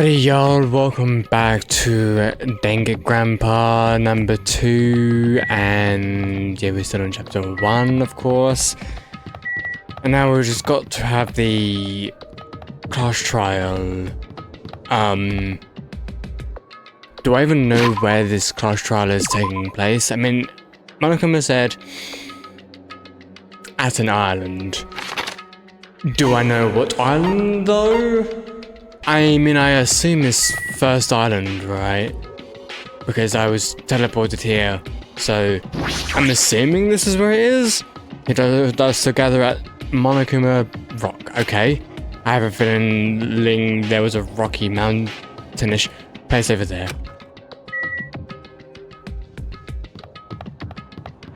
Alrighty y'all, welcome back to Danganronpa number 2, and yeah, we're still on chapter 1 of course. And now we've just got to have the class trial. Do I even know where this class trial is taking place? I mean, Monokuma said at an island. Do I know what island though? I mean, I assume it's First Island, right? Because I was teleported here, so I'm assuming this is where it is. It does to gather at Monokuma Rock. Okay, I have a feeling there was a rocky mountainish place over there.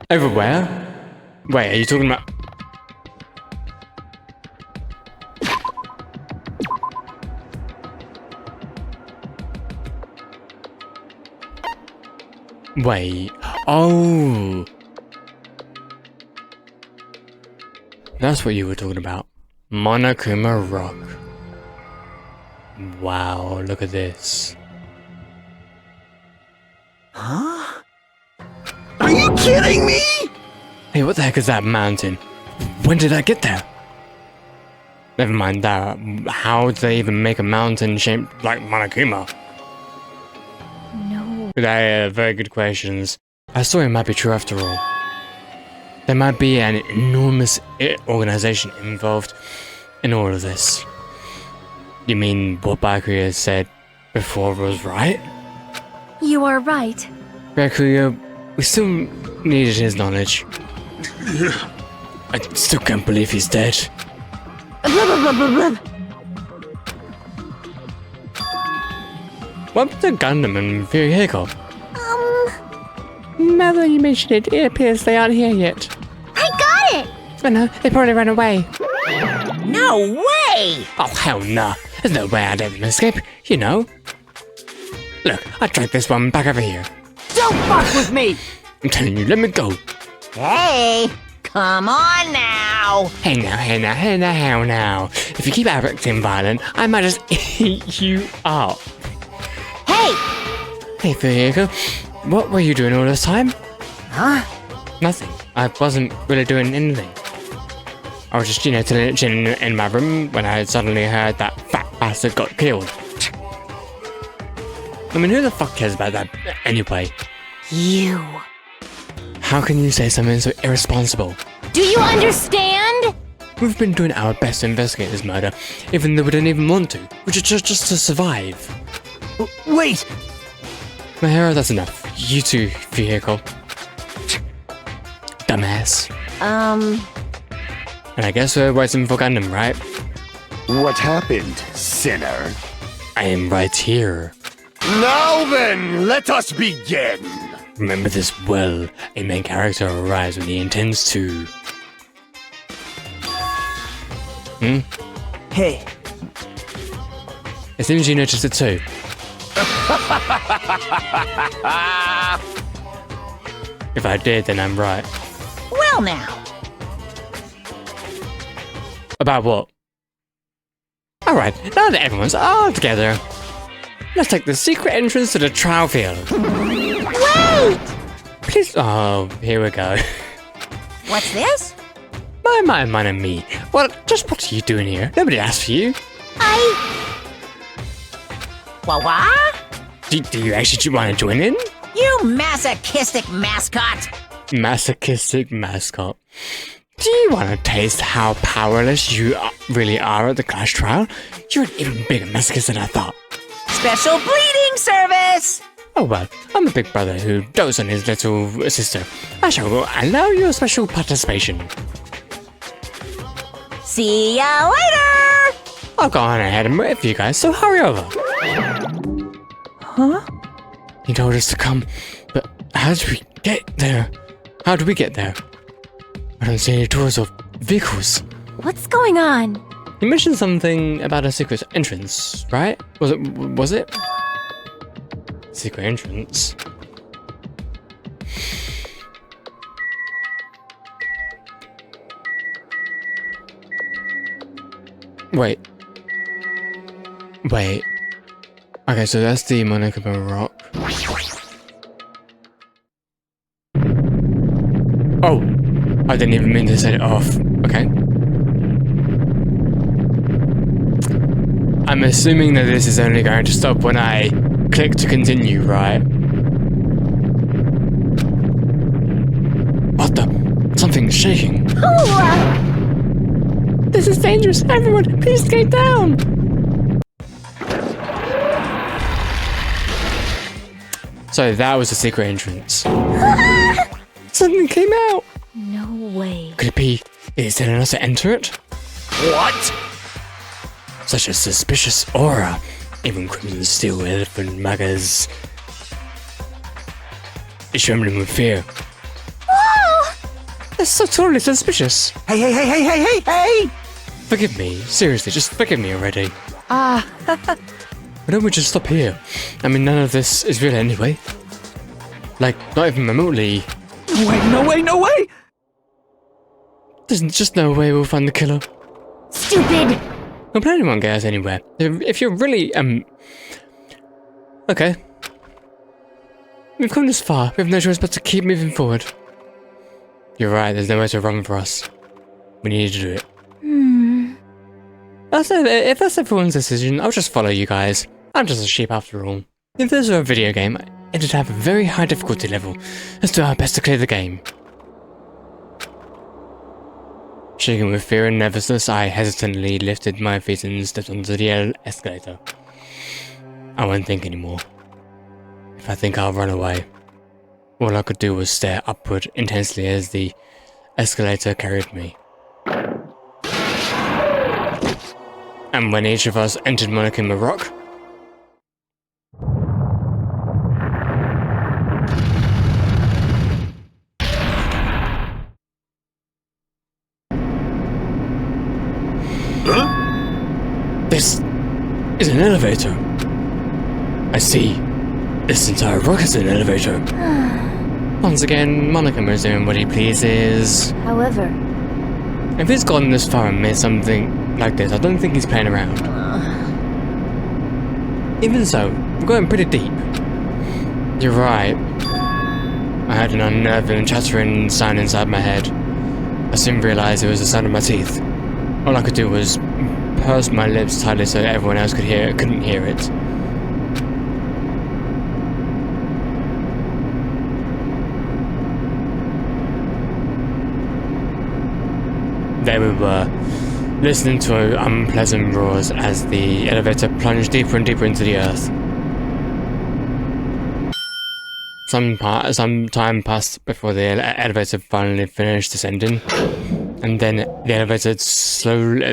Over where? Wait, are you talking about? Wait, oh! That's what you were talking about. Monokuma Rock. Wow, look at this. Huh? Are you kidding me? Hey, what the heck is that mountain? When did I get there? Never mind that. How did they even make a mountain shaped like Monokuma? They are very good questions. Our story might be true after all. There might be an enormous organization involved in all of this. You mean what Bakuya said before was right? You are right. Bakuya, we still needed his knowledge. I still can't believe he's dead. What the Gundam and vehicle? Now that you mention it, it appears they aren't here yet. I got it! Oh no, they probably ran away. No way! Oh hell no, there's no way I'd let them escape, you know. Look, I dragged this one back over here. Don't fuck with me! I'm telling you, let me go. Hey, come on now! Hey now. If you keep acting violent, I might just eat you up. Hey! Hey vehicle, what were you doing all this time? Huh? Nothing. I wasn't really doing anything. I was just, chilling in my room when I suddenly heard that fat bastard got killed. I mean, who the fuck cares about that anyway? You. How can you say something so irresponsible? Do you understand? We've been doing our best to investigate this murder, even though we didn't even want to, which is just to survive. Wait! Mahara, that's enough. You too, vehicle. Dumbass. And I guess we're waiting for Gundam, right? What happened, sinner? I am right here. Now then, let us begin! Remember this well. A main character arrives when he intends to. Hey. It seems you noticed it too. If I did, then I'm right. Well now. About what? Alright, now that everyone's all together, let's take the secret entrance to the trial field. Wait! Please. Oh, here we go. What's this? My, and me. Well, just what are you doing here? Nobody asked for you. What? Do you actually want to join in? You masochistic mascot! Masochistic mascot. Do you want to taste how powerless you really are at the class trial? You're an even bigger masochist than I thought. Special bleeding service! Oh well, I'm a big brother who dotes on his little sister. I shall allow your special participation. See ya later! I'll go on ahead and wait for you guys, so hurry over. Huh? He told us to come, but how did we get there? How did we get there? I don't see any doors or vehicles. What's going on? You mentioned something about a secret entrance, right? Was it? Secret entrance. Wait. Okay, so that's the Monokuma rock. Oh! I didn't even mean to set it off. Okay. I'm assuming that this is only going to stop when I click to continue, right? What the? Something's shaking. This is dangerous! Everyone, please get down! So that was the secret entrance. Something came out! No way. Could it be it's telling us to enter it? What? Such a suspicious aura. Even Crimson Steel Elephant Magas is trembling with fear. That's so totally suspicious. Hey! Forgive me. Seriously, just forgive me already. Why don't we just stop here? I mean, none of this is real anyway. Like, not even remotely. No way! There's just no way we'll find the killer. Stupid! Well, planning won't get us anywhere. If you're really, Okay. We've come this far. We have no choice but to keep moving forward. You're right, there's nowhere to run for us. We need to do it. If that's everyone's decision, I'll just follow you guys. I'm just a sheep after all. If this were a video game, it'd have a very high difficulty level. Let's do our best to clear the game. Shaking with fear and nervousness, I hesitantly lifted my feet and stepped onto the escalator. I won't think anymore. If I think I'll run away. All I could do was stare upward intensely as the escalator carried me. And when each of us entered Monokuma Rock, this is an elevator. I see. This entire rock is an elevator. Once again, Monokuma is doing what he pleases. However, If he's gotten this far and made something like this, I don't think he's playing around. Even so, we're going pretty deep. You're right. I had an unnerving chattering sound inside my head. I soon realized it was the sound of my teeth. All I could do was purse my lips tightly so everyone else couldn't hear it. There we were, listening to unpleasant roars as the elevator plunged deeper and deeper into the earth. Some time passed before the elevator finally finished descending, and then the elevator slowly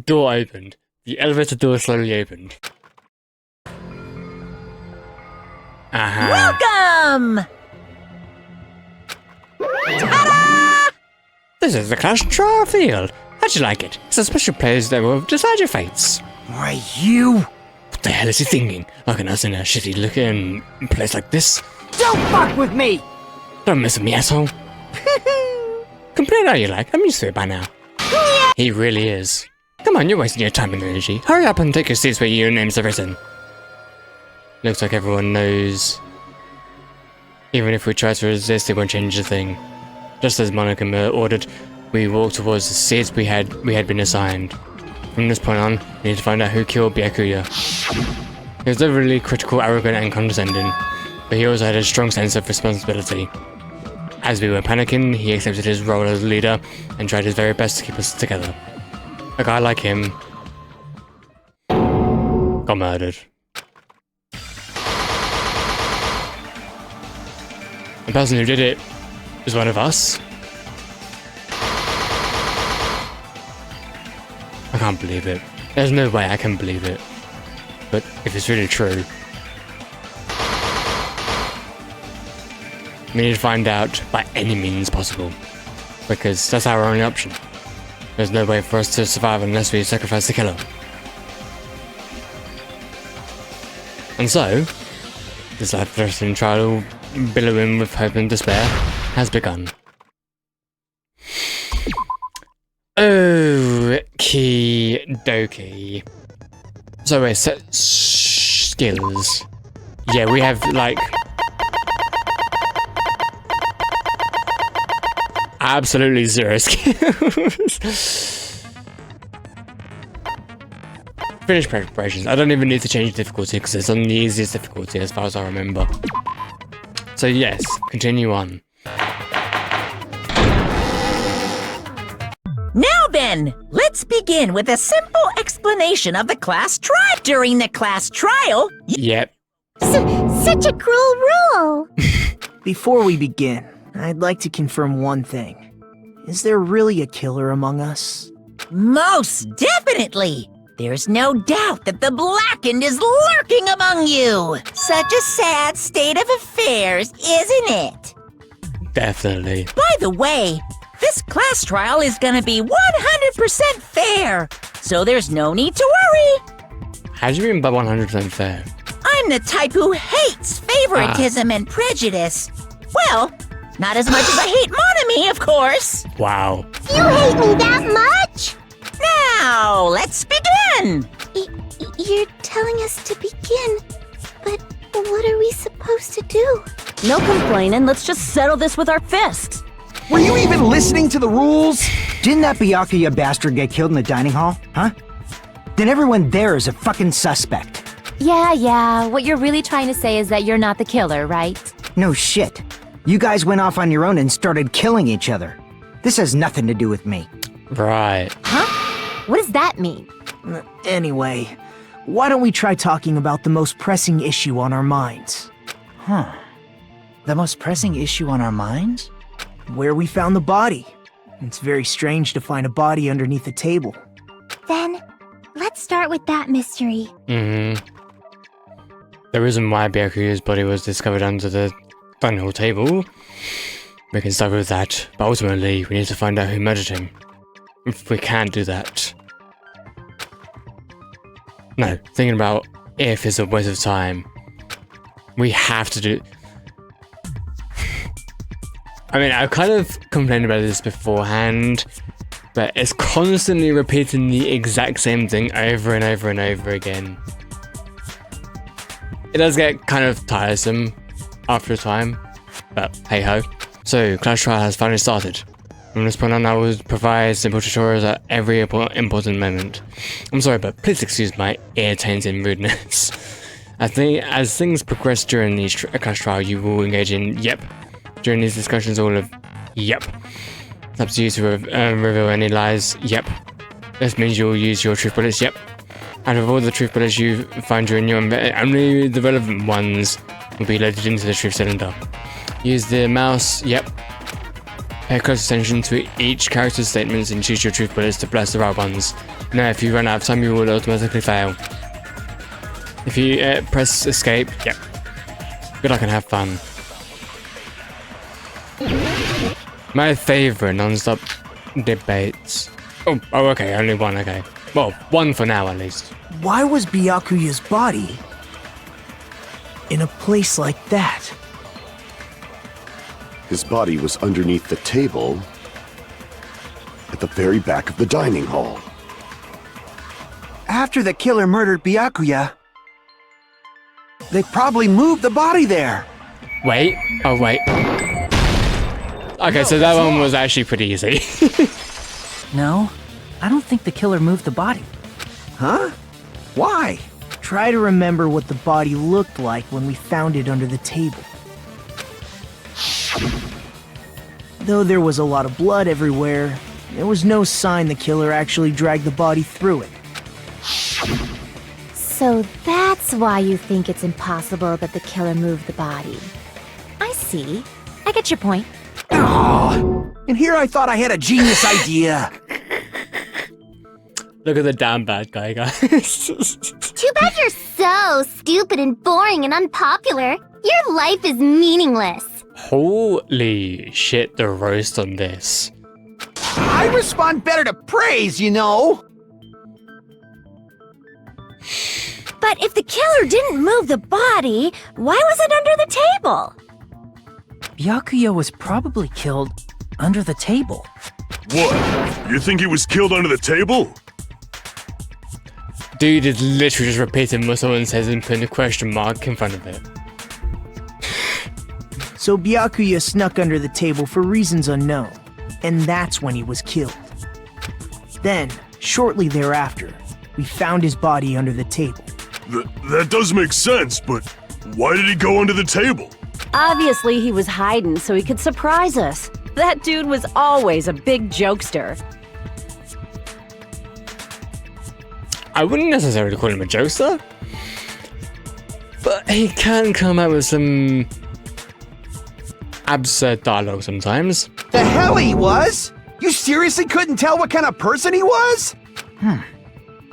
door opened. The elevator door slowly opened. Welcome! This is the Clash Trial Field. How'd you like it? It's a special place that will decide your fates. Why, you? What the hell is he thinking? Locking us in a shitty looking place like this? Don't fuck with me! Don't mess with me, asshole. Complain how you like. I'm used to it by now. He really is. Come on, you're wasting your time and energy. Hurry up and take your seats where your names are written. Looks like everyone knows. Even if we try to resist, it won't change a thing. Just as Monokuma ordered, we walked towards the seats we had been assigned. From this point on, we need to find out who killed Byakuya. He was overly critical, arrogant, and condescending, but he also had a strong sense of responsibility. As we were panicking, he accepted his role as leader and tried his very best to keep us together. A guy like him got murdered. The person who did it is one of us. I can't believe it. There's no way I can believe it. But if it's really true, we need to find out by any means possible. Because that's our only option. There's no way for us to survive unless we sacrifice the killer. And so, this life-threatening trial, billowing with hope and despair, has begun. Okie dokie. So wait, set skills. Yeah, we have like absolutely zero skills. Finish preparations. I don't even need to change difficulty because it's on the easiest difficulty as far as I remember. So yes, continue on. Now then, let's begin with a simple explanation of the class trial. During the class trial, Yep. Such a cruel rule. Before we begin, I'd like to confirm one thing. Is there really a killer among us? most definitely. There's no doubt that the Blackened is lurking among you. Such a sad state of affairs, isn't it? Definitely. By the way, this class trial is gonna be 100% fair, so there's no need to worry. How do you mean by 100% fair? I'm the type who hates favoritism and prejudice. Well, not as much as I hate monogamy, of course. Wow. You hate me that much? Now, let's begin. You're telling us to begin, but what are we supposed to do? No complaining, let's just settle this with our fists. Were you even listening to the rules? Didn't that Byakuya bastard get killed in the dining hall? Huh? Then everyone there is a fucking suspect. Yeah, what you're really trying to say is that you're not the killer, right? No shit. You guys went off on your own and started killing each other. This has nothing to do with me. Right. What does that mean? Anyway, why don't we try talking about the most pressing issue on our minds? The most pressing issue on our minds? Where we found the body. It's very strange to find a body underneath a table. Then, let's start with that mystery. Mm-hmm. The reason why Byakuya's body was discovered under the dining hall table, we can start with that, but ultimately we need to find out who murdered him. If we can't do that. No, thinking about if is a waste of time. We have to do... I mean, I've kind of complained about this beforehand, but it's constantly repeating the exact same thing over and over and over again. It does get kind of tiresome after a time, but hey ho. So, Clash Trial has finally started. From this point on, I will provide simple tutorials at every important moment. I'm sorry, but please excuse my ear-tainting rudeness. As things progress during the Clash Trial, you will engage in yep. During these discussions, all of yep. It's up to you to reveal any lies, yep. This means you'll use your truth bullets, yep. Out of all the truth bullets you find during your only the relevant ones will be loaded into the truth cylinder. Use the mouse, yep. Pay close attention to each character's statements and choose your truth bullets to blast the right ones. Now, if you run out of time, you will automatically fail. If you press escape, yep. Good luck and have fun. My favorite non-stop debates. Oh, okay, only one, okay. Well, one for now at least. Why was Byakuya's body in a place like that? His body was underneath the table at the very back of the dining hall. After the killer murdered Byakuya, they probably moved the body there. Wait, oh wait. Okay, so that one was actually pretty easy. No, I don't think the killer moved the body. Huh? Why? Try to remember what the body looked like when we found it under the table. Though there was a lot of blood everywhere, there was no sign the killer actually dragged the body through it. So that's why you think it's impossible that the killer moved the body. I see. I get your point. And here I thought I had a genius idea. Look at the damn bad guy, guys. Too bad you're so stupid and boring and unpopular. Your life is meaningless. Holy shit, the roast on this. I respond better to praise, you know. But if the killer didn't move the body, why was it under the table? Byakuya was probably killed under the table. What? You think he was killed under the table? Dude is literally just repeating what someone says and putting a question mark in front of it. So Byakuya snuck under the table for reasons unknown, and that's when he was killed. Then, shortly thereafter, we found his body under the table. That does make sense, but why did he go under the table? Obviously, he was hiding so he could surprise us. That dude was always a big jokester. I wouldn't necessarily call him a jokester, but he can come out with some absurd dialogue sometimes. The hell he was? You seriously couldn't tell what kind of person he was?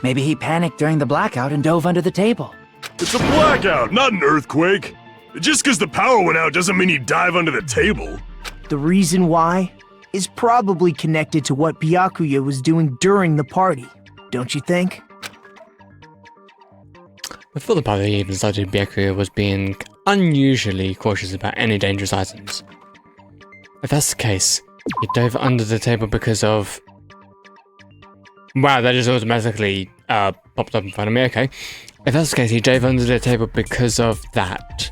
Maybe he panicked during the blackout and dove under the table. It's a blackout, not an earthquake. Just because the power went out doesn't mean he'd dive under the table. The reason why is probably connected to what Byakuya was doing during the party, don't you think? Before the party even started, Byakuya was being unusually cautious about any dangerous items. If that's the case, he dove under the table because of... Wow, that just automatically popped up in front of me, okay. If that's the case, he dove under the table because of that.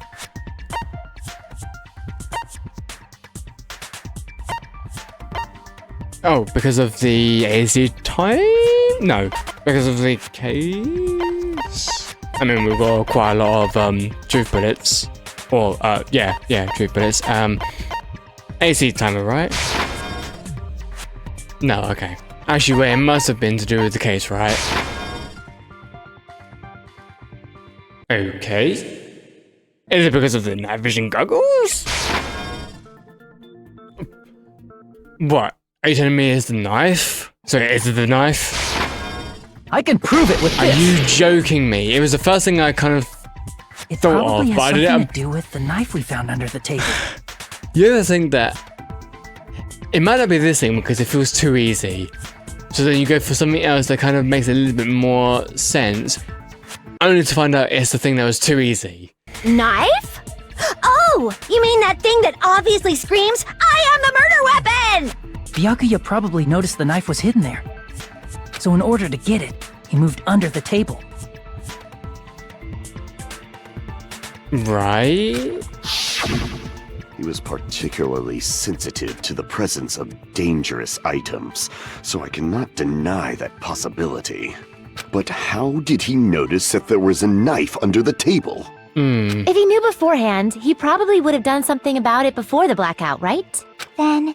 Oh, because of the AC time? No, because of the case. I mean, we've got quite a lot of truth bullets. Or, yeah, truth bullets. AC timer, right? No, okay. Actually, wait, it must have been to do with the case, right? Okay. Is it because of the night vision goggles? What? Are you telling me it's the knife? So is it the knife? I can prove it with Are you joking me? It was the first thing I kind of It thought probably of, but I has didn't. something to do with the knife we found under the table. You ever think that it might not be this thing because it feels too easy? So then you go for something else that kind of makes a little bit more sense, only to find out it's the thing that was too easy. Knife? Oh, you mean that thing that obviously screams, I am the murder weapon! Byakuya probably noticed the knife was hidden there. So in order to get it, he moved under the table. Right? He was particularly sensitive to the presence of dangerous items, so I cannot deny that possibility. But how did he notice that there was a knife under the table? If he knew beforehand, he probably would have done something about it before the blackout, right? Then,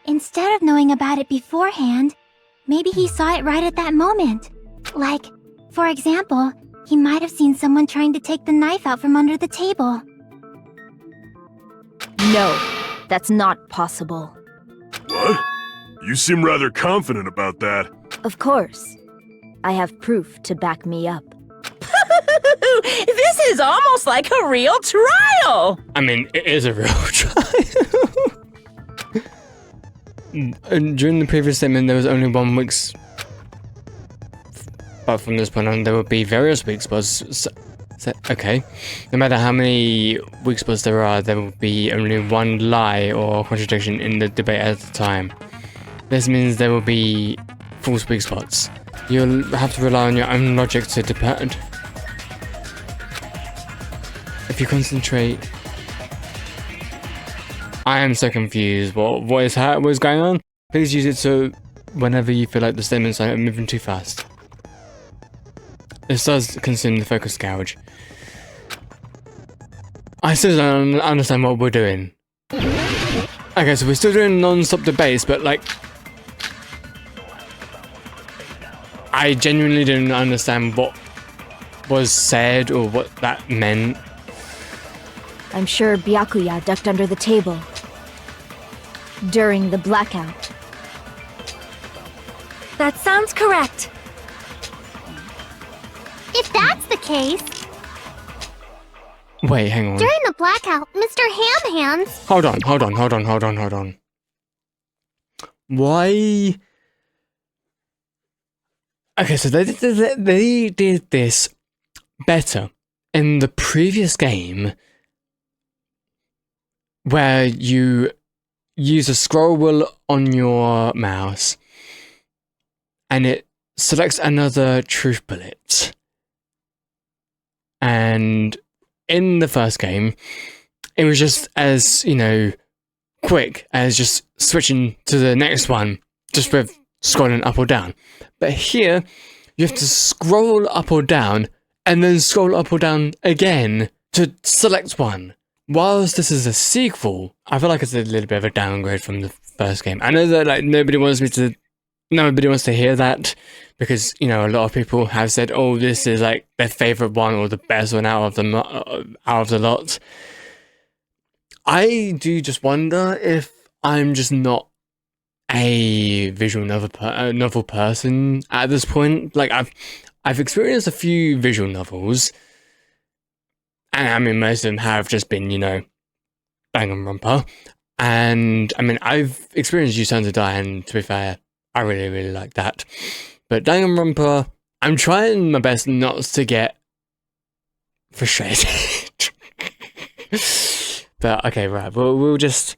instead of knowing about it beforehand, maybe he saw it right at that moment. Like, for example, he might have seen someone trying to take the knife out from under the table. No, that's not possible. What? You seem rather confident about that. Of course. I have proof to back me up. This is almost like a real trial! I mean, it is a real trial. And during the previous statement, there was only 1 week's. But from this point on, there will be various weak spots. Okay. No matter how many weak spots there will be only one lie or contradiction in the debate at a time. This means there will be false weak spots. You'll have to rely on your own logic to depend. If you concentrate... I am so confused. What is going on? Please use it so whenever you feel like the statements are moving too fast. This does consume the focus gouge. I still don't understand what we're doing. Okay, so we're still doing non-stop debates, but like... I genuinely didn't understand what was said or what that meant. I'm sure Byakuya ducked under the table during the blackout. That sounds correct. If that's the case, Wait, hang on. during the blackout, Mr. Ham Hands... Hold on. Why? Okay, so they did this better in the previous game, where you use a scroll wheel on your mouse, and it selects another truth bullet. And in the first game, it was just as, quick as just switching to the next one, just with scrolling up or down. But here, you have to scroll up or down, and then scroll up or down again to select one. Whilst this is a sequel, I feel like it's a little bit of a downgrade from the first game. I know that nobody wants to hear that, because a lot of people have said, "Oh, this is like their favorite one or the best one out of the lot." I do just wonder if I'm just not a visual novel person at this point. Like I've experienced a few visual novels, and I mean most of them have just been Danganronpa, and I mean I've experienced You Turn to Die, and to be fair, I really, really like that. But Danganronpa, I'm trying my best not to get frustrated. But okay, right. We'll just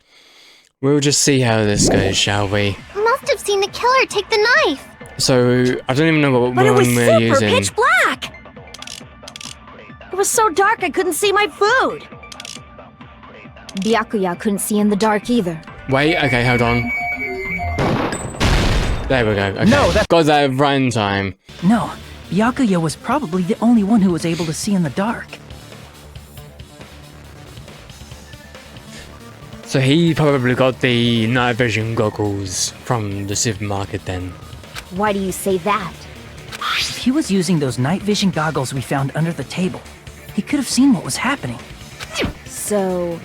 see how this goes, shall we? Must have seen the killer take the knife. So I don't even know what But one it was we're super using. pitch black! It was so dark I couldn't see my food! Byakuya couldn't see in the dark either. Wait, okay, hold on. There we go. Okay. No, got that right in time. No, Byakuya was probably the only one who was able to see in the dark. So he probably got the night vision goggles from the supermarket then. Why do you say that? If he was using those night vision goggles we found under the table, he could have seen what was happening. So,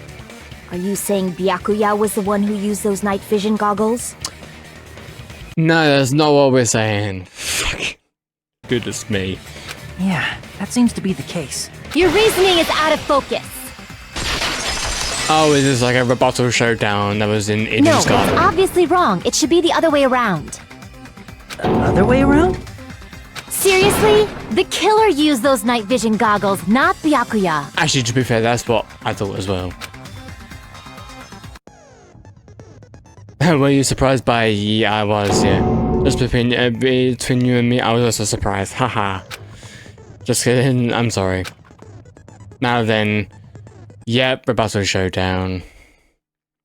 are you saying Byakuya was the one who used those night vision goggles? No, that's not what we're saying. Goodness me. Yeah, that seems to be the case. Your reasoning is out of focus. Oh, is this like a rebuttal showdown that was in No, Eden's it's Garden? obviously wrong. It should be the other way around. Other way around? Seriously? The killer used those night vision goggles, not Byakuya. Actually, to be fair, that's what I thought as well. Were you surprised by? Yeah, I was, yeah. Just between you and me, I was also surprised. Haha. Just kidding, I'm sorry. Now then, yep, rebuttal showdown.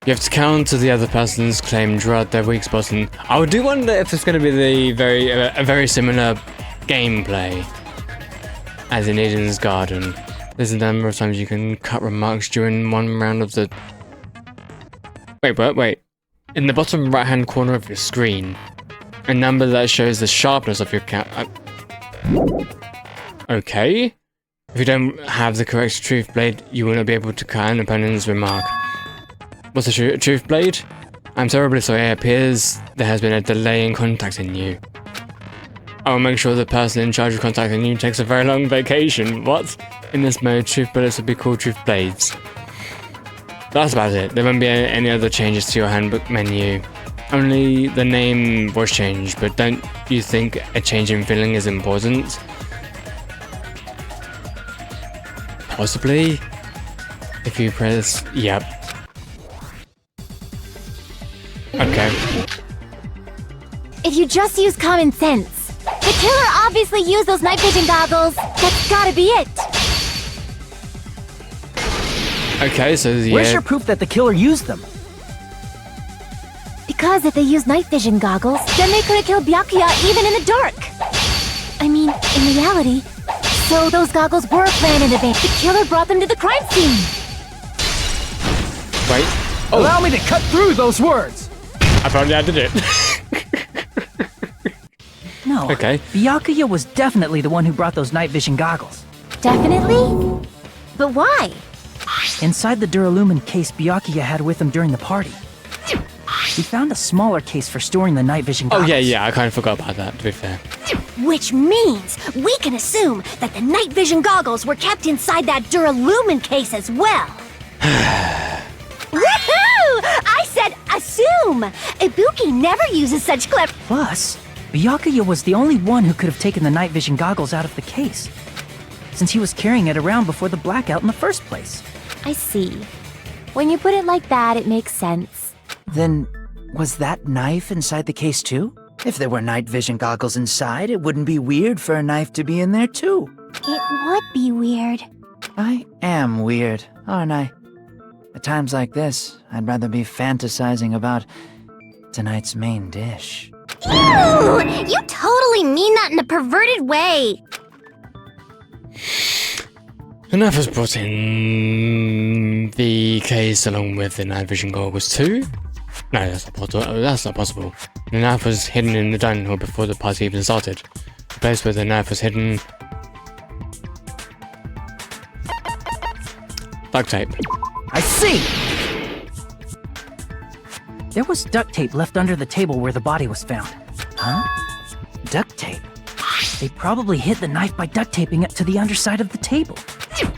You have to counter the other person's claim, draw out their weak spots, and I do wonder if it's going to be a very similar gameplay as in Eden's Garden. There's a number of times you can cut remarks during one round of the... Wait. In the bottom right-hand corner of your screen, a number that shows the sharpness of your Okay. If you don't have the correct truth blade, you will not be able to cut an opponent's remark. What's the truth blade? I'm terribly sorry, it appears there has been a delay in contacting you. I will make sure the person in charge of contacting you takes a very long vacation. What? In this mode, truth bullets will be called truth blades. That's about it. There won't be any other changes to your handbook menu. Only the name was changed, but don't you think a change in feeling is important? Possibly? If you press... Yep. Okay. If you just use common sense. The killer obviously used those night vision goggles. That's gotta be it. Okay, so the... Where's your proof that the killer used them? Because if they used night vision goggles, then they could have killed Byakuya even in the dark. I mean, in reality, so those goggles were planned in advance. The killer brought them to the crime scene. Wait. Oh. Allow me to cut through those words! I probably did it. No. Okay. Byakuya was definitely the one who brought those night vision goggles. Definitely? But why? Inside the Duralumin case Byakuya had with him during the party, we found a smaller case for storing the night vision goggles. Oh yeah, I kind of forgot about that, to be fair. Which means we can assume that the night vision goggles were kept inside that Duralumin case as well. Woohoo! I said assume! Ibuki never uses such clever... Plus, Byakuya was the only one who could have taken the night vision goggles out of the case, since he was carrying it around before the blackout in the first place. I see. When you put it like that, it makes sense. Then, was that knife inside the case too? If there were night vision goggles inside, it wouldn't be weird for a knife to be in there too. It would be weird. I am weird, aren't I? At times like this, I'd rather be fantasizing about tonight's main dish. Ew! You totally mean that in a perverted way. The knife was brought in the case along with the night vision goggles too. No, that's not possible. The knife was hidden in the dining hall before the party even started. The place where the knife was hidden. Duct tape. I see! There was duct tape left under the table where the body was found. Huh? Duct tape? They probably hid the knife by duct taping it to the underside of the table.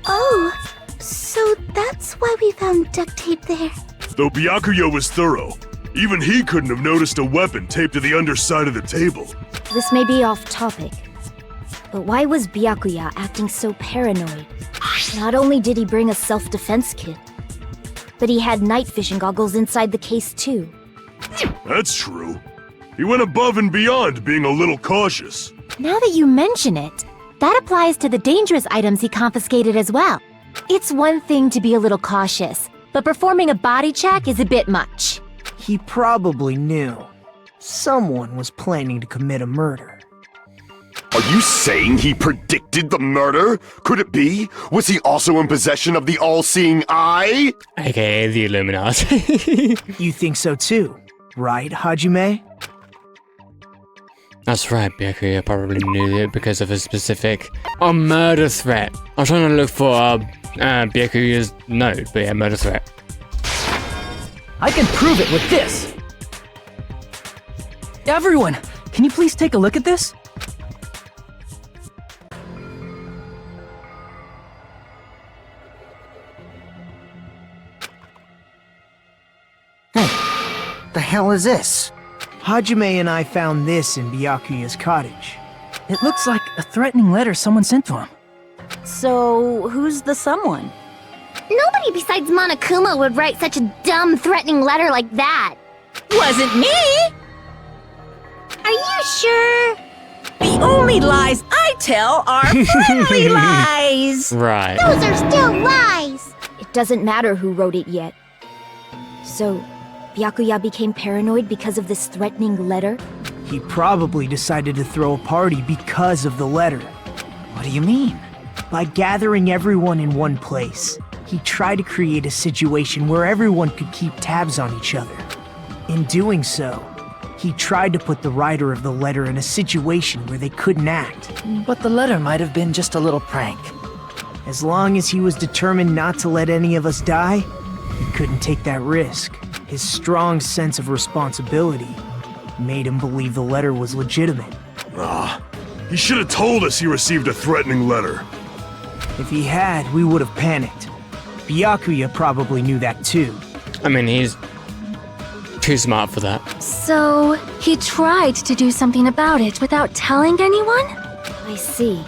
Oh, so that's why we found duct tape there. Though Byakuya was thorough, even he couldn't have noticed a weapon taped to the underside of the table. This may be off topic, but why was Byakuya acting so paranoid? Not only did he bring a self-defense kit, but he had night vision goggles inside the case too. That's true. He went above and beyond being a little cautious. Now that you mention it, that applies to the dangerous items he confiscated as well. It's one thing to be a little cautious, but performing a body check is a bit much. He probably knew. Someone was planning to commit a murder. Are you saying he predicted the murder? Could it be? Was he also in possession of the all-seeing eye? AKA the Illuminati. You think so too, right, Hajime? That's right, Byakuya probably knew it because of a specific murder threat. I was trying to look for Byakuya's note, but yeah, murder threat. I can prove it with this! Everyone, can you please take a look at this? The hell is this? Hajime and I found this in Byakuya's cottage. It looks like a threatening letter someone sent to him. So, who's the someone? Nobody besides Monokuma would write such a dumb, threatening letter like that. Wasn't me! Are you sure? The only lies I tell are friendly lies! Right. Those are still lies. It doesn't matter who wrote it yet. So, Byakuya became paranoid because of this threatening letter? He probably decided to throw a party because of the letter. What do you mean? By gathering everyone in one place, he tried to create a situation where everyone could keep tabs on each other. In doing so, he tried to put the writer of the letter in a situation where they couldn't act. But the letter might have been just a little prank. As long as he was determined not to let any of us die, he couldn't take that risk. His strong sense of responsibility made him believe the letter was legitimate. He should have told us he received a threatening letter. If he had, we would have panicked. Byakuya probably knew that too. I mean, he's too smart for that. So, he tried to do something about it without telling anyone? I see.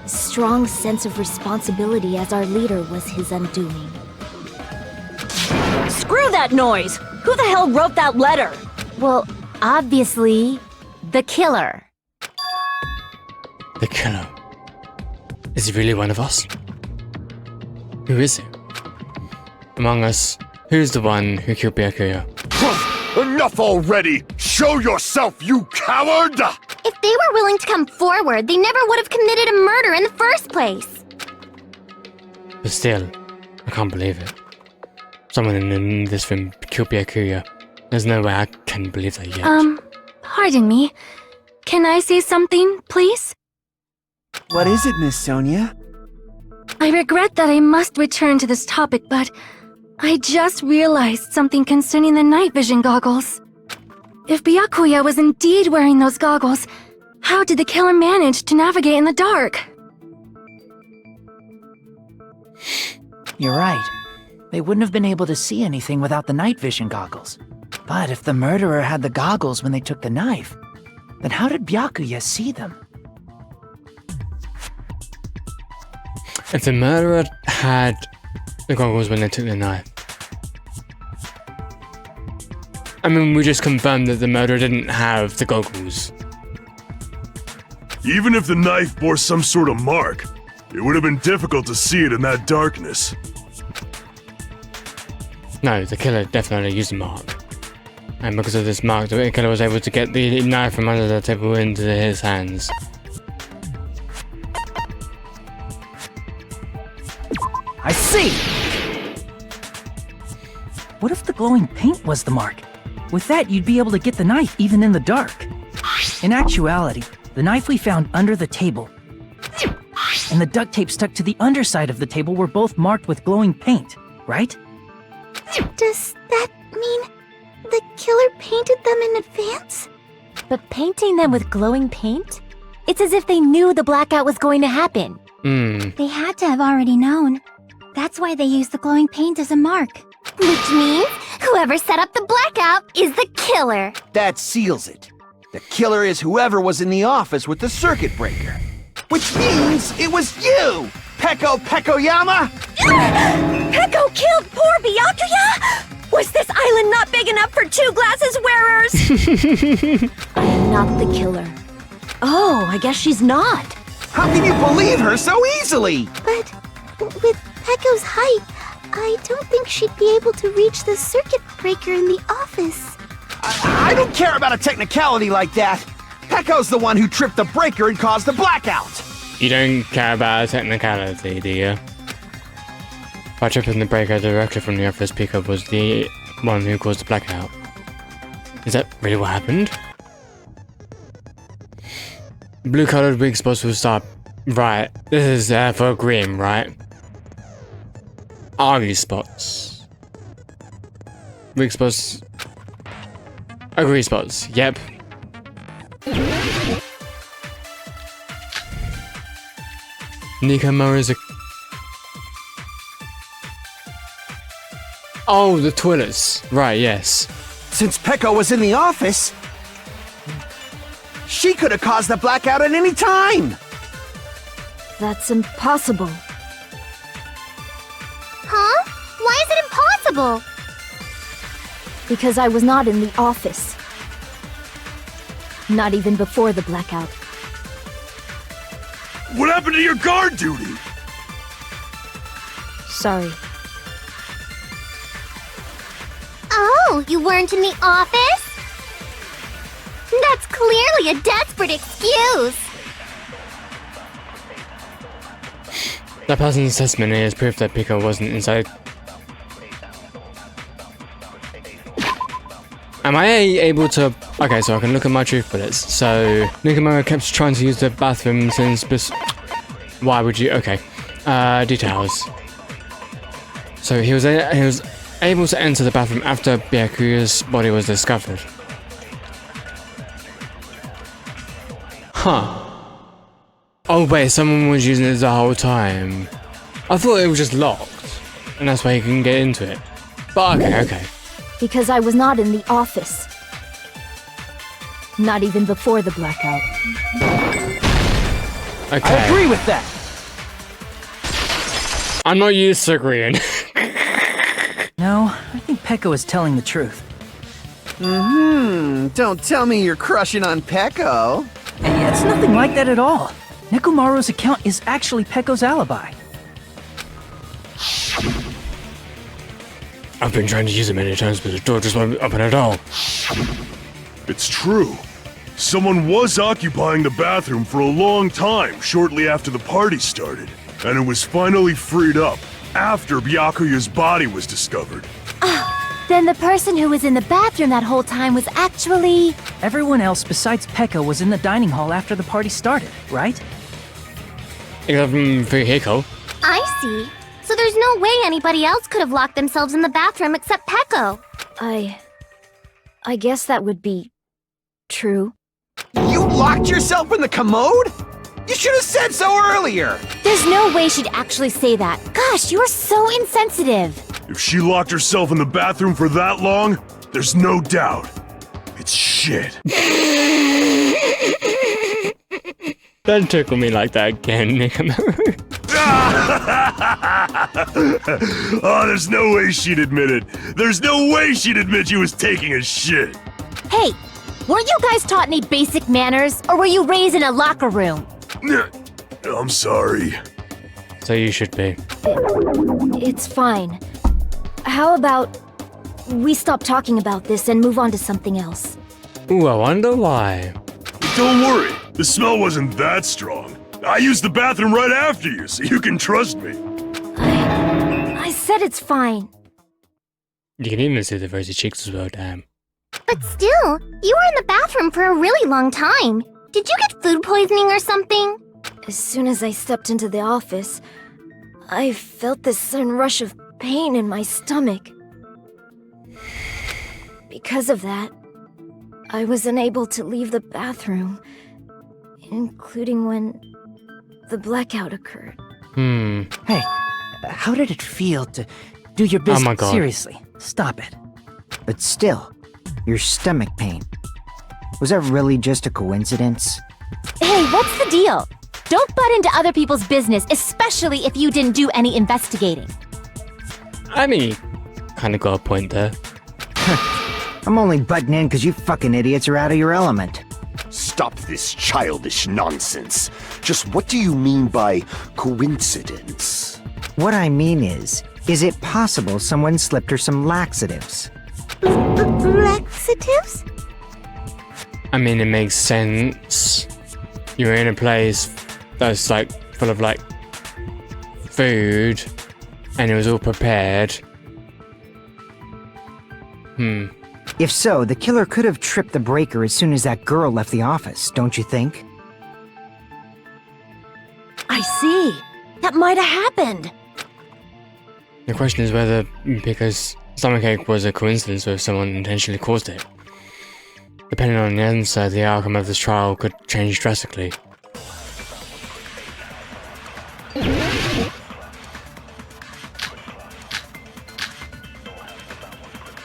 A strong sense of responsibility as our leader was his undoing. Screw that noise! Who the hell wrote that letter? Well, obviously, the killer. The killer. Is he really one of us? Who is he? Among us, who's the one who killed Byakuya? Enough already! Show yourself, you coward! If they were willing to come forward, they never would have committed a murder in the first place. But still, I can't believe it. Someone in this room killed Byakuya. There's no way I can believe that yet. Pardon me. Can I say something, please? What is it, Miss Sonia? I regret that I must return to this topic, but I just realized something concerning the night vision goggles. If Byakuya was indeed wearing those goggles, how did the killer manage to navigate in the dark? You're right. They wouldn't have been able to see anything without the night vision goggles. But if the murderer had the goggles when they took the knife, then how did Byakuya see them? If the murderer had the goggles when they took the knife. I mean, we just confirmed that the murderer didn't have the goggles. Even if the knife bore some sort of mark, it would have been difficult to see it in that darkness. No, the killer definitely used a mark. And because of this mark, the killer was able to get the knife from under the table into his hands. I see! What if the glowing paint was the mark? With that, you'd be able to get the knife even in the dark. In actuality, the knife we found under the table and the duct tape stuck to the underside of the table were both marked with glowing paint, right? Does that mean the killer painted them in advance? But painting them with glowing paint? It's as if they knew the blackout was going to happen. They had to have already known. That's why they used the glowing paint as a mark. Which means whoever set up the blackout is the killer. That seals it. The killer is whoever was in the office with the circuit breaker. Which means it was you, Peko Pekoyama! Peko killed poor Byakuya? Was this island not big enough for 2 glasses wearers? I am not the killer. Oh, I guess she's not. How can you believe her so easily? But with Peko's height, I don't think she'd be able to reach the circuit breaker in the office. I don't care about a technicality like that. Peko's the one who tripped the breaker and caused the blackout. You don't care about technicality, do you? By tripping the breaker directly from the office, Pika was the one who caused the blackout. Is that really what happened? Blue-colored weak spots will stop. Right, this is for green, right? Are these spots? Weak spots. Agree spots, yep. Nikamura's a... Oh, the toilets. Right, yes. Since Peko was in the office, she could have caused the blackout at any time. That's impossible. Huh? Why is it impossible? Because I was not in the office. Not even before the blackout. What happened to your guard duty? Sorry. Oh, you weren't in the office? That's clearly a desperate excuse. That person's testimony is proof that Pika wasn't inside. Am I able to... Okay, so I can look at my truth bullets. So, Nikamura kept trying to use the bathroom since... Why would you... Okay. Details. So he was able to enter the bathroom after Byakuya's body was discovered. Huh. Oh wait, someone was using it the whole time. I thought it was just locked, and that's why he couldn't get into it. But okay. Because I was not in the office. Not even before the blackout. Okay. I agree with that. I'm not used to agreeing. No, I think Peko is telling the truth. Don't tell me you're crushing on Peko. Hey, it's nothing like that at all. Nekomaru's account is actually Peko's alibi. I've been trying to use it many times, but the door just won't open at all. It's true. Someone was occupying the bathroom for a long time shortly after the party started, and it was finally freed up after Byakuya's body was discovered. Then the person who was in the bathroom that whole time was actually... Everyone else besides Peko was in the dining hall after the party started, right? Except for Hiko. I see. So there's no way anybody else could have locked themselves in the bathroom except Peko. I guess that would be... true. You locked yourself in the commode? You should have said so earlier. There's no way she'd actually say that. Gosh, you're so insensitive. If she locked herself in the bathroom for that long, there's no doubt. It's shit. Don't tickle me like that again, Nikamura. Oh, there's no way she'd admit it. There's no way she'd admit she was taking a shit. Hey, Weren't you guys taught any basic manners, or were you raised in a locker room? I'm sorry. So you should be. It's fine. How about we stop talking about this and move on to something else? Ooh, I wonder why. Don't worry, the smell wasn't that strong. I used the bathroom right after you, so you can trust me. I said it's fine. You can even see the rosy cheeks as well, damn. But still, you were in the bathroom for a really long time. Did you get food poisoning or something? As soon as I stepped into the office, I felt this sudden rush of pain in my stomach. Because of that, I was unable to leave the bathroom, including when the blackout occurred. Hey, how did it feel to do your business? Oh my God. Seriously, stop it. But still, your stomach pain. Was that really just a coincidence? Hey, what's the deal? Don't butt into other people's business, especially if you didn't do any investigating. I mean, you kind of got a point there. I'm only butting in because you fucking idiots are out of your element. Stop this childish nonsense. Just what do you mean by coincidence? What I mean is it possible someone slipped her some laxatives? Laxatives? I mean, it makes sense. You're in a place that's like full of like food, and it was all prepared. If so, the killer could have tripped the breaker as soon as that girl left the office, don't you think? I see. That might have happened. The question is whether, because stomachache was a coincidence or if someone intentionally caused it. Depending on the answer, the outcome of this trial could change drastically.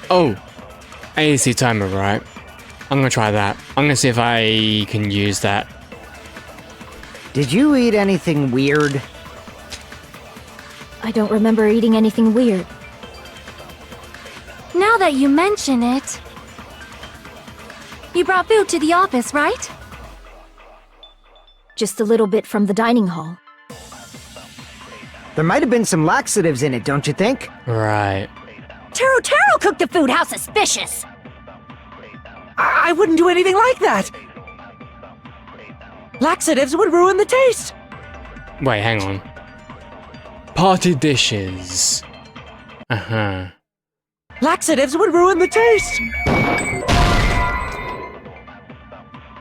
Oh! AC timer, right? I'm gonna try that. I'm gonna see if I can use that. Did you eat anything weird? I don't remember eating anything weird. Now that you mention it... You brought food to the office, right? Just a little bit from the dining hall. There might have been some laxatives in it, don't you think? Right. Taro cooked the food. How suspicious! I wouldn't do anything like that. Laxatives would ruin the taste. Wait, hang on. Party dishes. Uh-huh. Laxatives would ruin the taste.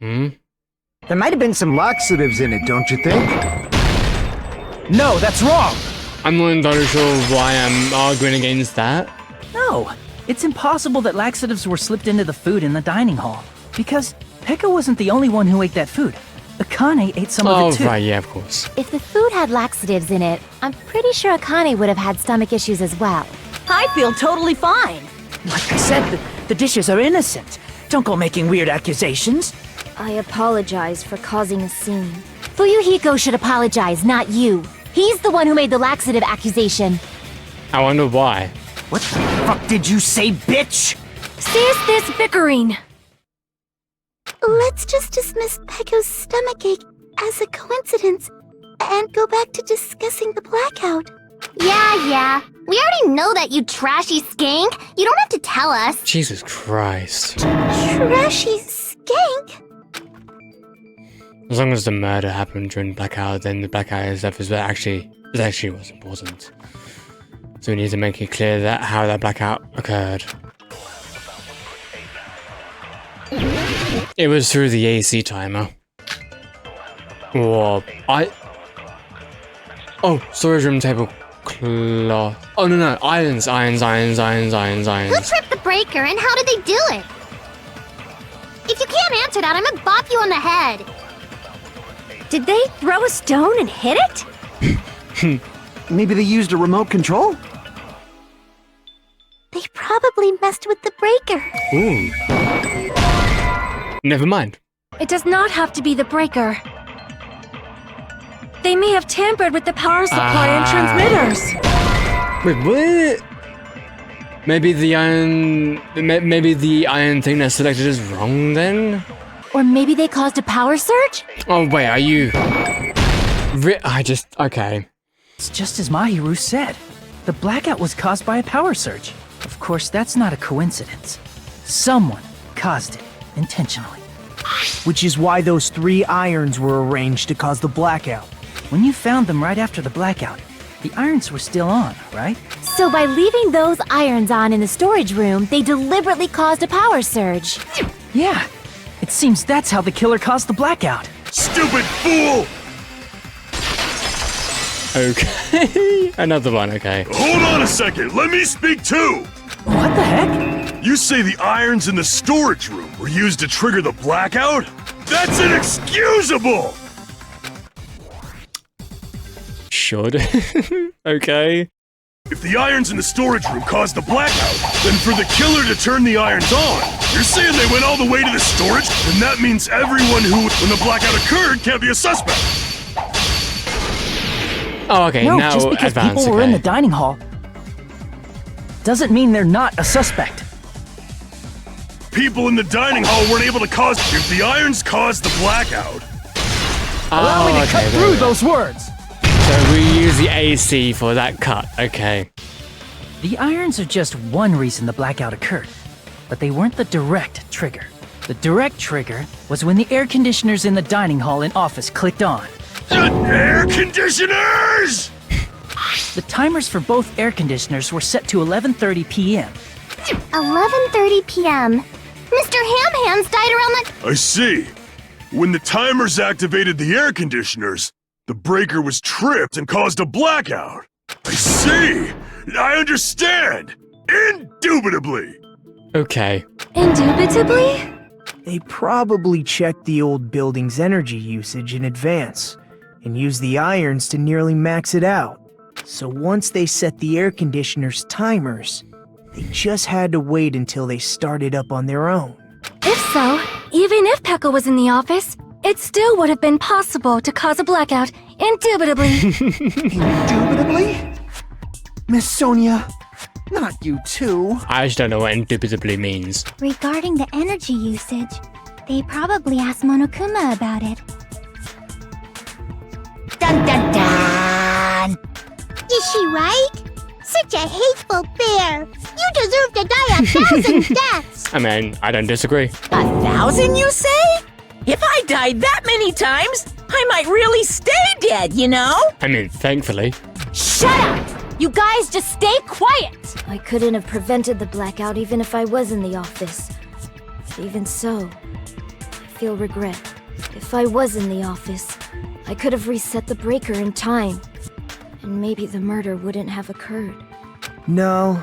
There might have been some laxatives in it, don't you think? No, that's wrong! I'm not entirely sure why I'm arguing against that. No, it's impossible that laxatives were slipped into the food in the dining hall. Because Pekka wasn't the only one who ate that food. Akane ate some of it too. Oh, right, yeah, of course. If the food had laxatives in it, I'm pretty sure Akane would have had stomach issues as well. I feel totally fine. Like I said, the dishes are innocent. Don't go making weird accusations. I apologize for causing a scene. Fuyuhiko should apologize, not you. He's the one who made the laxative accusation. I wonder why. What the fuck did you say, bitch? Cease this bickering! Let's just dismiss Pekko's stomachache as a coincidence and go back to discussing the blackout. Yeah. We already know that, you trashy skank. You don't have to tell us. Jesus Christ. Trashy skank? As long as the murder happened during blackout, then the blackout stuff is actually what's important. So we need to make it clear that how that blackout occurred. It was through the AC timer. Whoa, oh, storage room table cloth. Oh no, irons. Who tripped the breaker and how did they do it? If you can't answer that, I'm gonna bop you on the head. Did they throw a stone and hit it? Maybe they used a remote control? They probably messed with the breaker. Ooh. Never mind. It does not have to be the breaker. They may have tampered with the power supply and transmitters. Wait, what? Maybe the iron thing that's selected is wrong then? Or maybe they caused a power surge? Oh wait, are you... okay. It's just as Mahiru said. The blackout was caused by a power surge. Of course, that's not a coincidence. Someone caused it, intentionally. Which is why those 3 irons were arranged to cause the blackout. When you found them right after the blackout, the irons were still on, right? So by leaving those irons on in the storage room, they deliberately caused a power surge. Yeah, it seems that's how the killer caused the blackout. Stupid fool! Okay. Another one, okay. Hold on a second, let me speak too! What the heck? You say the irons in the storage room were used to trigger the blackout? That's inexcusable! Should. Okay. If the irons in the storage room caused the blackout, then for the killer to turn the irons on, you're saying they went all the way to the storage? Then that means everyone who, when the blackout occurred, can't be a suspect. Oh, okay, No, now just because advance, people were in okay. the dining hall doesn't mean they're not a suspect. People in the dining hall weren't able to cause... If the irons caused the blackout... Allow me to cut through those words. So we use the AC for that cut, okay. The irons are just one reason the blackout occurred, but they weren't the direct trigger. The direct trigger was when the air conditioners in the dining hall and office clicked on. Air conditioners! The timers for both air conditioners were set to 11:30 p.m. 11:30 p.m. Mr. Ham Hands died around that. I see. When the timers activated the air conditioners, the breaker was tripped and caused a blackout. I see. I understand. Indubitably. Okay. Indubitably? They probably checked the old building's energy usage in advance and used the irons to nearly max it out. So once they set the air conditioner's timers, they just had to wait until they started up on their own. If so, even if Pekka was in the office, it still would have been possible to cause a blackout, indubitably. Indubitably? Miss Sonia, not you too. I just don't know what indubitably means. Regarding the energy usage, they probably asked Monokuma about it. Dun dun dun! Is she right? Such a hateful bear! You deserve to die 1,000 deaths! I mean, I don't disagree. 1,000, you say? If I died that many times, I might really stay dead, you know? I mean, thankfully. Shut up! You guys just stay quiet! I couldn't have prevented the blackout even if I was in the office. But even so, I feel regret. If I was in the office, I could have reset the breaker in time. And maybe the murder wouldn't have occurred. No,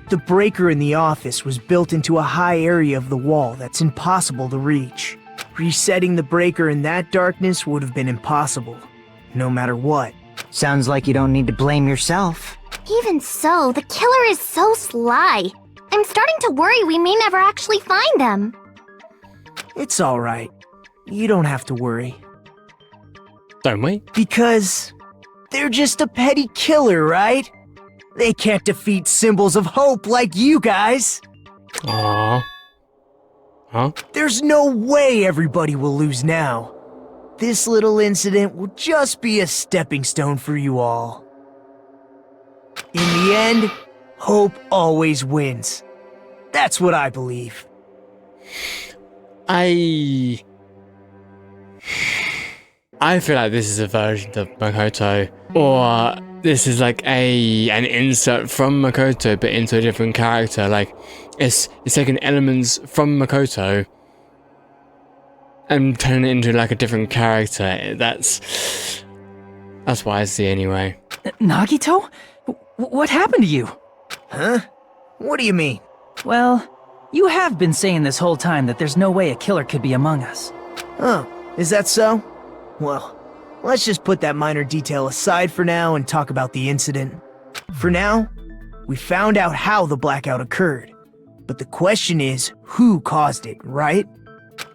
the breaker in the office was built into a high area of the wall that's impossible to reach. Resetting the breaker in that darkness would have been impossible, no matter what. Sounds like you don't need to blame yourself. Even so, the killer is so sly. I'm starting to worry we may never actually find them. It's alright. You don't have to worry. Don't we? Because they're just a petty killer, right? They can't defeat symbols of hope like you guys. Aww. Huh? There's no way everybody will lose now. This little incident will just be a stepping stone for you all. In the end, hope always wins. That's what I believe. I feel like this is a version of Makoto, or this is like an insert from Makoto but into a different character. Like it's taking elements from Makoto and turning it into like a different character. That's what I see anyway. Nagito? What happened to you? Huh? What do you mean? Well, you have been saying this whole time that there's no way a killer could be among us. Oh, is that so? Well, let's just put that minor detail aside for now and talk about the incident. For now, we found out how the blackout occurred. But the question is, who caused it, right?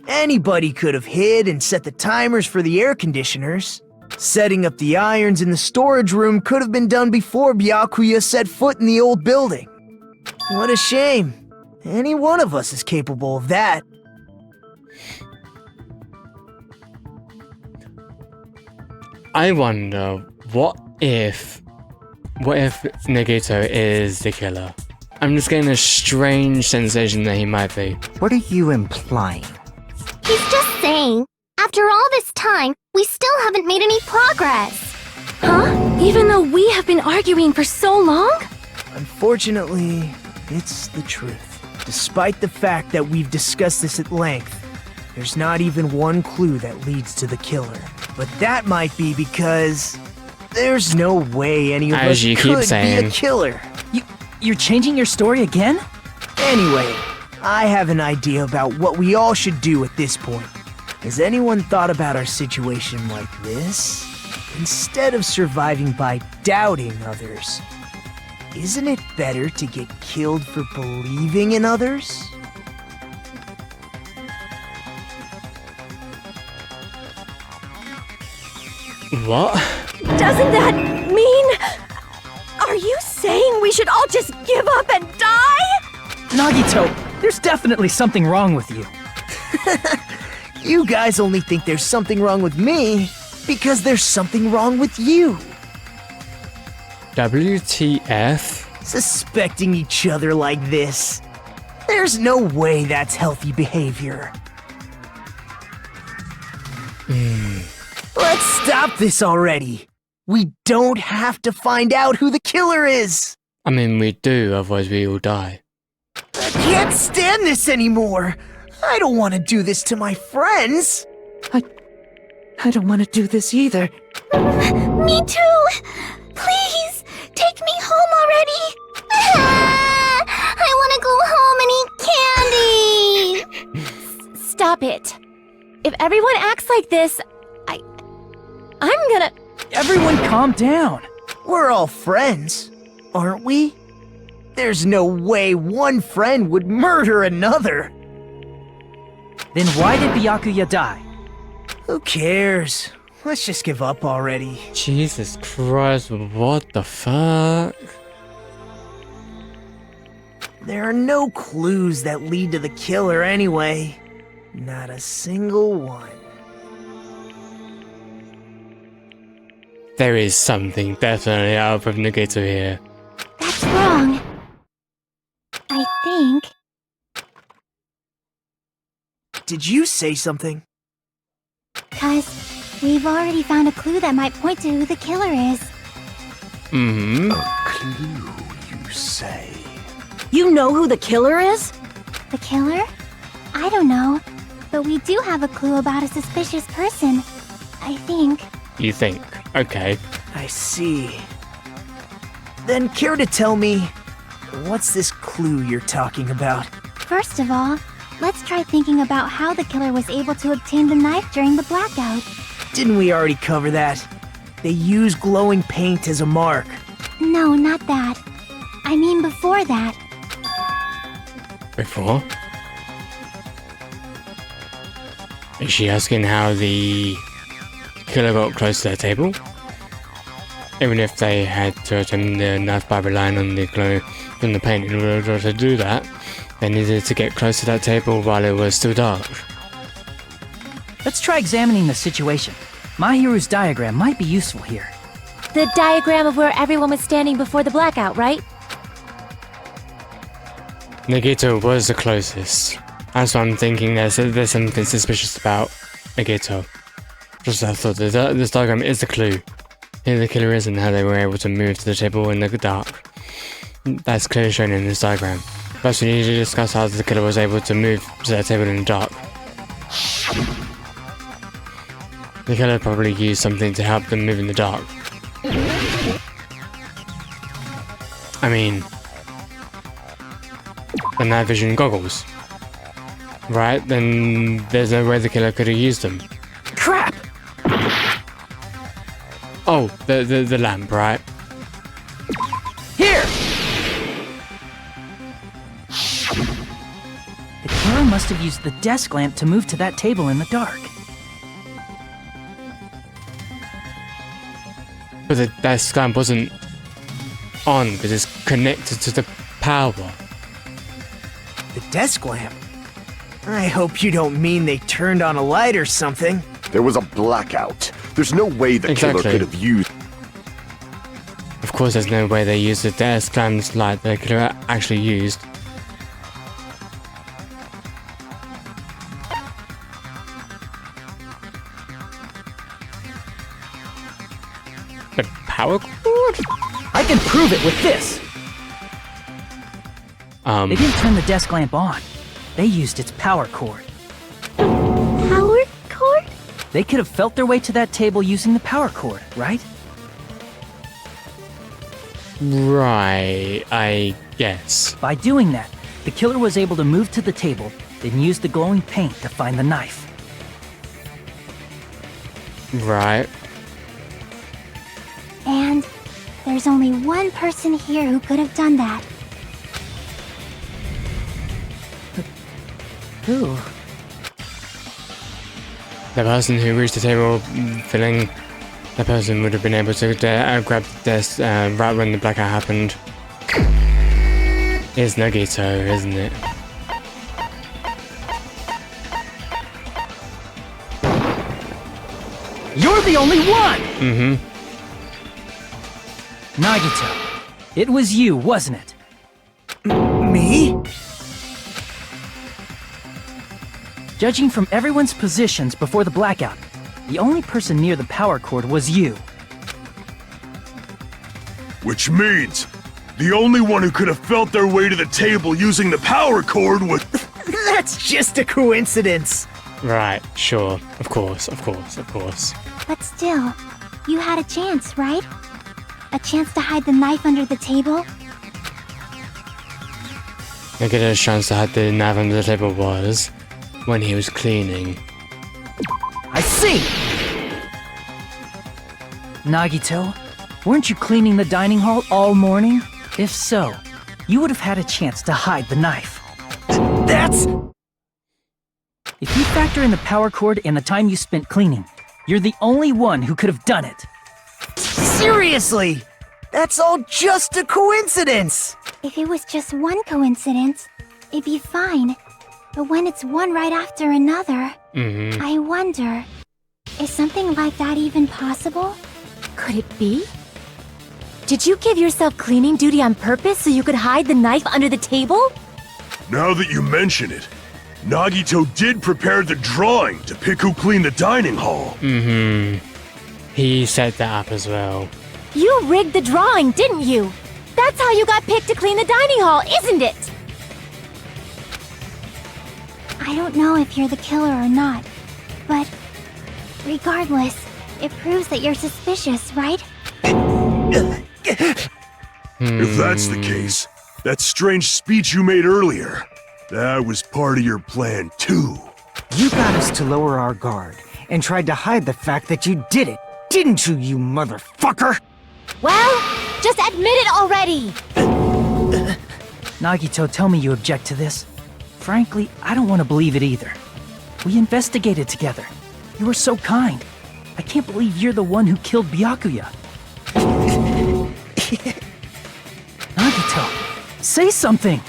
Anybody could have hid and set the timers for the air conditioners. Setting up the irons in the storage room could have been done before Byakuya set foot in the old building. What a shame. Any one of us is capable of that. I wonder, what if Nagito is the killer? I'm just getting a strange sensation that he might be. What are you implying? He's just saying, after all this time, we still haven't made any progress. Huh? Even though we have been arguing for so long? Unfortunately, it's the truth. Despite the fact that we've discussed this at length, there's not even one clue that leads to the killer. But that might be because there's no way any of As us you keep could be saying. a killer. You're changing your story again? Anyway, I have an idea about what we all should do at this point. Has anyone thought about our situation like this? Instead of surviving by doubting others, isn't it better to get killed for believing in others? What? Doesn't that mean... Are you saying we should all just give up and die? Nagito, there's definitely something wrong with you. You guys only think there's something wrong with me because there's something wrong with you. WTF? Suspecting each other like this. There's no way that's healthy behavior. Let's stop this already. We don't have to find out who the killer is. I mean, we do, otherwise we all die. I can't stand this anymore. I don't want to do this to my friends. I don't want to do this either. Me too! Please, take me home already! I want to go home and eat candy! Stop it. If everyone acts like this, I'm gonna... Everyone calm down. We're all friends, aren't we? There's no way one friend would murder another. Then why did Byakuya die? Who cares? Let's just give up already. Jesus Christ, what the fuck? There are no clues that lead to the killer anyway. Not a single one. There is something definitely up with Nagito here. That's wrong. I think. Did you say something? 'Cause we've already found a clue that might point to who the killer is. Mm-hmm. Clue, you say? You know who the killer is? The killer? I don't know. But we do have a clue about a suspicious person. I think. You think? Okay. I see. Then care to tell me, what's this clue you're talking about? First of all, let's try thinking about how the killer was able to obtain the knife during the blackout. Didn't we already cover that? They use glowing paint as a mark. No, not that. I mean before that. Before? Is she asking how the killer got close to the table? Even if they had to attempt the knife by relying on the glow from the paint, in order to do that, they needed to get close to that table while it was still dark. Let's try examining the situation. Mahiru's diagram might be useful here. The diagram of where everyone was standing before the blackout, right? Nagito was the closest. That's why I'm thinking there's something suspicious about Nagito. Just I thought this diagram is the clue. Who the killer is and how they were able to move to the table in the dark. That's clearly shown in this diagram. First we need to discuss how the killer was able to move to that table in the dark. The killer probably used something to help them move in the dark. I mean, the night vision goggles. Right? Then there's no way the killer could have used them. Crap! Oh, the lamp, right? Here! The killer must have used the desk lamp to move to that table in the dark. But the desk lamp wasn't on because it's connected to the power. The desk lamp? I hope you don't mean they turned on a light or something. There was a blackout. There's no way the killer Exactly. could have used. Of course, there's no way they used the desk lamp's light they could have actually used. The power cord? I can prove it with this. They didn't turn the desk lamp on. They used its power cord. Power cord? They could have felt their way to that table using the power cord, right? Right, I guess. By doing that, the killer was able to move to the table, then use the glowing paint to find the knife. Right. And there's only one person here who could have done that. Who? The person who reached the table filling, the person would have been able to grab the desk right when the blackout happened. It's Nagito, isn't it? You're the only one! Mm-hmm. Nagito, it was you, wasn't it? Me? Judging from everyone's positions before the blackout, the only person near the power cord was you. Which means the only one who could have felt their way to the table using the power cord was. That's just a coincidence. Right, sure. Of course, of course, of course. But still, you had a chance, right? A chance to hide the knife under the table? Nagito's chance to hide the knife under the table was when he was cleaning. I see! Nagito, weren't you cleaning the dining hall all morning? If so, you would have had a chance to hide the knife. That's... If you factor in the power cord and the time you spent cleaning, you're the only one who could have done it. Seriously! That's all just a coincidence! If it was just one coincidence, it'd be fine. But when it's one right after another, I wonder, is something like that even possible? Could it be? Did you give yourself cleaning duty on purpose so you could hide the knife under the table? Now that you mention it, Nagito did prepare the drawing to pick who cleaned the dining hall. He set that up as well. You rigged the drawing, didn't you? That's how you got picked to clean the dining hall, isn't it? I don't know if you're the killer or not, but regardless, it proves that you're suspicious, right? If that's the case, that strange speech you made earlier, that was part of your plan too. You got us to lower our guard and tried to hide the fact that you did it, didn't you, you motherfucker? Well, just admit it already! Nagito, tell me you object to this. Frankly, I don't want to believe it either. We investigated together. You were so kind. I can't believe you're the one who killed Byakuya. Nagito, say something!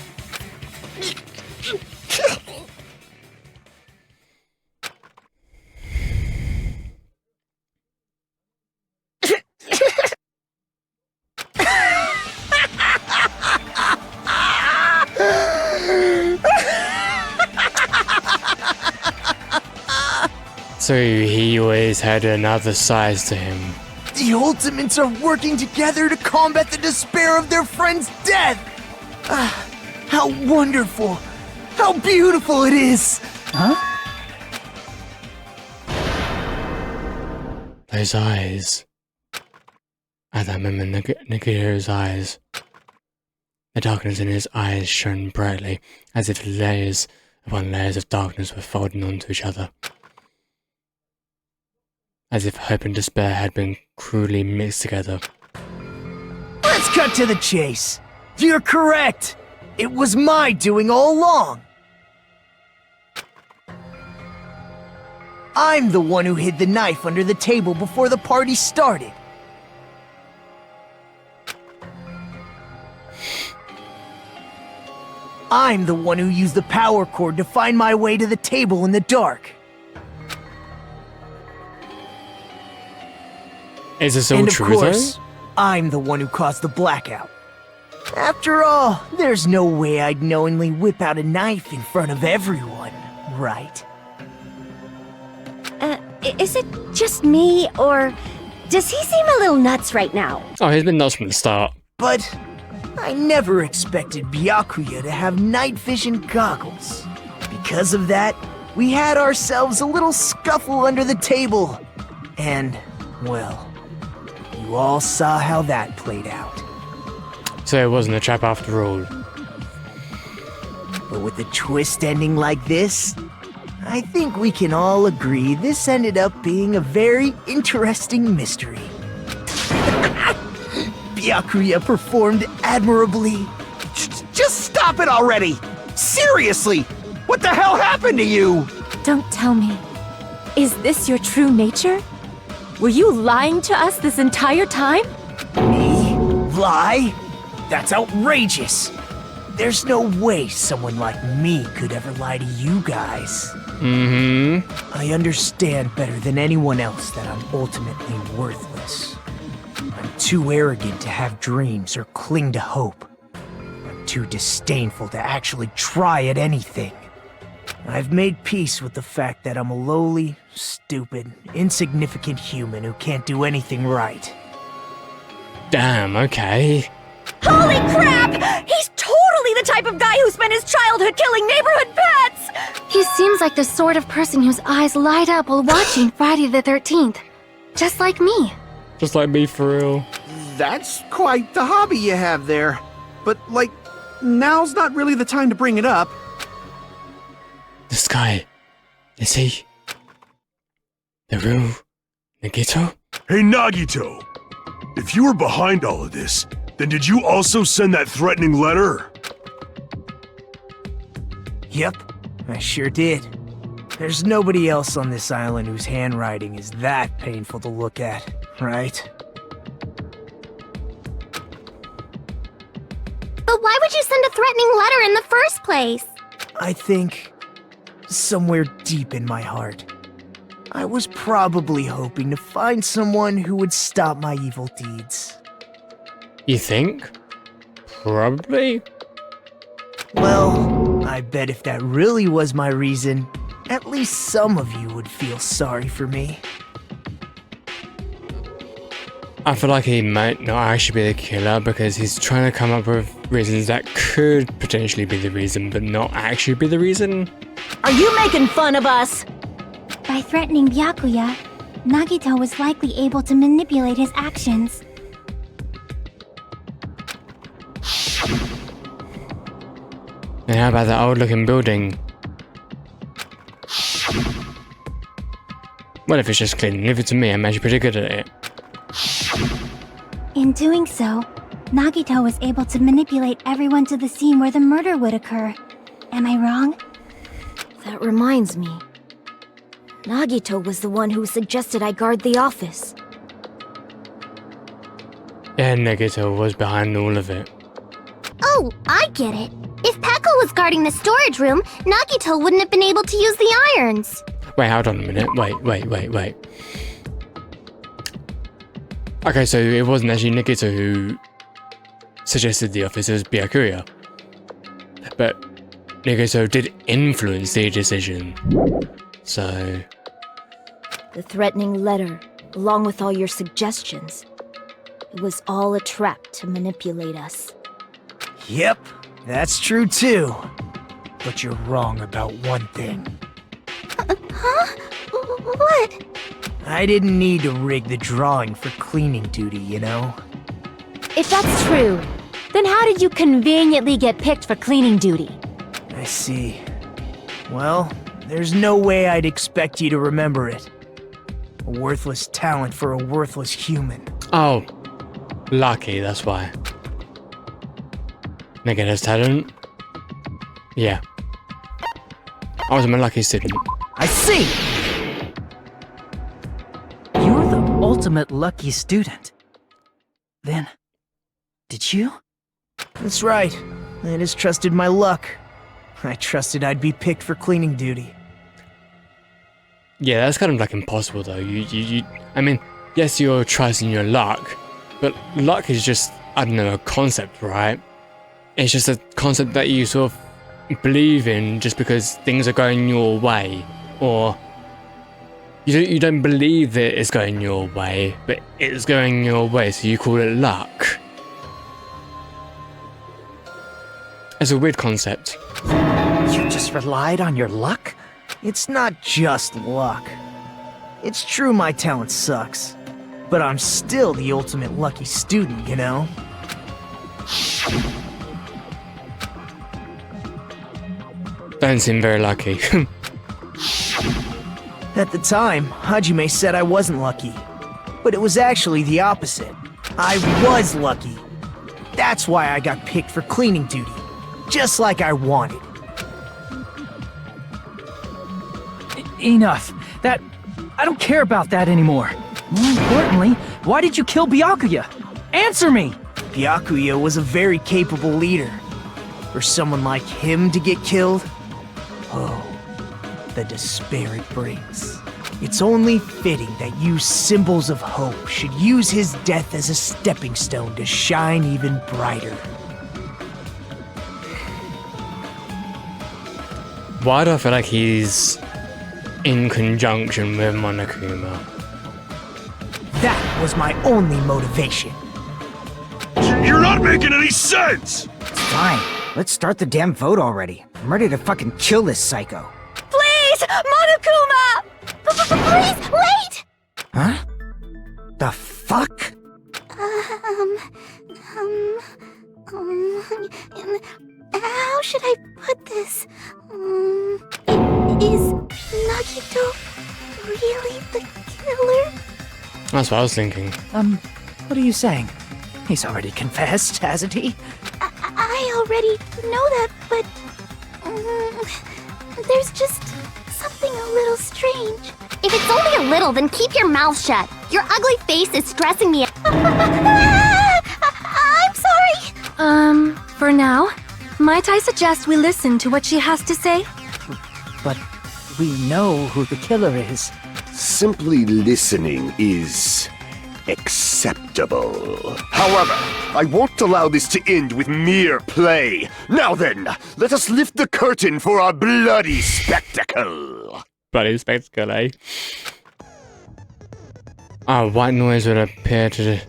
So he always had another side to him. The Ultimates are working together to combat the despair of their friend's death! Ah, how wonderful! How beautiful it is! Huh? Those eyes. At that moment, Nagito's eyes. The darkness in his eyes shone brightly, as if layers upon layers of darkness were folding onto each other. As if hope and despair had been cruelly mixed together. Let's cut to the chase. You're correct. It was my doing all along. I'm the one who hid the knife under the table before the party started. I'm the one who used the power cord to find my way to the table in the dark. Is this all And of true, course, though? I'm the one who caused the blackout. After all, there's no way I'd knowingly whip out a knife in front of everyone, right? Is it just me, or does he seem a little nuts right now? Oh, he's been nuts from the start. But I never expected Byakuya to have night vision goggles. Because of that, we had ourselves a little scuffle under the table. And, well, you all saw how that played out. So it wasn't a trap after all. But with a twist ending like this, I think we can all agree this ended up being a very interesting mystery. Byakuya performed admirably. Just stop it already! Seriously! What the hell happened to you? Don't tell me. Is this your true nature? Were you lying to us this entire time? Me? Lie? That's outrageous! There's no way someone like me could ever lie to you guys. I understand better than anyone else that I'm ultimately worthless. I'm too arrogant to have dreams or cling to hope. I'm too disdainful to actually try at anything. I've made peace with the fact that I'm a lowly, stupid, insignificant human who can't do anything right. Damn, okay. Holy crap! He's totally the type of guy who spent his childhood killing neighborhood pets! He seems like the sort of person whose eyes light up while watching Friday the 13th. Just like me. Just like me, for real. That's quite the hobby you have there. But, like, now's not really the time to bring it up. This guy, is he the real Nagito? Hey, Nagito! If you were behind all of this, then did you also send that threatening letter? Yep, I sure did. There's nobody else on this island whose handwriting is that painful to look at, right? But why would you send a threatening letter in the first place? I think, somewhere deep in my heart, I was probably hoping to find someone who would stop my evil deeds. You think? Probably? Well, I bet if that really was my reason, at least some of you would feel sorry for me. I feel like he might not actually be the killer because he's trying to come up with reasons that could potentially be the reason, but not actually be the reason. Are you making fun of us? By threatening Byakuya, Nagito was likely able to manipulate his actions. And how about that old looking building? Well, if it's just clean, leave it to me, I'm actually pretty good at it. In doing so, Nagito was able to manipulate everyone to the scene where the murder would occur. Am I wrong? That reminds me. Nagito was the one who suggested I guard the office. Yeah, Nagito was behind all of it. Oh, I get it. If Pekka was guarding the storage room, Nagito wouldn't have been able to use the irons. Wait, hold on a minute. Wait. Okay, so it wasn't actually Nagito who suggested the office, it was Byakuya. But Nagito did influence the decision. So... The threatening letter, along with all your suggestions. It was all a trap to manipulate us. Yep, that's true too. But you're wrong about one thing. Huh? What? I didn't need to rig the drawing for cleaning duty, you know? If that's true, then how did you conveniently get picked for cleaning duty? I see. Well, there's no way I'd expect you to remember it. A worthless talent for a worthless human. Oh, lucky, that's why. Nagito's talent? Yeah. I was a lucky student. I see! You're the ultimate lucky student. Then, did you? That's right. I just trusted my luck. I trusted I'd be picked for cleaning duty. Yeah, that's kind of like impossible though. I mean, yes, you're trusting your luck, but luck is just, I don't know, a concept, right? It's just a concept that you sort of believe in just because things are going your way, or you don't believe that it's going your way, but it's going your way, so you call it luck. It's a weird concept. You just relied on your luck? It's not just luck. It's true my talent sucks, but I'm still the ultimate lucky student, you know? Don't seem very lucky. At the time, Hajime said I wasn't lucky, but it was actually the opposite. I was lucky. That's why I got picked for cleaning duty, just like I wanted. Enough. I don't care about that anymore. More importantly, why did you kill Byakuya? Answer me! Byakuya was a very capable leader. For someone like him to get killed, oh, the despair it brings. It's only fitting that you symbols of hope should use his death as a stepping stone to shine even brighter. Why do I feel like he's in conjunction with Monokuma? That was my only motivation. You're not making any sense! Fine, let's start the damn vote already. I'm ready to fucking kill this psycho. Please, Monokuma! Please, wait! Huh? The fuck? How should I put this? Is Nagito really the killer? That's what I was thinking. What are you saying? He's already confessed, hasn't he? I already know that, but there's just something a little strange. If it's only a little, then keep your mouth shut. Your ugly face is stressing me out. I'm sorry. For now, might I suggest we listen to what she has to say? But we know who the killer is. Simply listening is acceptable. However, I won't allow this to end with mere play. Now then, let us lift the curtain for our bloody spectacle. Bloody spectacle, eh? White noise will appear to...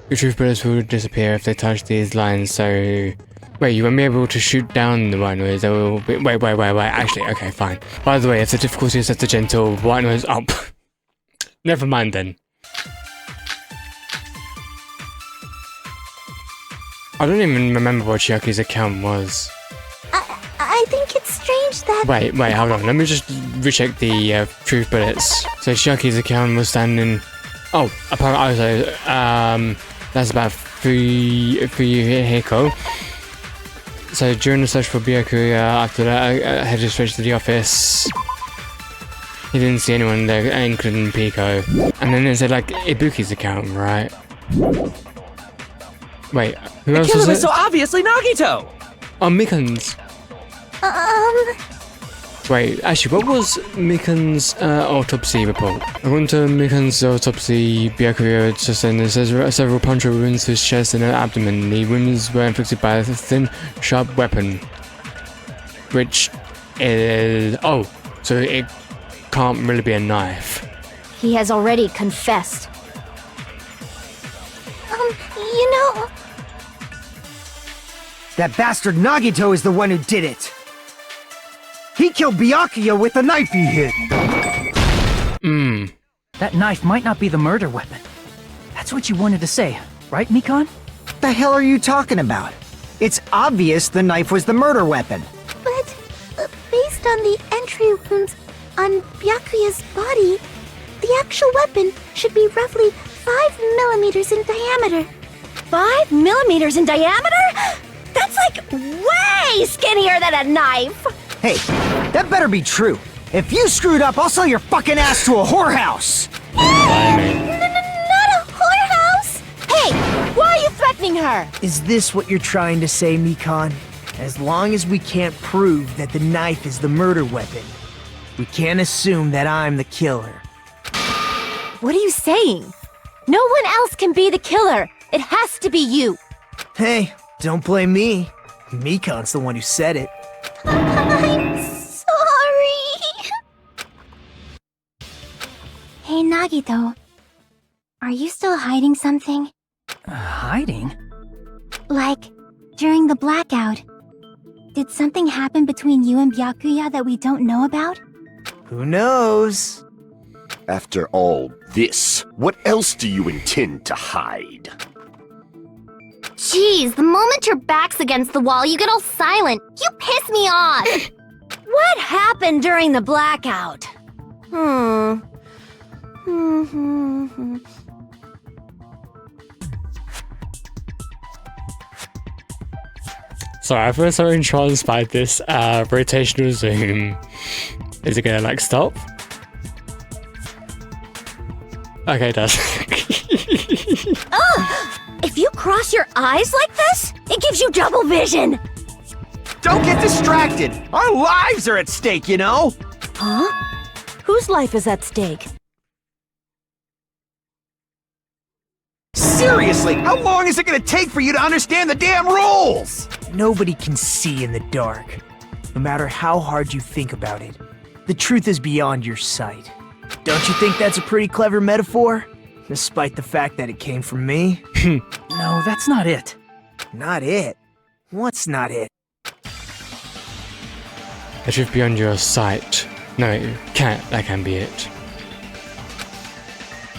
The truth bullets will disappear if they touch these lines, so... Wait, you won't be able to shoot down the white noise. There will be... Wait. Actually, okay, fine. By the way, if the difficulty is set to gentle, white noise up. Never mind then. I don't even remember what Chiaki's account was. I think it's strange that... Wait, hold on. Let me just recheck the truth bullets. So Chiaki's account was standing... Oh, apparently also, that's about 3 Hiko. So during the search for Byakuya, after that, I headed straight to the office. He didn't see anyone there, including Pico. And then it said like Ibuki's account, right? Wait, who else was it? The killer is so obviously Nagito! Oh, Mikan's. Wait, actually, what was Mikan's autopsy report? According to Mikan's autopsy, Byakuya sustained several puncture wounds to his chest and abdomen. The wounds were inflicted by a thin, sharp weapon. Which is... Oh, so it can't really be a knife. He has already confessed. You know... That bastard Nagito is the one who did it! He killed Byakuya with the knife he hid! That knife might not be the murder weapon. That's what you wanted to say, right, Mikan? What the hell are you talking about? It's obvious the knife was the murder weapon. But based on the entry wounds on Byakuya's body, the actual weapon should be roughly 5 millimeters in diameter. 5 millimeters in diameter? That's like way skinnier than a knife! Hey, that better be true. If you screwed up, I'll sell your fucking ass to a whorehouse! Not a whorehouse! Hey, why her! Is this what you're trying to say, Mikan? As long as we can't prove that the knife is the murder weapon, we can't assume that I'm the killer. What are you saying? No one else can be the killer. It has to be you. Hey, don't blame me. Mikan's the one who said it. I'm sorry. Hey, Nagito. Are you still hiding something? Hiding? Like, during the blackout, did something happen between you and Byakuya that we don't know about? Who knows? After all this, what else do you intend to hide? Jeez, the moment your back's against the wall, you get all silent. You piss me off! What happened during the blackout? Sorry, I feel so entranced by this rotational zoom. Is it gonna like stop? Okay, it does. If you cross your eyes like this, it gives you double vision. Don't get distracted! Our lives are at stake, you know? Huh? Whose life is at stake? Seriously, how long is it gonna take for you to understand the damn rules? Nobody can see in the dark, no matter how hard you think about it. The truth is beyond your sight. Don't you think that's a pretty clever metaphor? Despite the fact that it came from me? No, that's not it. Not it? What's not it? The truth beyond your sight. No, it can't. That can be it.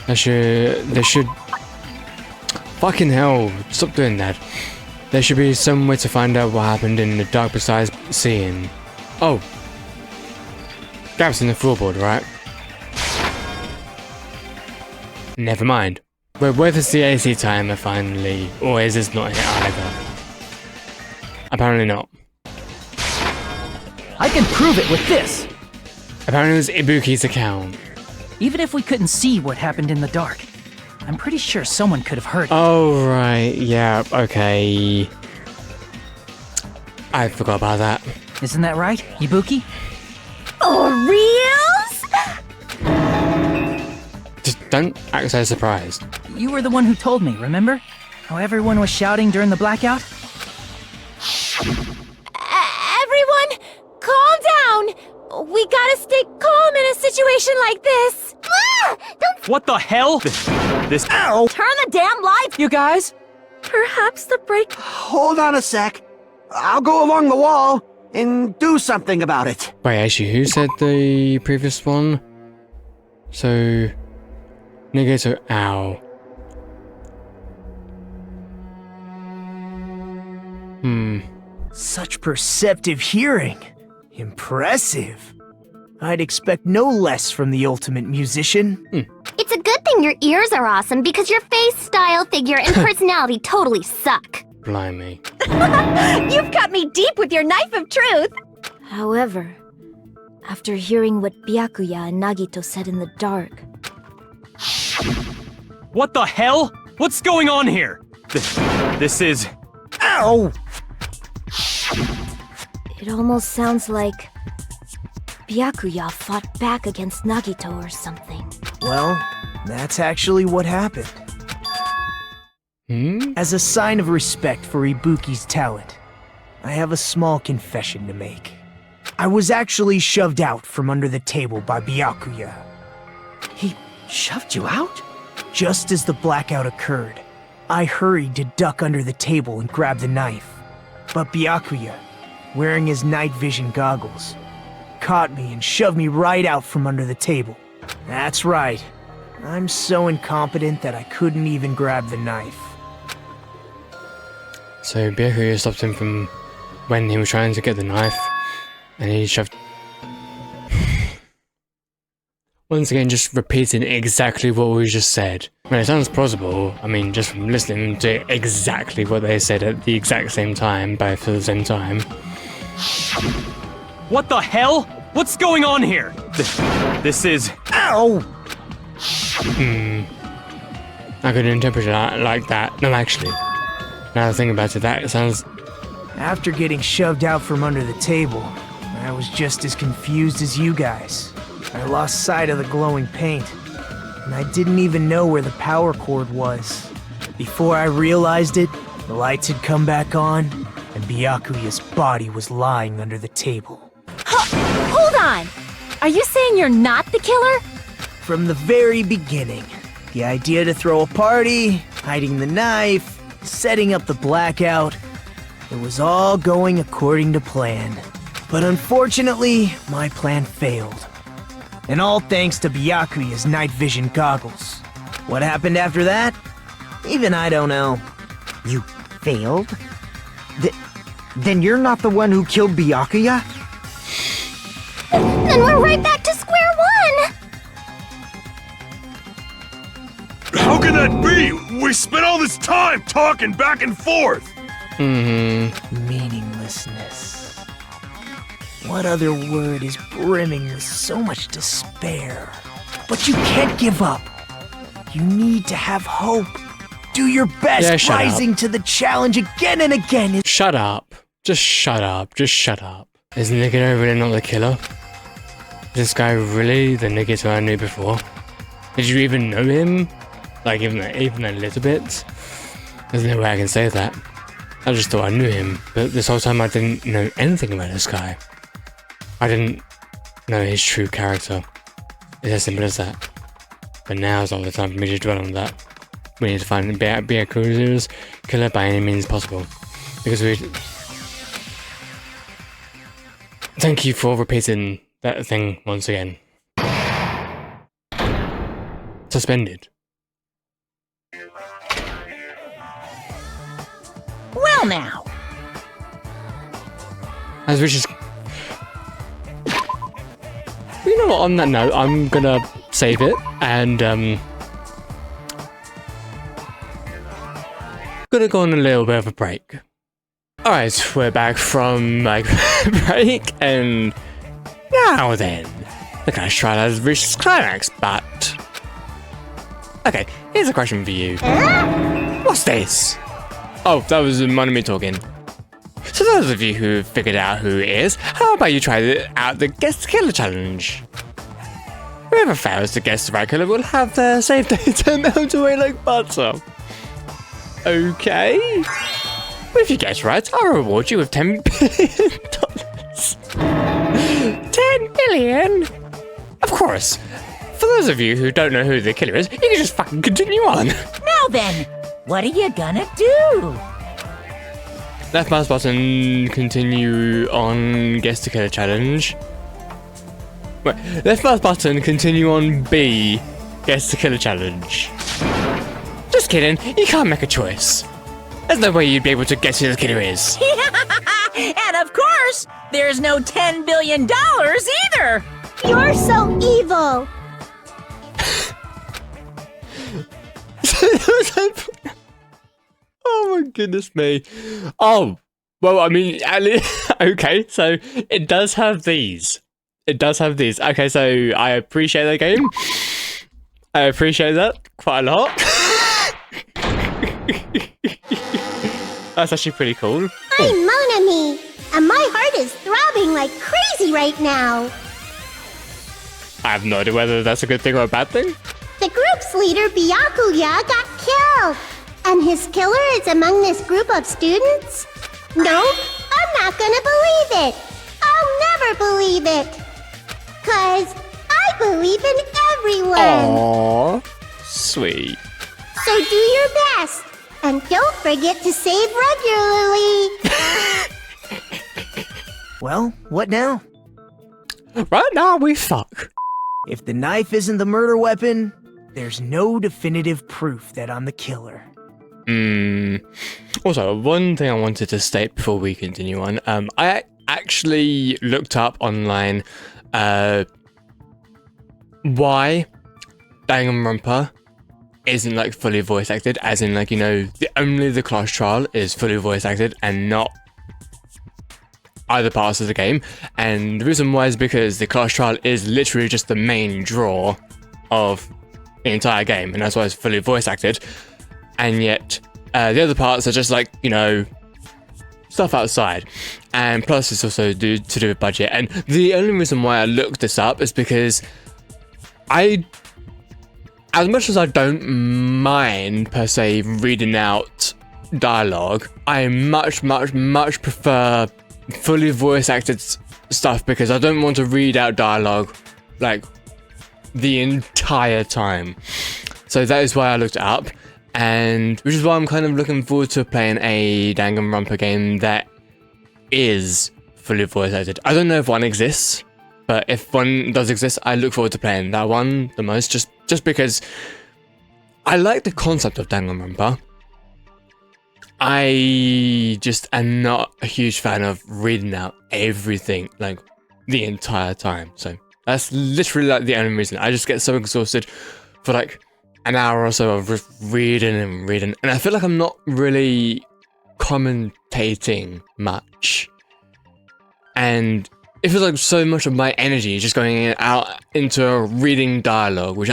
There should. Fucking hell! Stop doing that. There should be some way to find out what happened in the dark besides seeing. Oh, gaps in the floorboard, right? Never mind. But whether it's the AC timer finally, or is this not hit either? Apparently not. I can prove it with this. Apparently it was Ibuki's account. Even if we couldn't see what happened in the dark, I'm pretty sure someone could have heard it. Oh, right. Yeah, okay. I forgot about that. Isn't that right, Ibuki? For reals? Just don't act so surprised. You were the one who told me, remember? How everyone was shouting during the blackout? Everyone, calm down. We gotta stay calm in a situation like this. Don't What the hell? This. Ow! turn the damn lights. You guys? Perhaps the break. Hold on a sec. I'll go along the wall and do something about it. Wait, actually, who said the previous one? So, Nagito, ow. Such perceptive hearing. Impressive. I'd expect no less from the ultimate musician. It's a good thing your ears are awesome because your face, style, figure, and personality totally suck. Blimey. You've cut me deep with your knife of truth. However, after hearing what Byakuya and Nagito said in the dark, What the hell? What's going on here? This is. Ow! it almost sounds like Byakuya fought back against Nagito or something. Well, that's actually what happened. As a sign of respect for Ibuki's talent, I have a small confession to make. I was actually shoved out from under the table by Byakuya. He shoved you out? Just as the blackout occurred, I hurried to duck under the table and grab the knife. But Byakuya, wearing his night vision goggles, caught me and shoved me right out from under the table. That's right. I'm so incompetent that I couldn't even grab the knife. So Byakuya stopped him from when he was trying to get the knife, and he shoved. Once again, just repeating exactly what we just said. I mean, it sounds plausible. I mean, just from listening to exactly what they said at the exact same time, both at the same time. What the hell? What's going on here? This is. Ow! I could interpret it like that. No, actually. Now think about it, that sounds... After getting shoved out from under the table, I was just as confused as you guys. I lost sight of the glowing paint, and I didn't even know where the power cord was. Before I realized it, the lights had come back on, and Byakuya's body was lying under the table. Hold on! Are you saying you're not the killer? From the very beginning, the idea to throw a party, hiding the knife, setting up the blackout, it was all going according to plan. But unfortunately, my plan failed. And all thanks to Byakuya's night vision goggles. What happened after that? Even I don't know. You failed? Then you're not the one who killed Byakuya? Then we're right back to square one! How can that be? We spent all this time talking back and forth! Meaninglessness. What other word is brimming with so much despair? But you can't give up. You need to have hope. Do your best, Yeah, shut rising to the challenge again and again. Shut up. Just shut up. Just shut up. Is Nagito really not the killer? Is this guy really the Nagito I knew before? Did you even know him? Like, even a little bit? There's no way I can say that. I just thought I knew him, but this whole time I didn't know anything about this guy. I didn't know his true character. It's as simple as that. But now's not the time for me to dwell on that. We need to find Byakuya's killer by any means possible. Because we... Thank you for repeating that thing once again. Suspended. Well now. As we just... You know what, on that note, I'm gonna save it and gonna go on a little bit of a break. Alright, we're back from my break, and now then, the guy's trial has reached its climax, but... Okay, here's a question for you. What's this? Oh, that was me talking. So those of you who figured out who it is, how about you try out the Guess the Killer challenge? Whoever fails to guess the right killer will have their save data melt away like butter. Okay? But if you guess right, I'll reward you with $10 billion. 10 billion? Of course. For those of you who don't know who the killer is, you can just fucking continue on. Now then, what are you gonna do? Left mouse button, continue on Guess the Killer challenge. Wait, left mouse button, continue on B, Guess the Killer challenge. Just kidding, you can't make a choice. There's no way you'd be able to guess who the killer is. And of course, there's no $10 billion either. You're so evil! Oh my goodness me. Oh, well, I mean, okay, so it does have these. It does have these. Okay, so I appreciate that game. I appreciate that quite a lot. That's actually pretty cool. I'm Mon Ami, and my heart is throbbing like crazy right now. I have no idea whether that's a good thing or a bad thing. The group's leader, Byakuya, got killed. And his killer is among this group of students? No, I'm not gonna believe it. I'll never believe it. 'Cause I believe in everyone. Aww, sweet. So do your best. And don't forget to save regularly. Well, what now? Right now we fuck. If the knife isn't the murder weapon, there's no definitive proof that I'm the killer. Also, one thing I wanted to state before we continue on, I actually looked up online why Danganronpa isn't like fully voice acted, as in like, you know, only the class trial is fully voice acted and not other parts of the game. And the reason why is because the class trial is literally just the main draw of the entire game, and that's why it's fully voice acted. And yet The other parts are just like, you know, stuff outside. And plus it's also to do with budget. And the only reason why I looked this up is because as much as I don't mind per se reading out dialogue, I much prefer fully voice acted stuff, because I don't want to read out dialogue like the entire time. So that is why I looked it up, and which is why I'm kind of looking forward to playing a Danganronpa game that is fully voice acted. I don't know if one exists, but if one does exist, I look forward to playing that one the most, just because I like the concept of Danganronpa. I just am not a huge fan of reading out everything like the entire time. So that's literally like the only reason. I just get so exhausted for like an hour or so of just reading, and I feel like I'm not really commentating much. And it feels like so much of my energy is just going out into reading dialogue, which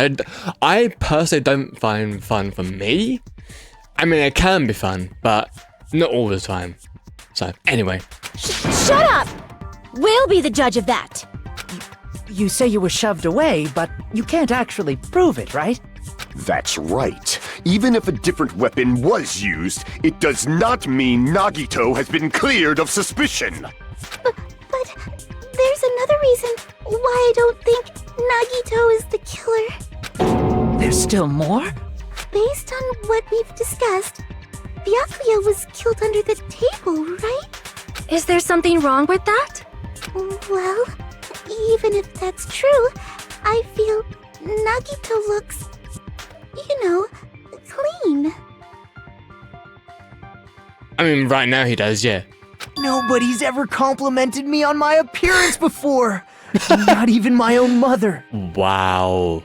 I personally don't find fun for me. I mean, it can be fun, but not all the time. So, anyway. Shut up! We'll be the judge of that. You say you were shoved away, but you can't actually prove it, right? That's right. Even if a different weapon was used, it does not mean Nagito has been cleared of suspicion. But there's another reason why I don't think Nagito is the killer. There's still more? Based on what we've discussed, Byakuya was killed under the table, right? Is there something wrong with that? Well, even if that's true, I feel Nagito looks, you know, clean. I mean, right now he does, yeah. Nobody's ever complimented me on my appearance before. Not even my own mother. Wow.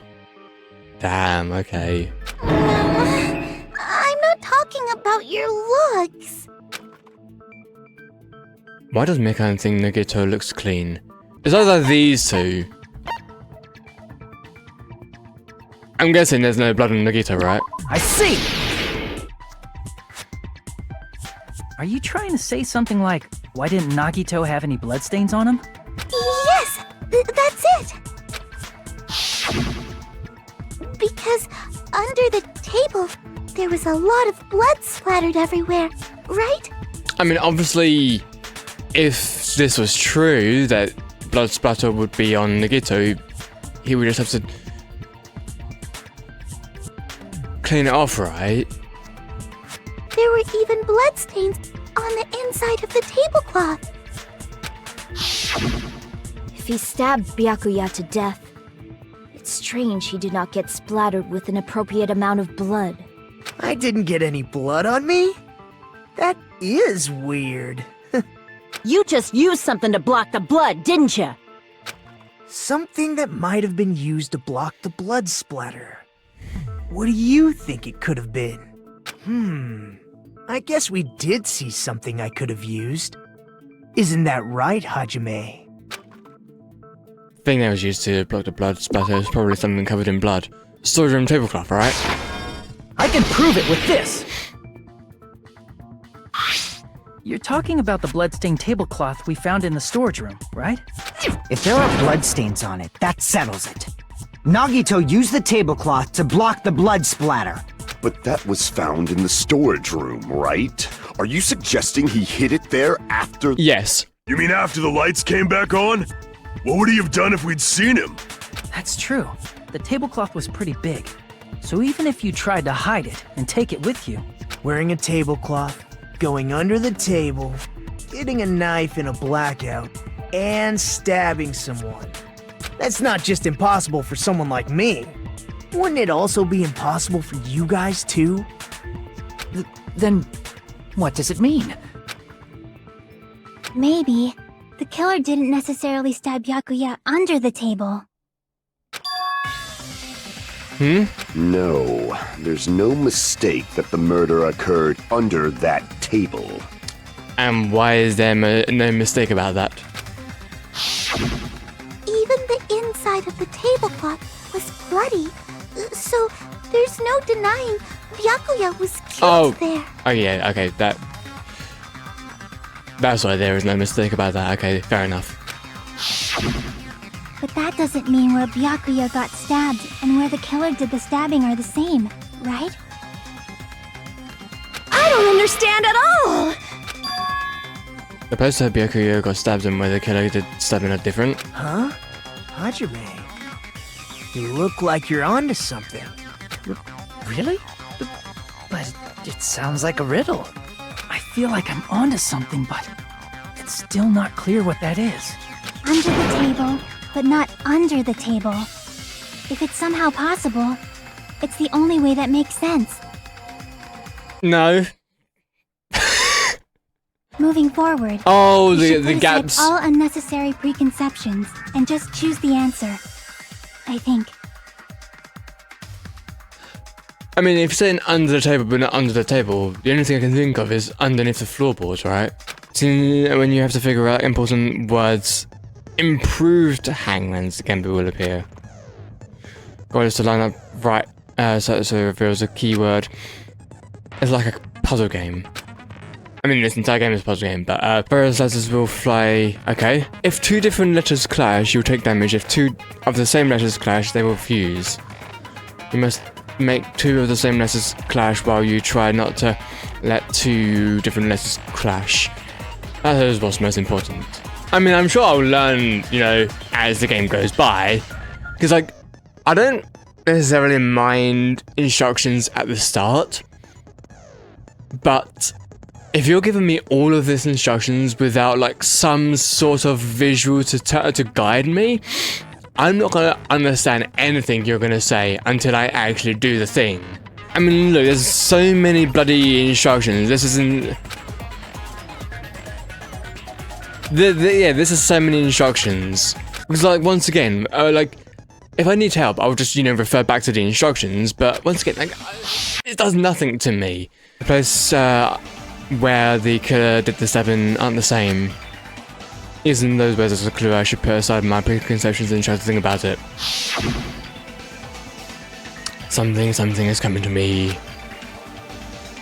Damn, okay. I'm not talking about your looks. Why does Mikan think Nagito looks clean? It's either these two. I'm guessing there's no blood on Nagito, right? I see! Are you trying to say something like, why didn't Nagito have any bloodstains on him? Yes, that's it. Because under the table, there was a lot of blood splattered everywhere, right? I mean, obviously, if this was true, that blood splatter would be on Nagito, he would just have to clean it off, right? There were even bloodstains on the inside of the tablecloth. If he stabbed Byakuya to death, it's strange he did not get splattered with an appropriate amount of blood. I didn't get any blood on me? That is weird. You just used something to block the blood, didn't you? Something that might have been used to block the blood splatter. What do you think it could have been? I guess we did see something I could have used. Isn't that right, Hajime? Thing that was used to block the blood splatter is probably something covered in blood. Storage room tablecloth, right? I can prove it with this! You're talking about the bloodstained tablecloth we found in the storage room, right? If there are bloodstains on it, that settles it. Nagito used the tablecloth to block the blood splatter. But that was found in the storage room, right? Are you suggesting he hid it there after— Yes. You mean after the lights came back on? What would he have done if we'd seen him? That's true. The tablecloth was pretty big. So even if you tried to hide it and take it with you... Wearing a tablecloth, going under the table, getting a knife in a blackout, and stabbing someone. That's not just impossible for someone like me. Wouldn't it also be impossible for you guys too? Then, what does it mean? Maybe the killer didn't necessarily stab Byakuya under the table. No, there's no mistake that the murder occurred under that table. And why is there no mistake about that? Even the inside of the tablecloth was bloody, so There's no denying Byakuya was killed there. Oh yeah, okay, that's why there is no mistake about that. Okay, fair enough. But that doesn't mean where Byakuya got stabbed and where the killer did the stabbing are the same, right? I don't understand at all! The place where Byakuya got stabbed and where the killer did stabbing are different. Huh? Hajime, you look like you're onto something. Really? But it sounds like a riddle. I feel like I'm onto something, but it's still not clear what that is. Under the table, but not under the table. If it's somehow possible, it's the only way that makes sense. No. Moving forward, Oh, you the should gaps. place all unnecessary preconceptions and just choose the answer. I think. I mean, if you're saying under the table but not under the table, the only thing I can think of is underneath the floorboards, right? See, when you have to figure out important words, improved hangman's again will appear. Goal is to line up right, so it reveals a keyword. It's like a puzzle game. I mean, this entire game is a puzzle game, but various letters will fly. Okay. If two different letters clash, you'll take damage. If two of the same letters clash, they will fuse. You must make two of the same letters clash while you try not to let two different letters clash. That is what's most important. I mean, I'm sure I'll learn, you know, as the game goes by. Because, like, I don't necessarily mind instructions at the start. But if you're giving me all of these instructions without, like, some sort of visual to guide me, I'm not gonna understand anything you're gonna say until I actually do the thing. I mean, look, there's so many bloody instructions. This isn't... yeah, this is so many instructions. Because, like, once again, like, if I need help, I'll just, you know, refer back to the instructions. But once again, like, it does nothing to me. The place where the killer did the stabbing aren't the same. Isn't those words as a clue I should put aside my preconceptions and try to think about it? Something is coming to me.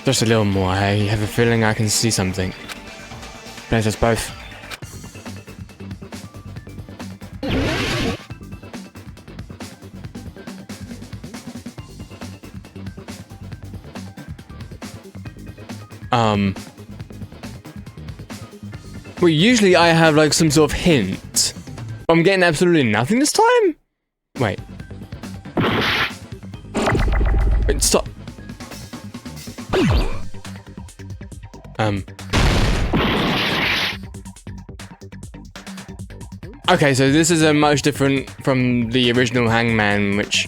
Just a little more. I have a feeling I can see something. Bless us both. Well, usually I have like some sort of hint. I'm getting absolutely nothing this time? Wait. Wait, stop. Okay, so this is a much different from the original Hangman, which...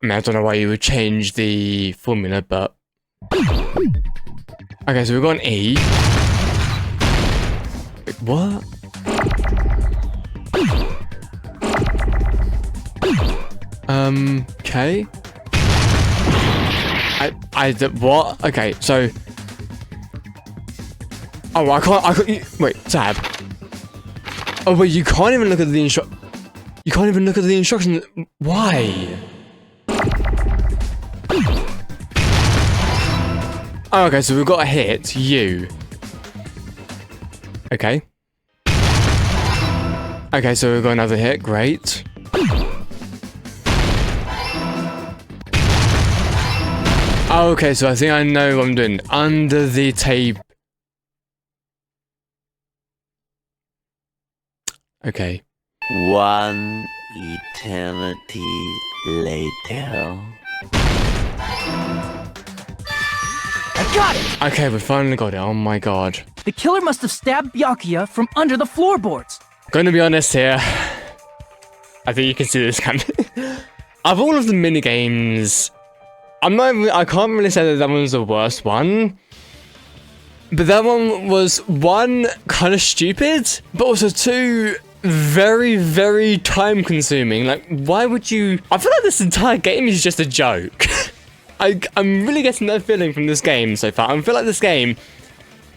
I mean, I don't know why you would change the formula, but... Okay, so we've got an E. Wait, what? Okay. What? Okay, so... Oh, I can't, wait, tab. Oh, wait, you can't even look at the You can't even look at the instructions. Why? Oh, okay, so we've got a hit, you. Okay. Okay, so we've got another hit, great. Okay, so I think I know what I'm doing. Under the table. Okay. One eternity later. I got it! Okay, we finally got it. Oh my god. The killer must have stabbed Byakuya from under the floorboards. Gonna be honest here. I think you can see this coming. Of all of the minigames, I can't really say that one was the worst one. But that one was, one, kind of stupid, but also two, very, very time consuming. Like, why would you... I feel like this entire game is just a joke. I'm really getting that feeling from this game so far. I feel like this game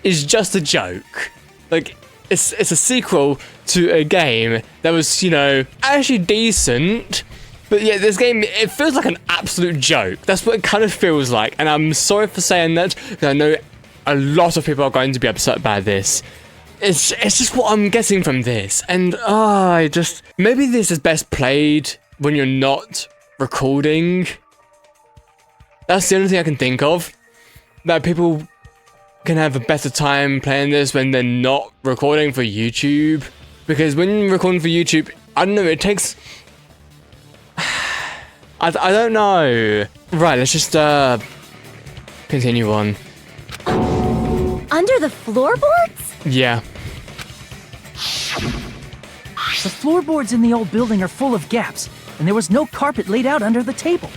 is just a joke. Like, it's a sequel to a game that was, you know, actually decent, But yeah, this game, it feels like an absolute joke. That's what it kind of feels like. And I'm sorry for saying that, because I know a lot of people are going to be upset by this. It's just what I'm getting from this. And maybe this is best played when you're not recording. That's the only thing I can think of. That people can have a better time playing this when they're not recording for YouTube. Because when you're recording for YouTube, I don't know, it takes... I don't know. Right, let's just continue on. Under the floorboards? Yeah. The floorboards in the old building are full of gaps, and there was no carpet laid out under the table.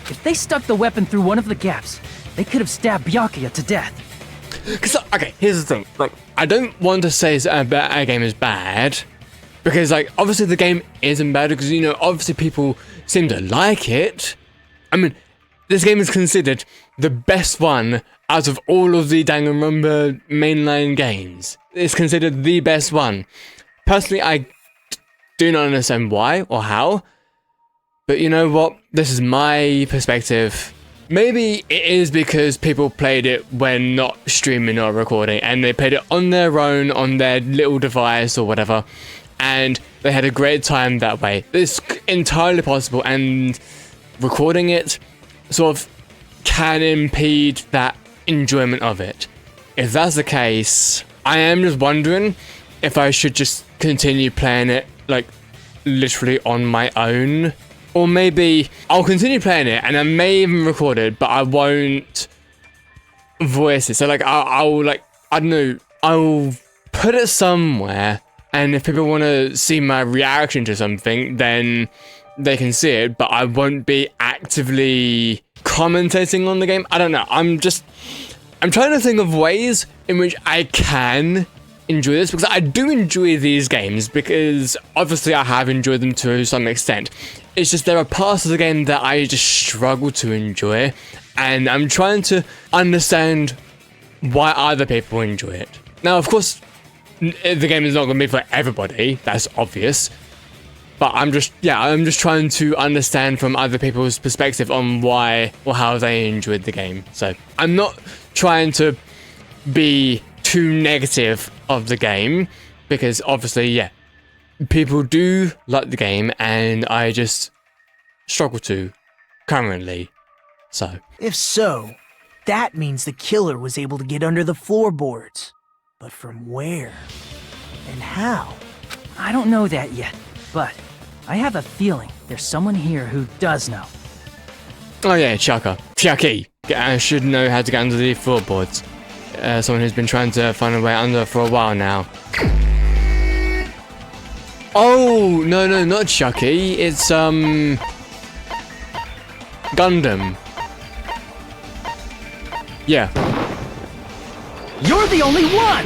If they stuck the weapon through one of the gaps, they could have stabbed Byakuya to death. Cause, okay, here's the thing. Like, I don't want to say a game is bad, because, like, obviously the game isn't bad, because, you know, obviously people seem to like it. I mean, this game is considered the best one out of all of the Danganronpa mainline games. It's considered the best one. Personally, I do not understand why or how, but you know what? This is my perspective. Maybe it is because people played it when not streaming or recording, and they played it on their own, on their little device or whatever, and they had a great time that way. It's entirely possible, and recording it sort of can impede that enjoyment of it. If that's the case, I am just wondering if I should just continue playing it, like, literally on my own. Or maybe I'll continue playing it and I may even record it, but I won't voice it. So, like, I'll like, I don't know, I'll put it somewhere, and if people want to see my reaction to something, then they can see it, but I won't be actively commentating on the game. I don't know. I'm trying to think of ways in which I can enjoy this, because I do enjoy these games, because obviously I have enjoyed them to some extent. It's just there are parts of the game that I just struggle to enjoy, and I'm trying to understand why other people enjoy it. Now, of course, the game is not going to be for everybody, that's obvious, but I'm just trying to understand from other people's perspective on why or how they enjoyed the game. So I'm not trying to be too negative of the game, because obviously, yeah, people do like the game, and I just struggle to currently. So If so, that means the killer was able to get under the floorboards. But from where? And how? I don't know that yet, but I have a feeling there's someone here who does know. oh yeah, Chiaki should know how to get under the floorboards. Someone who's been trying to find a way under for a while now. Oh, no, not Chucky. It's, Gundam. Yeah. You're the only one!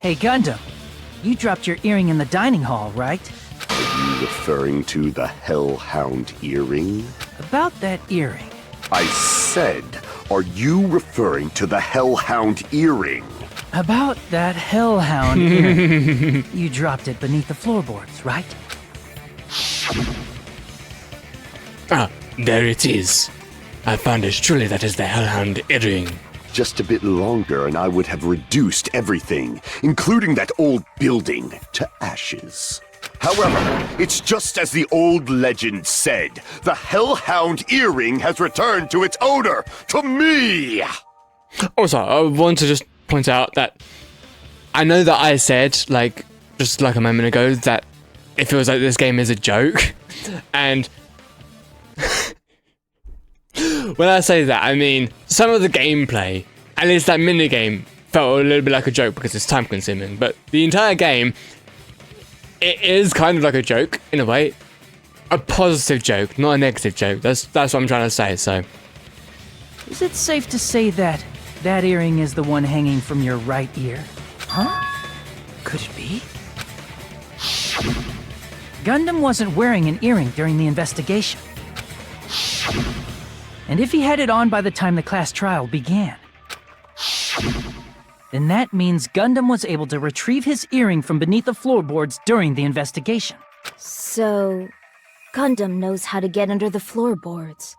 Hey, Gundam. You dropped your earring in the dining hall, right? Are you referring to the Hellhound earring? About that earring. I said, are you referring to the Hellhound earring? About that Hellhound earring. You dropped it beneath the floorboards, right? Ah, there it is. I found it. Truly, that is the Hellhound earring. Just a bit longer and I would have reduced everything, including that old building, to ashes. However, it's just as the old legend said. The Hellhound earring has returned to its owner, to me! Also, I want to just point out that I know that I said, like, just like a moment ago, that it feels like this game is a joke. And when I say that, I mean, some of the gameplay, at least that minigame, felt a little bit like a joke because it's time consuming. But the entire game, it is kind of like a joke, in a way. A positive joke, not a negative joke. That's what I'm trying to say, so. Is it safe to say that that earring is the one hanging from your right ear? Huh? Could it be? Gundam wasn't wearing an earring during the investigation. And if he had it on by the time the class trial began, Then that means Gundam was able to retrieve his earring from beneath the floorboards during the investigation. So, Gundam knows how to get under the floorboards.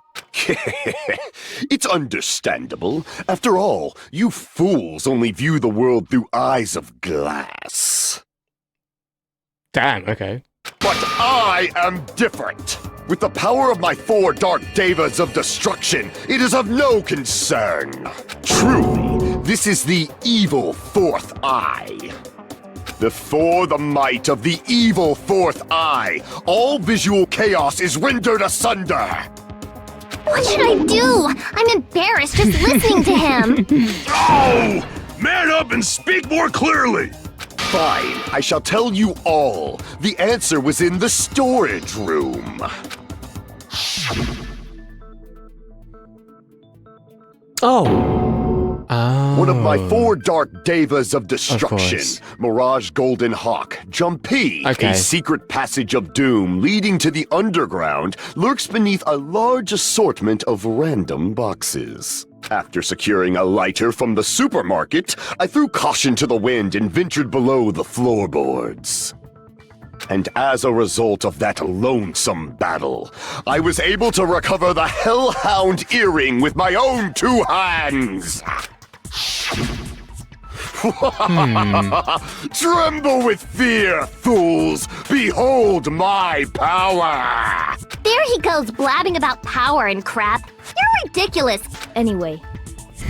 It's understandable. After all, you fools only view the world through eyes of glass. Damn, okay. But I am different. With the power of my 4 Dark Devas of destruction, it is of no concern. Truly, this is the evil 4th eye. Before the might of the evil 4th eye, all visual chaos is rendered asunder. What should I do? I'm embarrassed just listening to him. Oh! Man up and speak more clearly! Fine, I shall tell you all. The answer was in the storage room. One of my 4 Dark Devas of destruction, Mirage Golden Hawk, Jumpy, a secret passage of doom leading to the underground, lurks beneath a large assortment of random boxes. After securing a lighter from the supermarket, I threw caution to the wind and ventured below the floorboards. And as a result of that lonesome battle, I was able to recover the Hellhound earring with my own 2 hands! Tremble with fear, fools! Behold my power! There he goes blabbing about power and crap. You're ridiculous. Anyway,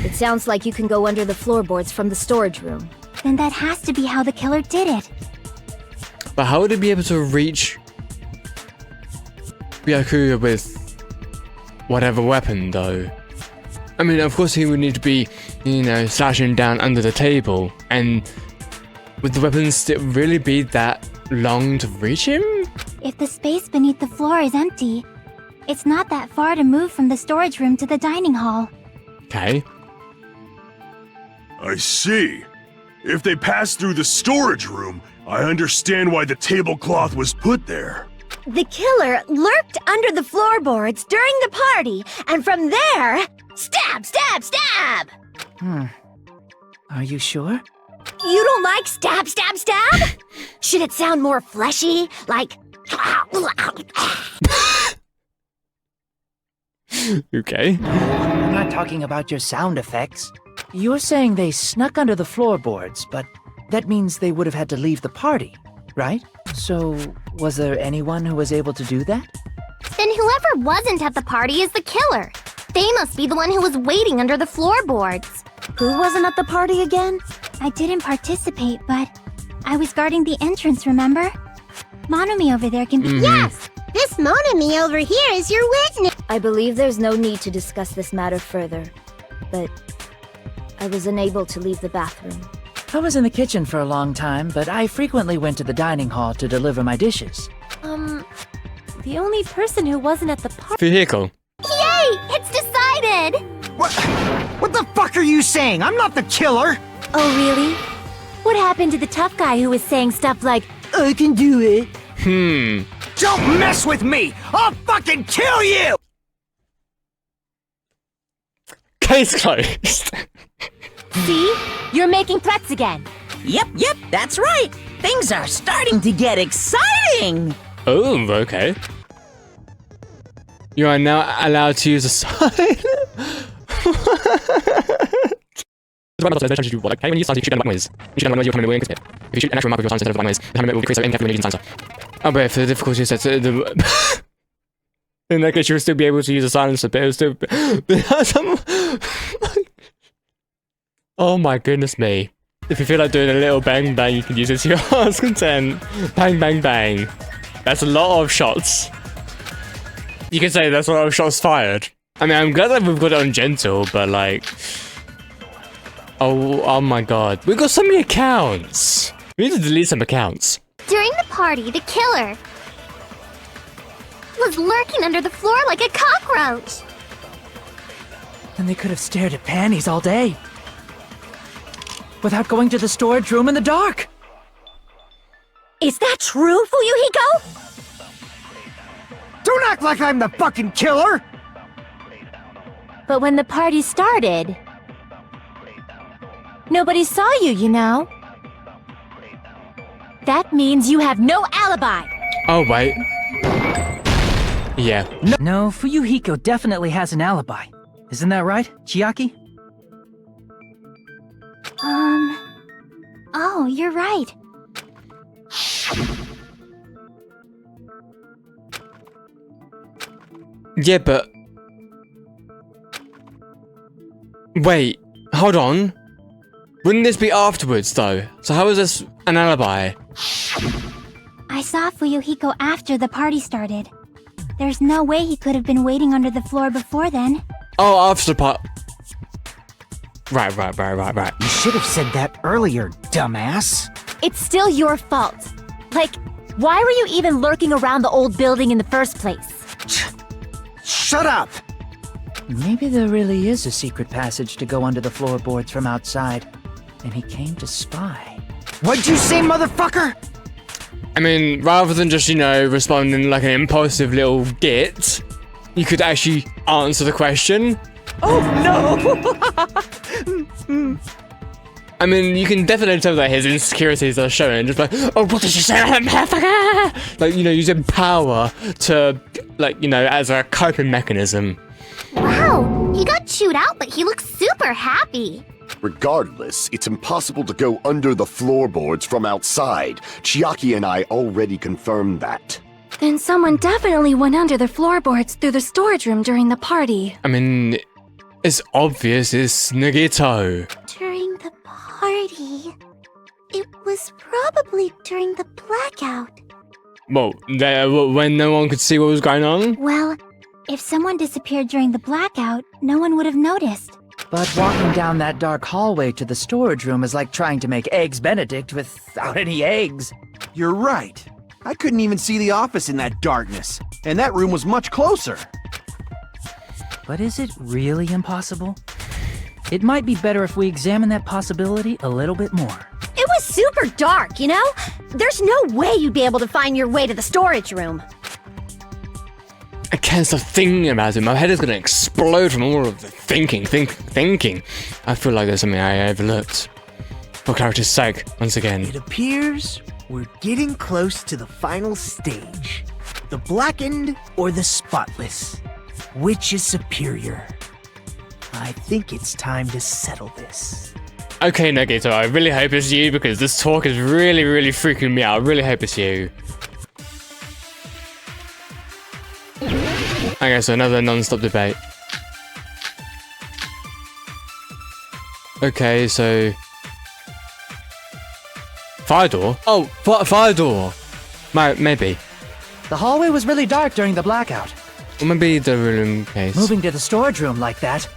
it sounds like you can go under the floorboards from the storage room. Then that has to be how the killer did it. But how would he be able to reach Byakuya with whatever weapon, though? I mean, of course he would need to be, you know, slashing down under the table. And would the weapon still really be that long to reach him? If the space beneath the floor is empty, it's not that far to move from the storage room to the dining hall. Okay. I see. If they passed through the storage room, I understand why the tablecloth was put there. The killer lurked under the floorboards during the party, and from there, stab, stab, stab! Are you sure? You don't like stab, stab, stab? Should it sound more fleshy? Like... Okay. I'm not talking about your sound effects. You're saying they snuck under the floorboards, but that means they would have had to leave the party, right? So, was there anyone who was able to do that? Then whoever wasn't at the party is the killer. They must be the one who was waiting under the floorboards. Who wasn't at the party again? I didn't participate, but I was guarding the entrance, remember? Monomi over there can be— Yes! This Monomi over here is your witness! I believe there's no need to discuss this matter further, but I was unable to leave the bathroom. I was in the kitchen for a long time, but I frequently went to the dining hall to deliver my dishes. The only person who wasn't at the party— Vehicle. Yay! It's decided! What the fuck are you saying? I'm not the killer! Oh, really? What happened to the tough guy who was saying stuff like, I can do it. Don't mess with me! I'll fucking kill you! Case closed. See? You're making threats again. Yep, that's right. Things are starting to get exciting. Oh, okay. You are now allowed to use a sign. Oh, but if the difficulty is set to the... In that case, you would still be able to use a silencer, but it would still... Oh my goodness me. If you feel like doing a little bang bang, you can use it to your heart's content. Bang bang bang. That's a lot of shots. You can say that's a lot of shots fired. I mean, I'm glad that we've got it on gentle, but like... Oh my god. We've got so many accounts. We need to delete some accounts. During the party, the killer was lurking under the floor like a cockroach. And they could have stared at panties all day. Without going to the storage room in the dark. Is that true, Fuyuhiko? Don't act like I'm the fucking killer! But when the party started, Nobody saw you, you know. That means you have no alibi. Oh, wait. Yeah. No, Fuyuhiko definitely has an alibi. Isn't that right, Chiaki? Oh, you're right. Yeah, but... Wait, hold on. Wouldn't this be afterwards, though? So how is this an alibi? I saw Fuyuhiko after the party started. There's no way he could have been waiting under the floor before then. Oh, after the part... Right. You should have said that earlier, dumbass. It's still your fault. Like, why were you even lurking around the old building in the first place? Shut up! Maybe there really is a secret passage to go under the floorboards from outside, and he came to spy. What'd you say, motherfucker? I mean, rather than just, responding like an impulsive little git, you could actually answer the question. Oh no! I mean, you can definitely tell that his insecurities are showing. Just like, oh, what did you say, motherfucker? Like, using power to, as a coping mechanism. Wow, he got chewed out, but he looks super happy. Regardless, it's impossible to go under the floorboards from outside. Chiaki and I already confirmed that. Then someone definitely went under the floorboards through the storage room during the party. I mean, it's obvious it's Nagito. During the party? It was probably during the blackout. Well, when no one could see what was going on? Well, if someone disappeared during the blackout, no one would have noticed. But walking down that dark hallway to the storage room is like trying to make Eggs Benedict without any eggs. You're right. I couldn't even see the office in that darkness, and that room was much closer. But is it really impossible? It might be better if we examine that possibility a little bit more. It was super dark, you know? There's no way you'd be able to find your way to the storage room. I can't stop thinking about it. My head is gonna explode from all of the thinking. I feel like there's something I overlooked. For clarity's sake, once again. It appears we're getting close to the final stage. The blackened or the spotless? Which is superior? I think it's time to settle this. Okay, Nagito, I really hope it's you because this talk is really, really freaking me out. I really hope it's you. Okay, so another non-stop debate. Okay, so... Fire door? Oh, fire door! Maybe. The hallway was really dark during the blackout. Or maybe the room case. Moving to the storage room like that.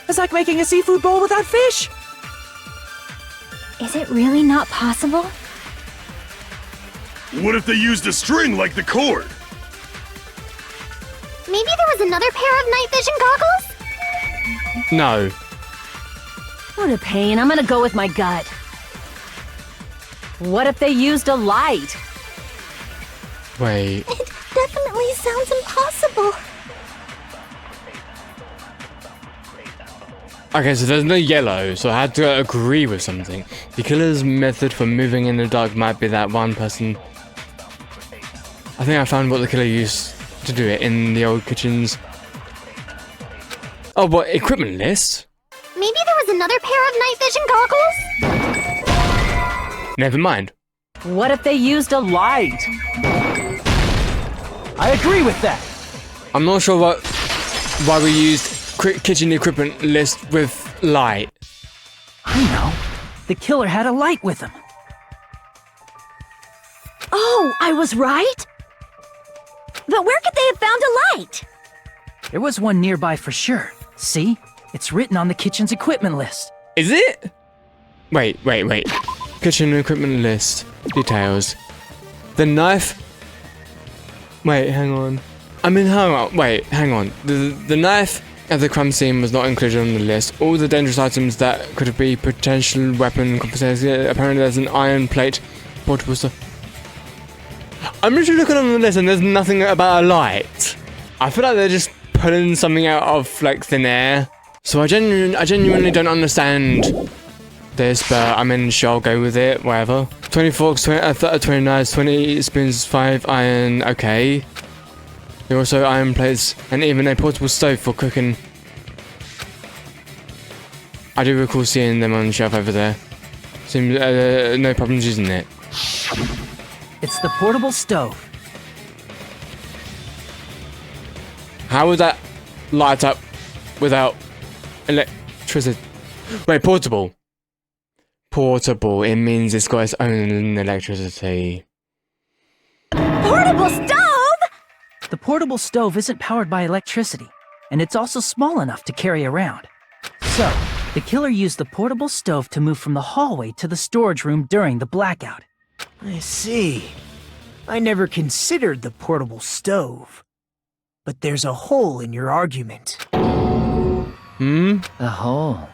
It's like making a seafood bowl without fish! Is it really not possible? What if they used a string like the cord? Maybe there was another pair of night vision goggles? No. What a pain. I'm gonna go with my gut. What if they used a light? Wait. It definitely sounds impossible. Okay, so there's no yellow, so I had to agree with something. The killer's method for moving in the dark might be that one person. I think I found what the killer used to do it in the old kitchens. Oh, what equipment list? Maybe there was another pair of night vision goggles? Never mind. What if they used a light? I agree with that. I'm not sure why we used kitchen equipment list with light. I know. The killer had a light with him. Oh, I was right? But where could they have found a light? There was one nearby for sure. See? It's written on the kitchen's equipment list. Is it? Wait. Kitchen equipment list. Details. The knife... Wait, hang on. Hang on. The knife at the crime scene was not included on the list. All the dangerous items that could be potential weapon compensation. Apparently there's an iron plate. Portable stuff. I'm literally looking on the list and there's nothing about a light. I feel like they're just pulling something out of, like, thin air. So I genuinely don't understand this, but I mean, sure, I'll go with it, whatever. 20 forks, 20 knives, 20 spoons, 5 iron, okay. There are also iron plates, and even a portable stove for cooking. I do recall seeing them on the shelf over there. Seems no problems using it. It's the portable stove. How would that light up without electricity? Wait, portable. Portable, it means it's got its own electricity. Portable stove? The portable stove isn't powered by electricity, and it's also small enough to carry around. So, the killer used the portable stove to move from the hallway to the storage room during the blackout. I see. I never considered the portable stove. But there's a hole in your argument. Hmm? A hole?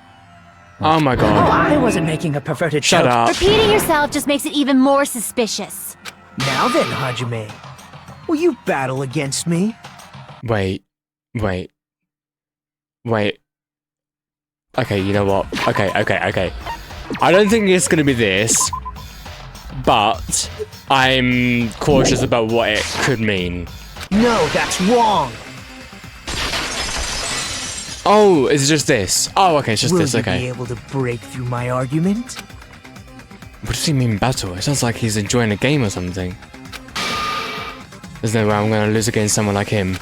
Oh my Oh, god. I wasn't making a perverted Shut joke. up. Repeating yourself just makes it even more suspicious. Now then, Hajime. Will you battle against me? Wait. Okay, you know what? Okay. I don't think it's gonna be this, but I'm cautious about what it could mean. No, that's wrong. Oh, is it just this? Oh, okay, it's just Will this, you okay. be able to break through my argument? What does he mean battle? It sounds like he's enjoying a game or something. There's no way I'm gonna lose against someone like him.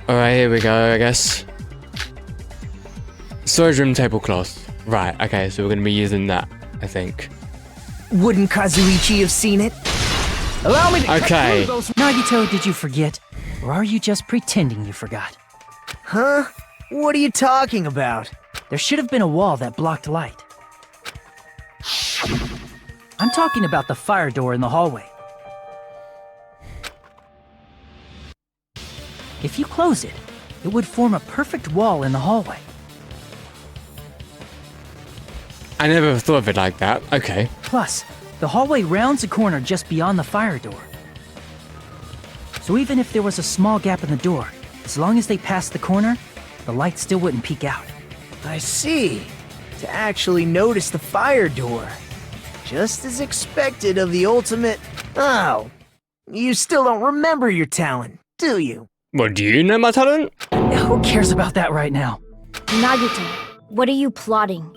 Alright, here we go, I guess. Storage room tablecloth. Right, okay, so we're gonna be using that, I think. Wouldn't Kazuichi have seen it? Allow me to cut Okay. through those... Nagito, did you forget? Or are you just pretending you forgot? Huh? What are you talking about? There should have been a wall that blocked light. I'm talking about the fire door in the hallway. If you close it, it would form a perfect wall in the hallway. I never thought of it like that. Okay. Plus, the hallway rounds a corner just beyond the fire door. So even if there was a small gap in the door, as long as they passed the corner, the light still wouldn't peek out. I see. To actually notice the fire door. Just as expected of the ultimate... Oh. You still don't remember your talent, do you? Well, do you know my talent? Who cares about that right now? Nagito, what are you plotting?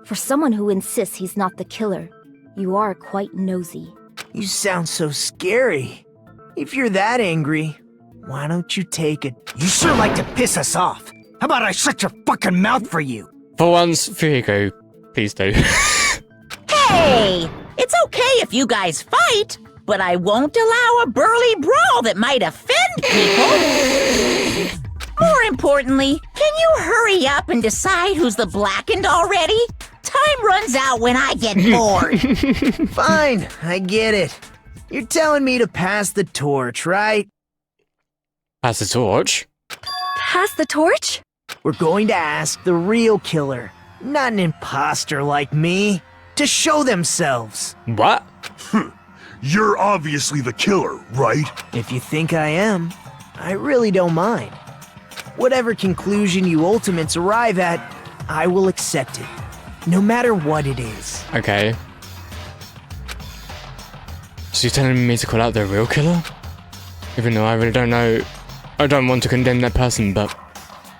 For someone who insists he's not the killer, you are quite nosy. You sound so scary. If you're that angry, why don't you take it? You sure like to piss us off. How about I shut your fucking mouth for you? For once, Fuyiko, please do. Hey! It's okay if you guys fight, but I won't allow a burly brawl that might offend people. More importantly, can you hurry up and decide who's the blackened already? Time runs out when I get bored. Fine, I get it. You're telling me to pass the torch, right? Pass the torch? Pass the torch? We're going to ask the real killer, not an imposter like me, to show themselves. What? You're obviously the killer, right? If you think I am, I really don't mind. Whatever conclusion you ultimates arrive at, I will accept it, no matter what it is. Okay. So you're telling me to call out the real killer? Even though I really don't know... I don't want to condemn that person, but...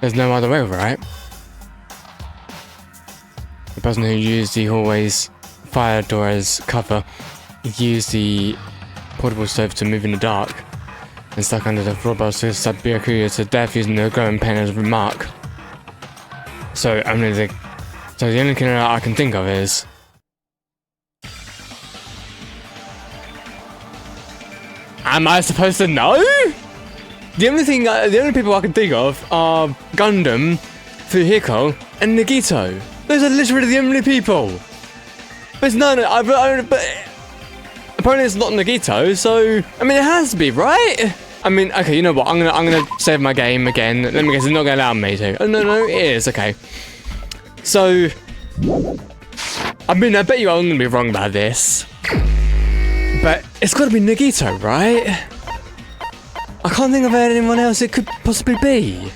there's no other way, right? The person who used the hallway's fire door as cover used the portable stove to move in the dark and stuck under the floorboards to stab Byakuya to death using the growing pain as a remark. So the only killer I can think of is... Am I supposed to know? The only people I can think of are Gundam, Fuyiko, and Nagito. Those are literally the only people. But none. But apparently it's not Nagito, so I mean it has to be, right? I mean, okay, you know what? I'm gonna save my game again. Let me guess, it's not gonna allow me to. Oh no, it is. Okay. So, I mean, I bet you I'm gonna be wrong about this, but it's gotta be Nagito, right? I can't think of anyone else it could possibly be.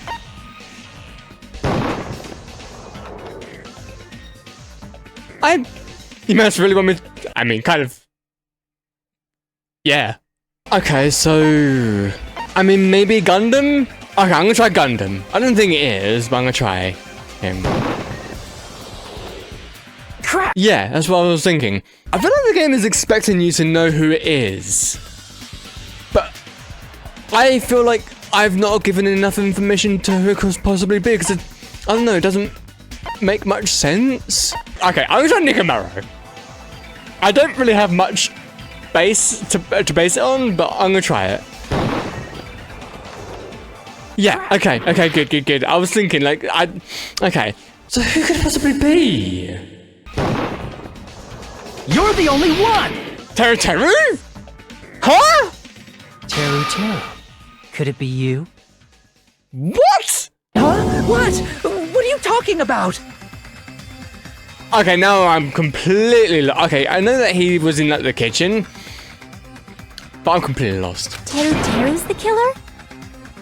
You must really want me to, I mean, kind of. Yeah. Okay, so... I mean, maybe Gundam? Okay, I'm gonna try Gundam. I don't think it is, but I'm gonna try him. Crap! Yeah, that's what I was thinking. I feel like the game is expecting you to know who it is. But I feel like I've not given enough information to who it could possibly be, because I don't know, it doesn't make much sense. Okay, I'm gonna try Nikamaro. I don't really have much base to base it on, but I'm gonna try it. Yeah, okay, good. I was thinking, like, okay. So who could it possibly be? You're the only one! Teru? Huh? Teru. Could it be you? What? Huh? What? What are you talking about? Okay, now I'm completely okay, I know that he was in, like, the kitchen, but I'm completely lost. Teru's the killer?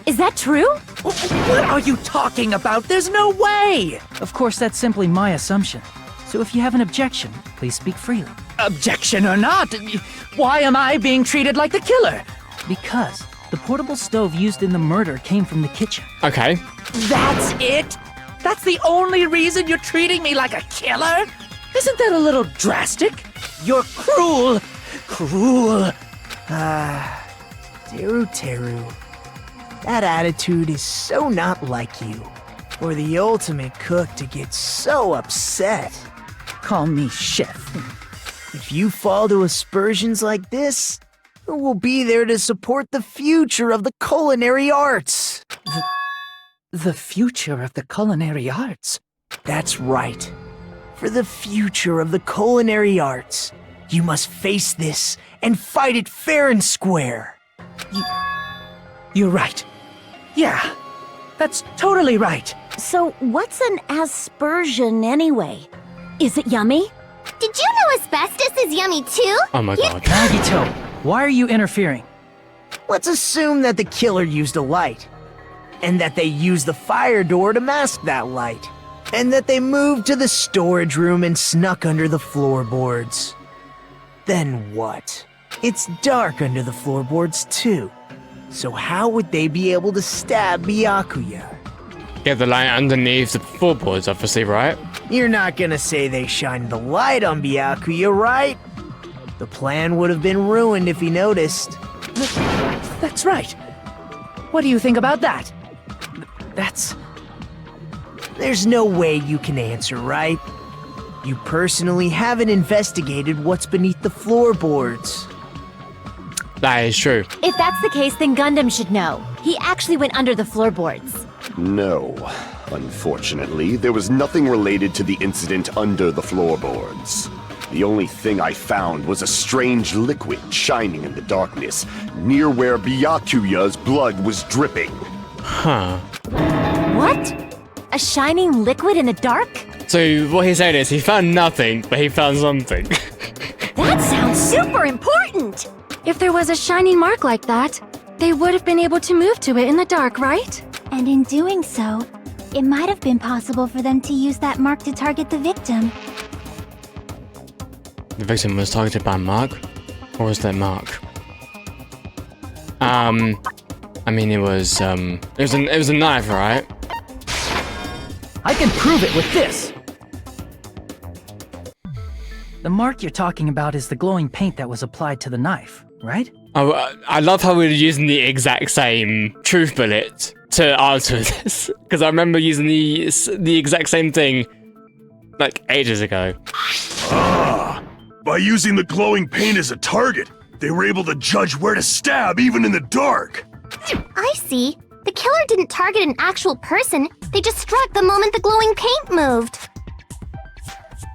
Is that true? What are you talking about? There's no way! Of course, that's simply my assumption. So if you have an objection, please speak freely. Objection or not, why am I being treated like the killer? Because the portable stove used in the murder came from the kitchen. Okay. That's it? That's the only reason you're treating me like a killer? Isn't that a little drastic? You're cruel. Cruel. Teru. That attitude is so not like you. For the ultimate cook to get so upset. Call me chef. If you fall to aspersions like this, who will be there to support the future of the culinary arts? The future of the culinary arts? That's right. For the future of the culinary arts, you must face this and fight it fair and square. You're right. Yeah, that's totally right. So, what's an aspersion anyway? Is it yummy? Did you know asbestos is yummy too? Oh my god. Nagito, why are you interfering? Let's assume that the killer used a light, and that they used the fire door to mask that light, and that they moved to the storage room and snuck under the floorboards. Then what? It's dark under the floorboards too. So how would they be able to stab Byakuya? Get the light underneath the floorboards, obviously, right? You're not gonna say they shined the light on Byakuya, right? The plan would have been ruined if he noticed. That's right. What do you think about that? There's no way you can answer, right? You personally haven't investigated what's beneath the floorboards. That is true. If that's the case, then Gundam should know. He actually went under the floorboards. No. Unfortunately, there was nothing related to the incident under the floorboards. The only thing I found was a strange liquid shining in the darkness, near where Byakuya's blood was dripping. Huh. What? A shining liquid in the dark? So what he said is he found nothing, but he found something. That sounds super important! If there was a shining mark like that, they would have been able to move to it in the dark, right? And in doing so, it might have been possible for them to use that mark to target the victim. The victim was targeted by a mark? Or was that mark? I mean, it was a knife, right? I can prove it with this! The mark you're talking about is the glowing paint that was applied to the knife, right? Oh, I love how we're using the exact same truth bullet to answer this, because I remember using the exact same thing, like, ages ago. By using the glowing paint as a target, they were able to judge where to stab even in the dark. I see. The killer didn't target an actual person, they just struck the moment the glowing paint moved.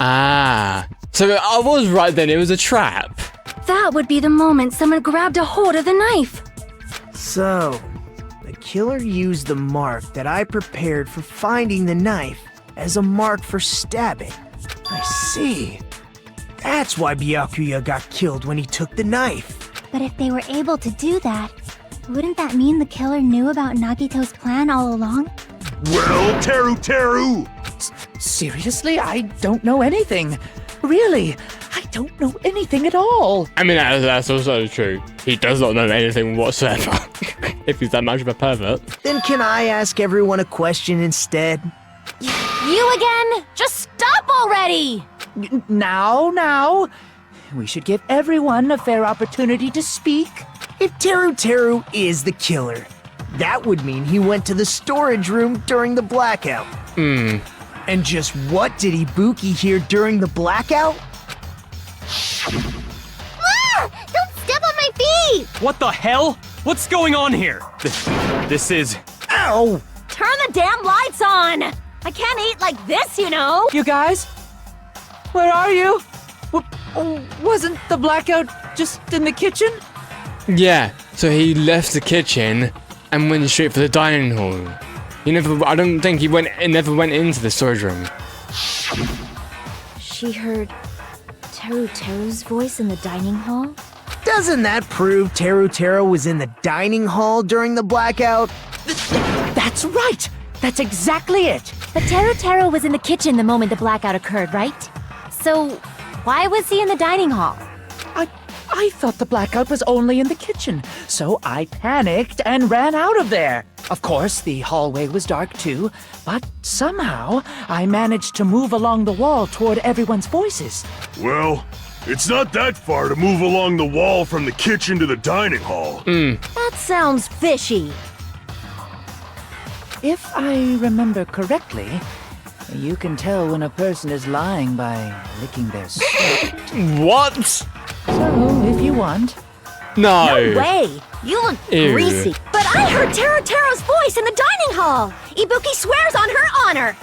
Ah, so I was right then, it was a trap. That would be the moment someone grabbed a hold of the knife. So, the killer used the mark that I prepared for finding the knife as a mark for stabbing. I see. That's why Byakuya got killed when he took the knife. But if they were able to do that, Wouldn't that mean the killer knew about Nagito's plan all along? Well, Teru! Seriously? I don't know anything. Really, I don't know anything at all. I mean, that's also true. He does not know anything whatsoever. If he's that much of a pervert. Then can I ask everyone a question instead? You again? Just stop already! Now. We should give everyone a fair opportunity to speak. If Teru is the killer, that would mean he went to the storage room during the blackout. And just what did Ibuki hear during the blackout? Ah! Don't step on my feet! What the hell? What's going on here? This is... Ow! Turn the damn lights on! I can't eat like this, you know! You guys? Where are you? Wasn't the blackout just in the kitchen? Yeah, so he left the kitchen and went straight for the dining hall. I don't think he never went into the storage room. She heard Teru's voice in the dining hall? Doesn't that prove Teru was in the dining hall during the blackout? That's right! That's exactly it! But Teru was in the kitchen the moment the blackout occurred, right? So, why was he in the dining hall? I thought the blackout was only in the kitchen, so I panicked and ran out of there. Of course, the hallway was dark too, but somehow I managed to move along the wall toward everyone's voices. Well, it's not that far to move along the wall from the kitchen to the dining hall. That sounds fishy. If I remember correctly, you can tell when a person is lying by licking their sweat. What? So, if you want. No. No way! You look Ew. greasy. But I heard Teru's voice in the dining hall! Ibuki swears on her honor!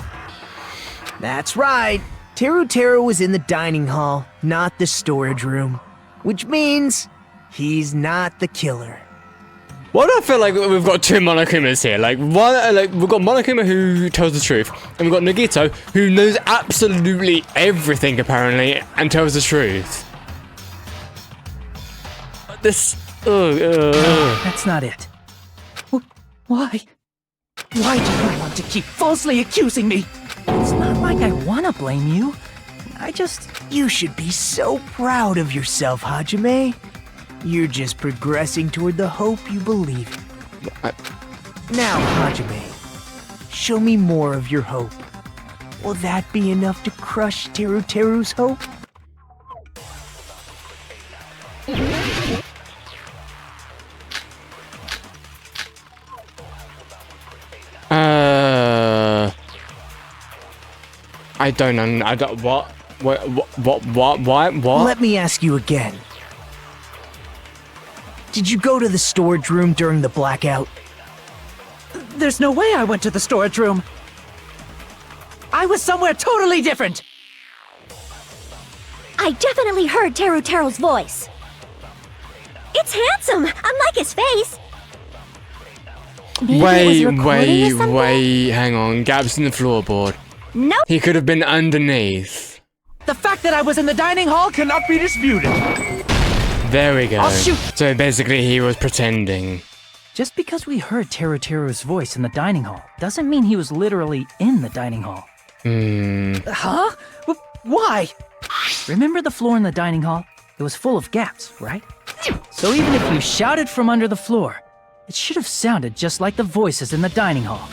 That's right. Teru was in the dining hall, not the storage room. Which means he's not the killer. Why do I feel like we've got two Monokumas here? We've got Monokuma who tells the truth, and we've got Nagito who knows absolutely everything apparently and tells the truth. That's not it. Why? Why do you want to keep falsely accusing me? It's not like I want to blame you. You should be so proud of yourself, Hajime. You're just progressing toward the hope you believe in. Now, Hajime, show me more of your hope. Will that be enough to crush Teru's hope? What? Let me ask you again. Did you go to the storage room during the blackout? There's no way I went to the storage room. I was somewhere totally different. I definitely heard Teru's voice. It's handsome, unlike his face. Maybe it was recording or something? Wait, hang on. Gaps in the floorboard. No. He could have been underneath. The fact that I was in the dining hall cannot be disputed. There we go. I'll shoot. So basically he was pretending. Just because we heard Teru's voice in the dining hall doesn't mean he was literally in the dining hall. Huh? Why? Remember the floor in the dining hall? It was full of gaps, right? So even if you shouted from under the floor, it should have sounded just like the voices in the dining hall.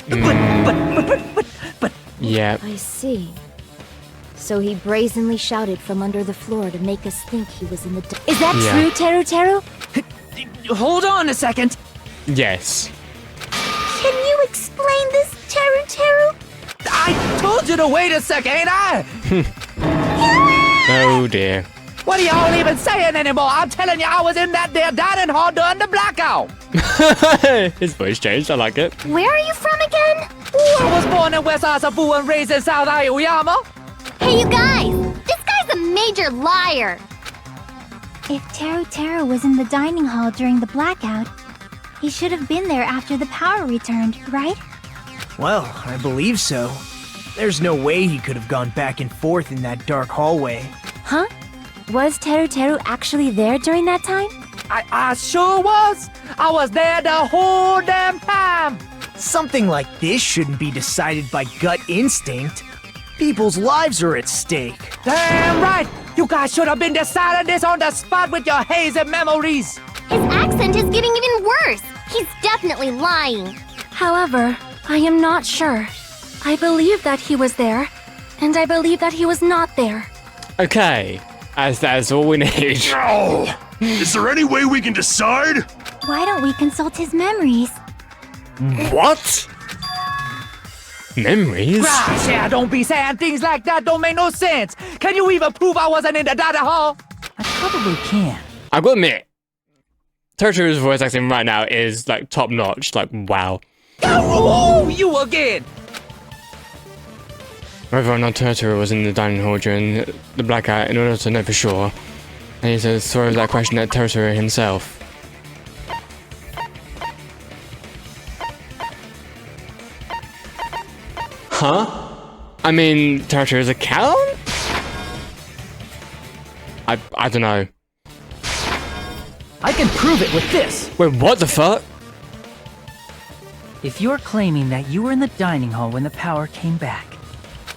But... Yeah. I see. So he brazenly shouted from under the floor to make us think he was in the... Is that true, Teru? Hold on a second. Yes. Can you explain this, Teru? I told you to wait a second, ain't I? Oh dear. What are y'all even saying anymore? I'm telling you, I was in that there dining hall during the blackout. His voice changed, I like it. Where are you from again? I was born in West Asabu and raised in South Aoyama. Hey, you guys! This guy's a major liar! If Teru was in the dining hall during the blackout, he should have been there after the power returned, right? Well, I believe so. There's no way he could have gone back and forth in that dark hallway. Huh? Was Teru actually there during that time? I sure was. I was there the whole damn time. Something like this shouldn't be decided by gut instinct. People's lives are at stake. Damn right. You guys should have been deciding this on the spot with your hazy memories. His accent is getting even worse. He's definitely lying. However, I am not sure. I believe that he was there, and I believe that he was not there. Okay, as that's all we need. Oh, is there any way we can decide? Why don't we consult his memories? What? Memories? Gosh, yeah, don't be saying things like that. Don't make no sense. Can you even prove I wasn't in the dining hall? I probably can. I gotta admit, Toto's voice acting right now is like top notch. Like, wow. Oh, you again. Whether or not Totoro was in the dining hall during the blackout, in order to know for sure, I need to throw that question at Totoro himself. Huh? I mean, Totoro's account? I don't know. I can prove it with this. Wait, what the fuck? If you're claiming that you were in the dining hall when the power came back,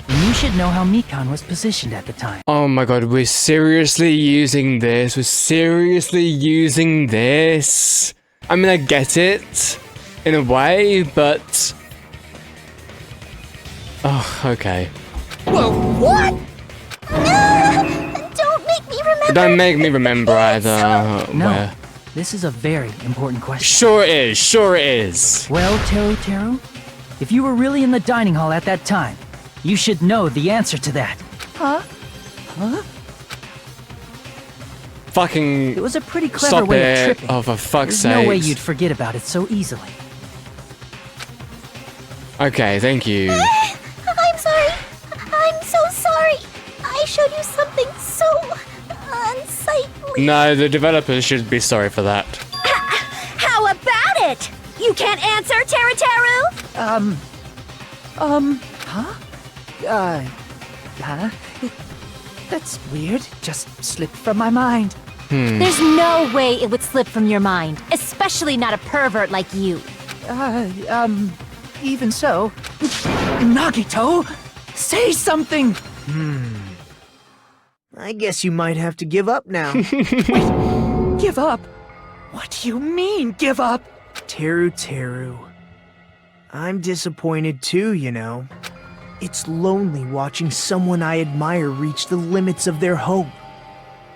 then you should know how Mikan was positioned at the time. Oh my god, we're seriously using this? We're seriously using this? I mean, I get it, in a way, but... Oh, okay. Whoa, what? Don't make me remember. Don't make me remember either. No, Where? this is a very important question. Sure it is, sure it is. Well, Teru, if you were really in the dining hall at that time, you should know the answer to that. Huh? Fucking... It was a pretty clever stop way it. of tripping. Oh, for fuck's There's sake. no way you'd forget about it so easily. Okay, thank you. I'm sorry. I'm so sorry. I showed you something so unsightly. No, the developers should be sorry for that. How about it? You can't answer, Teru? Huh? That's weird. Just slipped from my mind. There's no way it would slip from your mind, especially not a pervert like you. Even so. Nagito, say something! I guess you might have to give up now. Give up? What do you mean, give up? Teru. I'm disappointed too, you know. It's lonely watching someone I admire reach the limits of their hope.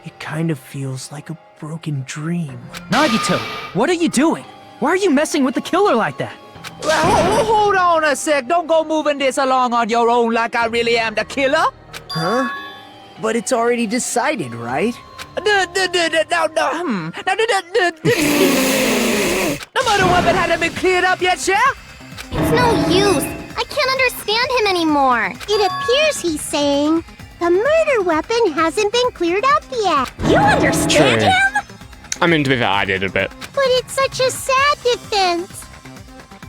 It kind of feels like a broken dream. Nagito, what are you doing? Why are you messing with the killer like that? Hold on a sec. Don't go moving this along on your own like I really am the killer. Huh? But it's already decided, right? The murder weapon hadn't been cleared up yet, yeah? It's no use. I can't understand him anymore. It appears he's saying the murder weapon hasn't been cleared up yet. You understand True. him? I mean, to be fair, I did a bit. But it's such a sad defense.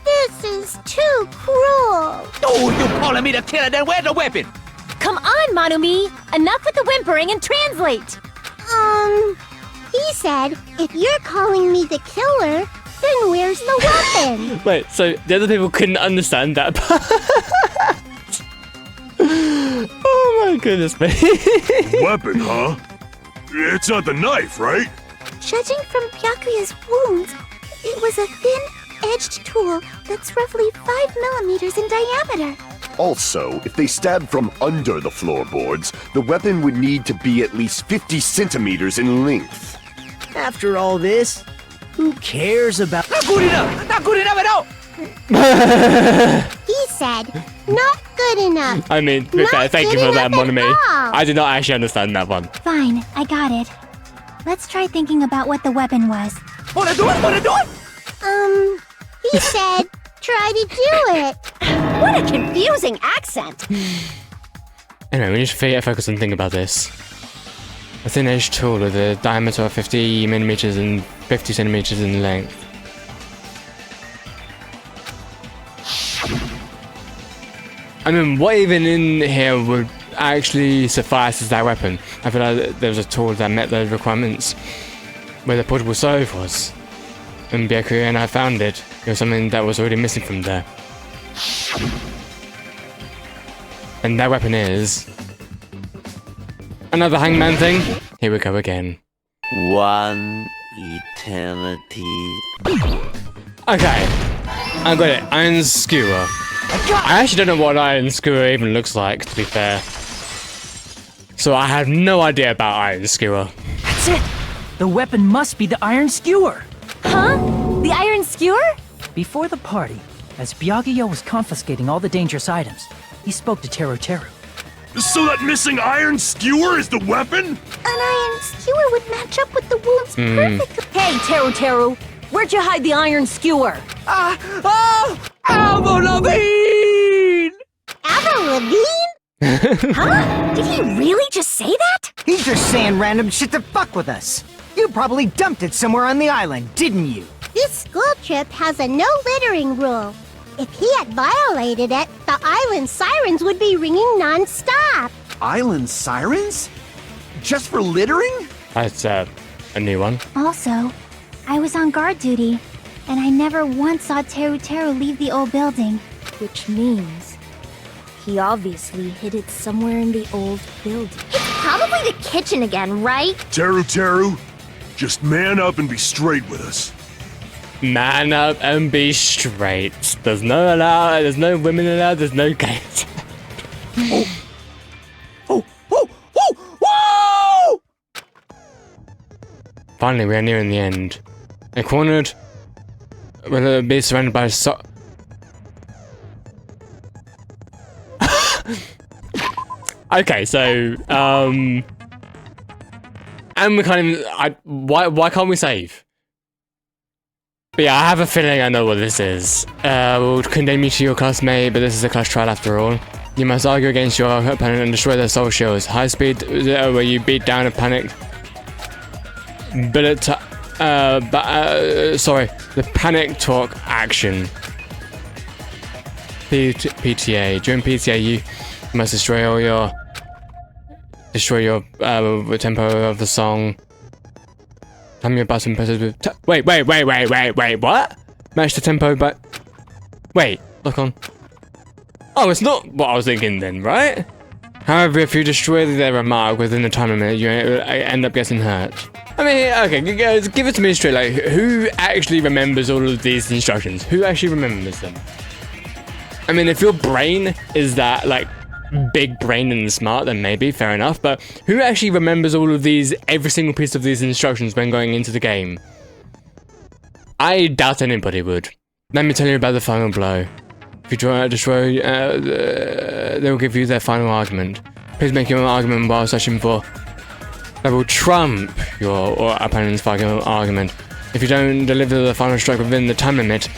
This is too cruel. Oh, you calling me the killer? Then where's the weapon? Come on, Manumi. Enough with the whimpering and translate. He said, if you're calling me the killer, then where's the weapon? Wait, so the other people couldn't understand that part? Oh my goodness me. Weapon, huh? It's not the knife, right? Judging from Byakuya's wounds, it was a thin-edged tool that's roughly 5 millimeters in diameter. Also, if they stabbed from under the floorboards, the weapon would need to be at least 50 centimeters in length. After all this, who cares about... Not good enough! Not good enough at all! He said, not good enough. I mean, to be fair, thank you for that, Monami. all. I did not actually understand that one. Fine, I got it. Let's try thinking about what the weapon was. Wanna do it? Wanna do it? He said, try to do it. What a confusing accent. Anyway, we need to focus and think about this. A thin-edged tool with a diameter of 50 millimeters and 50 centimeters in length. I mean, what even in here would actually suffice as that weapon? I feel like there was a tool that met those requirements. where the portable stove was. And Byakuya and I found it. It was something that was already missing from there. And that weapon is... another hangman thing? Here we go again. One eternity. Okay. I got it. Iron Skewer. I actually don't know what Iron Skewer even looks like, to be fair. So I have no idea about Iron Skewer. That's it! The weapon must be the Iron Skewer! Huh? The Iron Skewer? Before the party, as Byakuya was confiscating all the dangerous items, he spoke to Teru Teru. So that missing iron skewer is the weapon? An iron skewer would match up with the wounds perfectly. Hey, Teru Teru! Where'd you hide the Iron Skewer? Avril Lavigne! Avril Lavigne? Huh? Did he really just say that? He's just saying random shit to fuck with us. You probably dumped it somewhere on the island, didn't you? This school trip has a no littering rule. If he had violated it, the island sirens would be ringing non-stop. Island sirens? Just for littering? That's a new one. Also, I was on guard duty, and I never once saw Teru Teru leave the old building. Which means he obviously hid it somewhere in the old building. It's probably the kitchen again, right? Teru Teru, just man up and be straight with us. Man up and be straight. There's no women allowed, there's no gays. Whoa! Finally, we are nearing the end. And cornered, we'll be surrounded by okay, so, and we can't even, why can't we save? But yeah, I have a feeling I know what this is. We'll condemn you to your classmate, but this is a class trial after all. You must argue against your opponent and destroy their soul shields. High speed, where you beat down a panic. Bullet, sorry, the panic talk action. PTA. During PTA, you must destroy your tempo of the song. Time your button presses with wait, what? Match the tempo, but wait, look on. Oh, it's not what I was thinking then, right? However, if you destroy their remark within the time limit, you end up getting hurt. I mean, okay, guys, give it to me straight, like, who actually remembers all of these instructions? Who actually remembers them? I mean, if your brain is that, like, big brain and smart, then maybe, fair enough, but who actually remembers all of these, every single piece of these instructions when going into the game? I doubt anybody would. Let me tell you about the final blow. If you try to destroy, they will give you their final argument. Please make your argument while searching for that will trump your opponent's final argument. If you don't deliver the final strike within the time limit,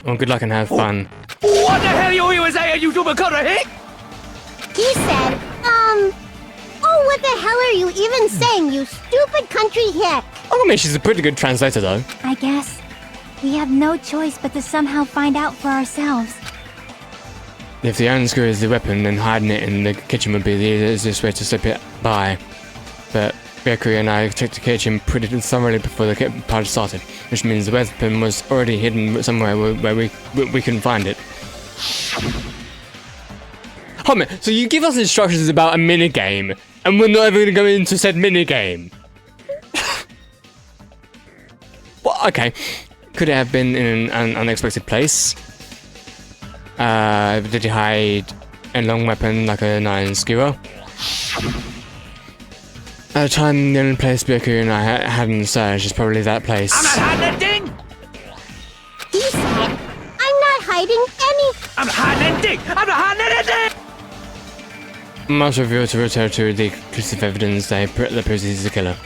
well, good luck and have fun. What the hell you saying, you double-cutter hick? He said, oh, what the hell are you even saying, you stupid country hick? I mean, she's a pretty good translator, though. I guess we have no choice but to somehow find out for ourselves. If the iron screw is the weapon, then hiding it in the kitchen would be the easiest way to slip it by. But Byakuya and I checked the kitchen pretty thoroughly before the party started, which means the weapon was already hidden somewhere where we couldn't find it. Hold on, so you give us instructions about a minigame, and we're not even going to go into said minigame? Well, okay. Could it have been in an unexpected place? Did he hide a long weapon like an iron skewer? At the time, the only place Byakuya and I hadn't searched is probably that place. I'm not hiding a ding! He said, I'm not hiding any... I'm hiding a ding! I'm not hiding a ding! Must reveal to return to the conclusive evidence that proves he's the killer.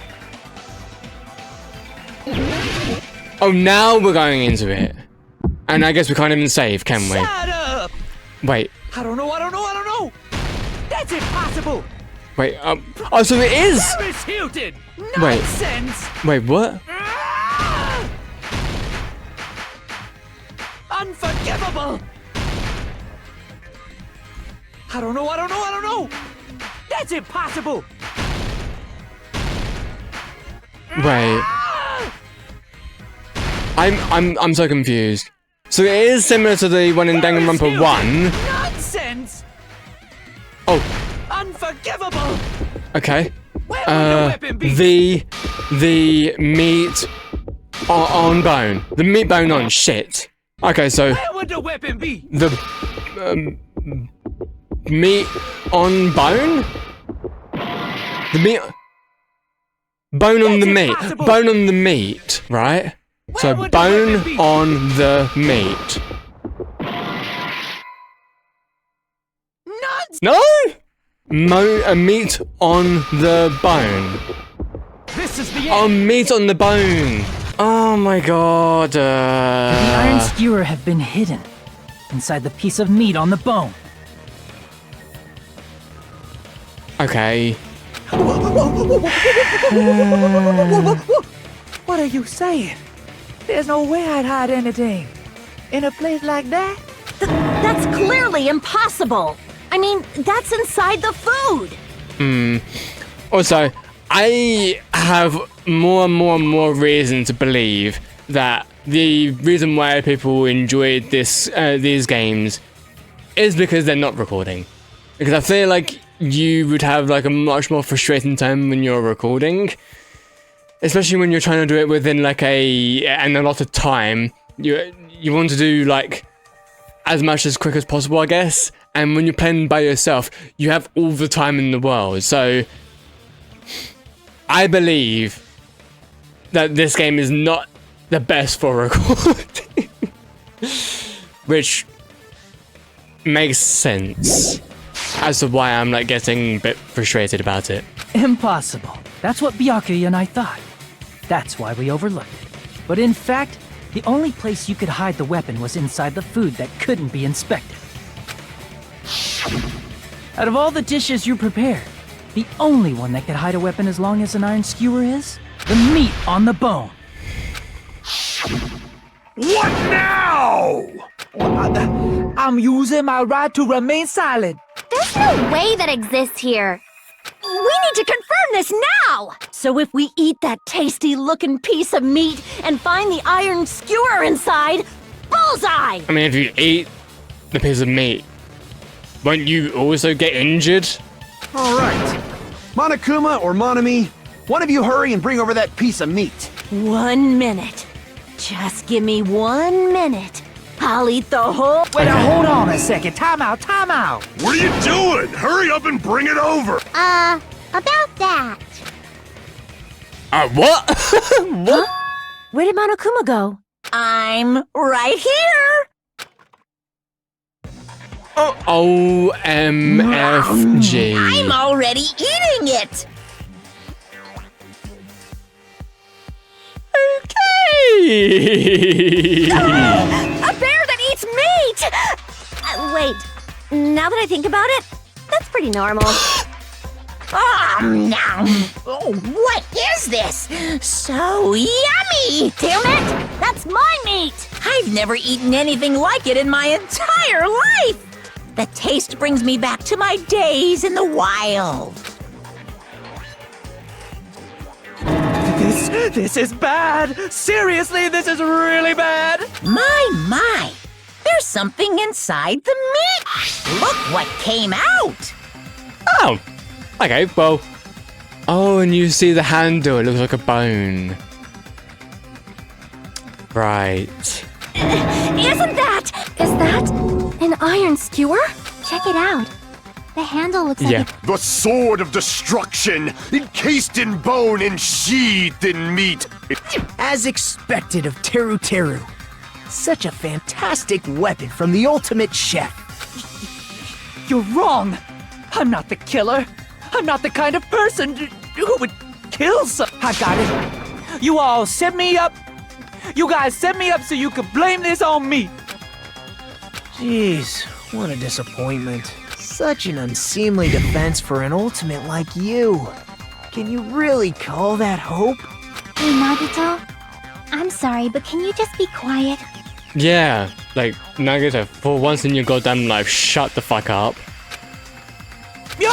Oh, now we're going into it. And I guess we can't even save, can we? Shut up! Wait. I don't know! That's impossible! Wait, oh, so it is! Paris Hilton! Wait. Nonsense! Wait, what? Unforgivable! I don't know! That's impossible! Wait. I'm so confused. So it is similar to the one in Danganronpa 1. Nonsense! Oh, Unforgivable! okay. Where would the weapon be? The meat on bone. The meat bone on shit. Okay, so Where would the weapon be? the meat on bone? The meat bone on the meat. Bone on the meat, right? So bone on the meat. No? Meat on the bone. This is the Oh, meat on the bone. Oh my god. The iron skewer have been hidden inside the piece of meat on the bone. Okay. What are you saying? There's no way I'd hide anything. In a place like that? That's clearly impossible. I mean, that's inside the food. Also, I have more and more reason to believe that the reason why people enjoyed these games is because they're not recording. Because I feel like you would have like a much more frustrating time when you're recording, especially when you're trying to do it within like a lot of time. You want to do like as much as quick as possible, I guess. And when you're playing by yourself, you have all the time in the world. So I believe that this game is not the best for recording, which makes sense as to why I'm like getting a bit frustrated about it. Impossible. That's what Byakuya and I thought. That's why we overlooked it. But in fact, the only place you could hide the weapon was inside the food that couldn't be inspected. Out of all the dishes you prepared, the only one that could hide a weapon as long as an iron skewer is the meat on the bone. What now? I'm using my right to remain silent. There's no way that exists here. We need to confirm this now! So if we eat that tasty-looking piece of meat and find the iron skewer inside, bullseye! I mean, if you eat the piece of meat, won't you also get injured? All right. Monokuma or Monami, one of you hurry and bring over that piece of meat. 1 minute. Just give me 1 minute. I'll eat the whole... Wait, now hold on a second. Time out, time out. What are you doing? Hurry up and bring it over. About that. What? What? Where did Monokuma go? I'm right here! OMFG. I'm already eating it! Okay. A bear that eats meat! Wait, now that I think about it, that's pretty normal. Oh, what is this? So yummy! Damn it! That's my meat! I've never eaten anything like it in my entire life! The taste brings me back to my days in the wild. This is bad. Seriously, this is really bad. My, there's something inside the meat. Look what came out. Oh, okay, well. Oh, and you see the handle, it looks like a bone. Right. Is that an iron skewer? Check it out. The handle looks like it. The sword of destruction, encased in bone and sheathed in meat. As expected of Teru Teru. Such a fantastic weapon from the ultimate chef. You're wrong. I'm not the killer. I'm not the kind of person who would kill some. I got it. You all set me up. You guys set me up so you could blame this on me. Jeez, what a disappointment. Such an unseemly defense for an ultimate like you. Can you really call that hope? Hey, Nagito. I'm sorry, but can you just be quiet? Yeah, like, Nagito, for once in your goddamn life, shut the fuck up. He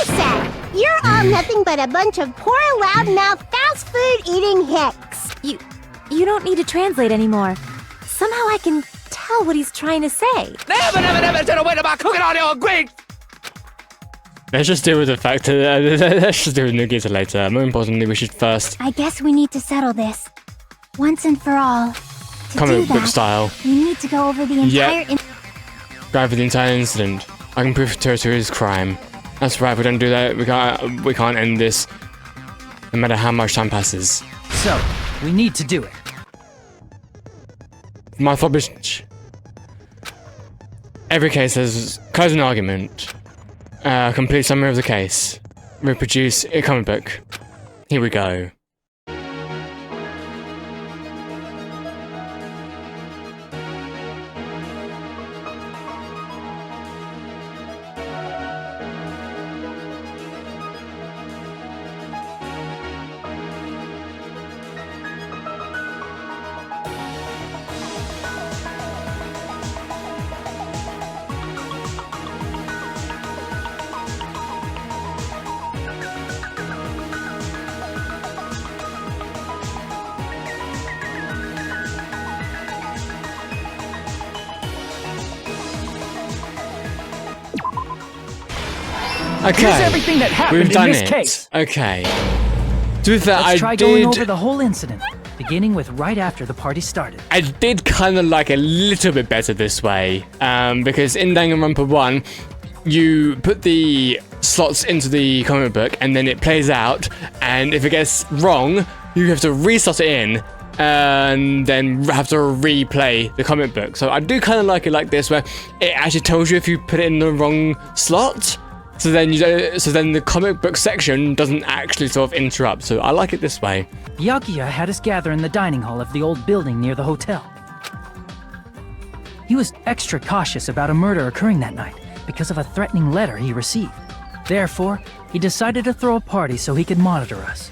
said You're all nothing but a bunch of poor, loudmouth, fast food eating hicks. You don't need to translate anymore. Somehow I can tell what he's trying to say. Never said a word about cooking all your great. Let's just deal with the fact that let's just deal with Nagito later. More importantly, we should first I guess we need to settle this. Once and for all. To comic do book that, style. we need to go over the entire... Go over the entire incident. I can prove Toto's crime. That's right. If we don't do that, we can't end this. No matter how much time passes. So, we need to do it. My published. Every case has closing argument. Complete summary of the case. Reproduce a comic book. Here we go. Okay. Here's everything that happened We've done in this it. case. Okay. To be fair, Let's try going over the whole incident, beginning with right after the party started. I did kind of like a little bit better this way, because in Danganronpa 1, you put the slots into the comic book and then it plays out, and if it gets wrong, you have to reslot it in and then have to replay the comic book. So I do kind of like it like this, where it actually tells you if you put it in the wrong slot. So then the comic book section doesn't actually sort of interrupt. So I like it this way. Byakuya had us gather in the dining hall of the old building near the hotel. He was extra cautious about a murder occurring that night because of a threatening letter he received. Therefore, he decided to throw a party so he could monitor us.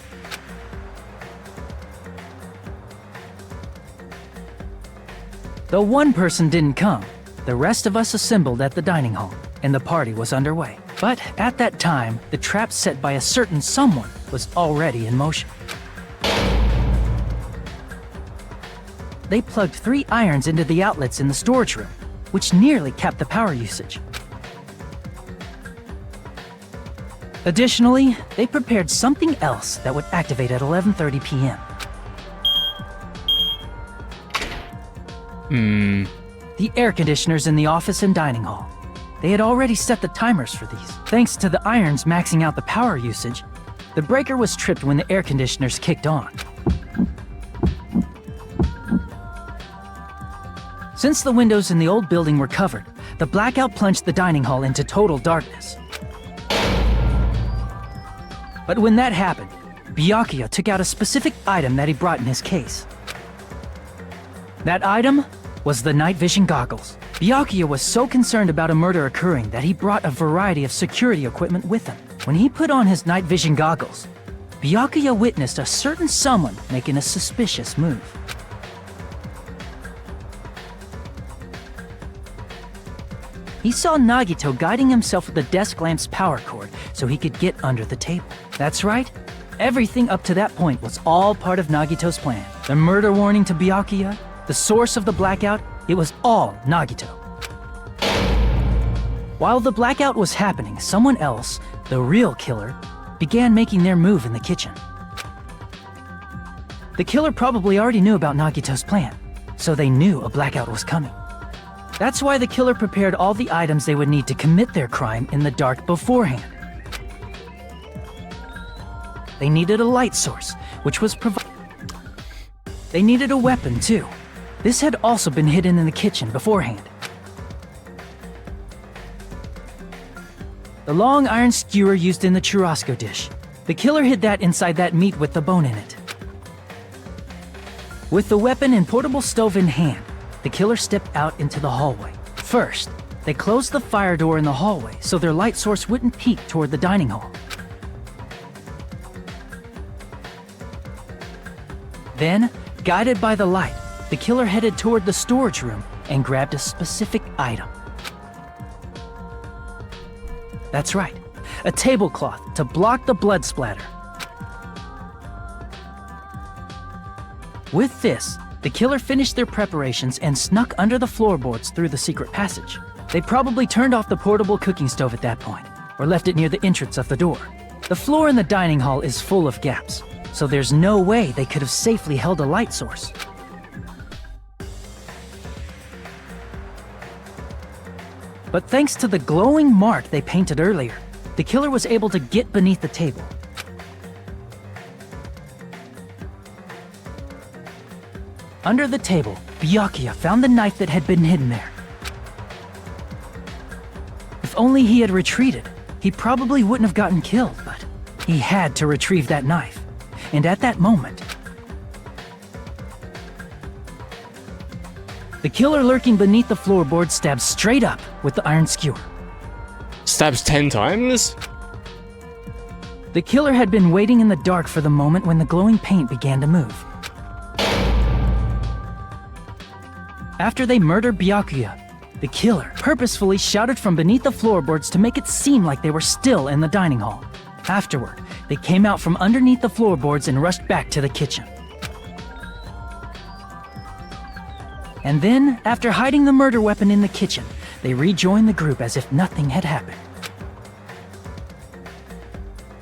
Though one person didn't come, the rest of us assembled at the dining hall, and the party was underway. But at that time, the trap set by a certain someone was already in motion. They plugged 3 irons into the outlets in the storage room, which nearly capped the power usage. Additionally, they prepared something else that would activate at 11:30 p.m. The air conditioners in the office and dining hall. They had already set the timers for these. Thanks to the irons maxing out the power usage, the breaker was tripped when the air conditioners kicked on. Since the windows in the old building were covered, the blackout plunged the dining hall into total darkness. But when that happened, Byakuya took out a specific item that he brought in his case. That item was the night vision goggles. Byakuya was so concerned about a murder occurring that he brought a variety of security equipment with him. When he put on his night vision goggles, Byakuya witnessed a certain someone making a suspicious move. He saw Nagito guiding himself with the desk lamp's power cord so he could get under the table. That's right, everything up to that point was all part of Nagito's plan. The murder warning to Byakuya, the source of the blackout, it was all Nagito. While the blackout was happening, someone else, the real killer, began making their move in the kitchen. The killer probably already knew about Nagito's plan, so they knew a blackout was coming. That's why the killer prepared all the items they would need to commit their crime in the dark beforehand. They needed a light source, which was provided. They needed a weapon, too. This had also been hidden in the kitchen beforehand. The long iron skewer used in the churrasco dish. The killer hid that inside that meat with the bone in it. With the weapon and portable stove in hand, the killer stepped out into the hallway. First, they closed the fire door in the hallway so their light source wouldn't peek toward the dining hall. Then, guided by the light, the killer headed toward the storage room and grabbed a specific item. That's right. a tablecloth to block the blood splatter. With this, the killer finished their preparations and snuck under the floorboards through the secret passage. They probably turned off the portable cooking stove at that point, or left it near the entrance of the door. The floor in the dining hall is full of gaps, so there's no way they could have safely held a light source. But thanks to the glowing mark they painted earlier, the killer was able to get beneath the table. Under the table, Byakuya found the knife that had been hidden there. If only he had retreated, he probably wouldn't have gotten killed, but he had to retrieve that knife. And at that moment, the killer lurking beneath the floorboard stabs straight up with the iron skewer. Stabs 10 times? The killer had been waiting in the dark for the moment when the glowing paint began to move. After they murdered Byakuya, the killer purposefully shouted from beneath the floorboards to make it seem like they were still in the dining hall. Afterward, they came out from underneath the floorboards and rushed back to the kitchen. And then, after hiding the murder weapon in the kitchen, they rejoined the group as if nothing had happened.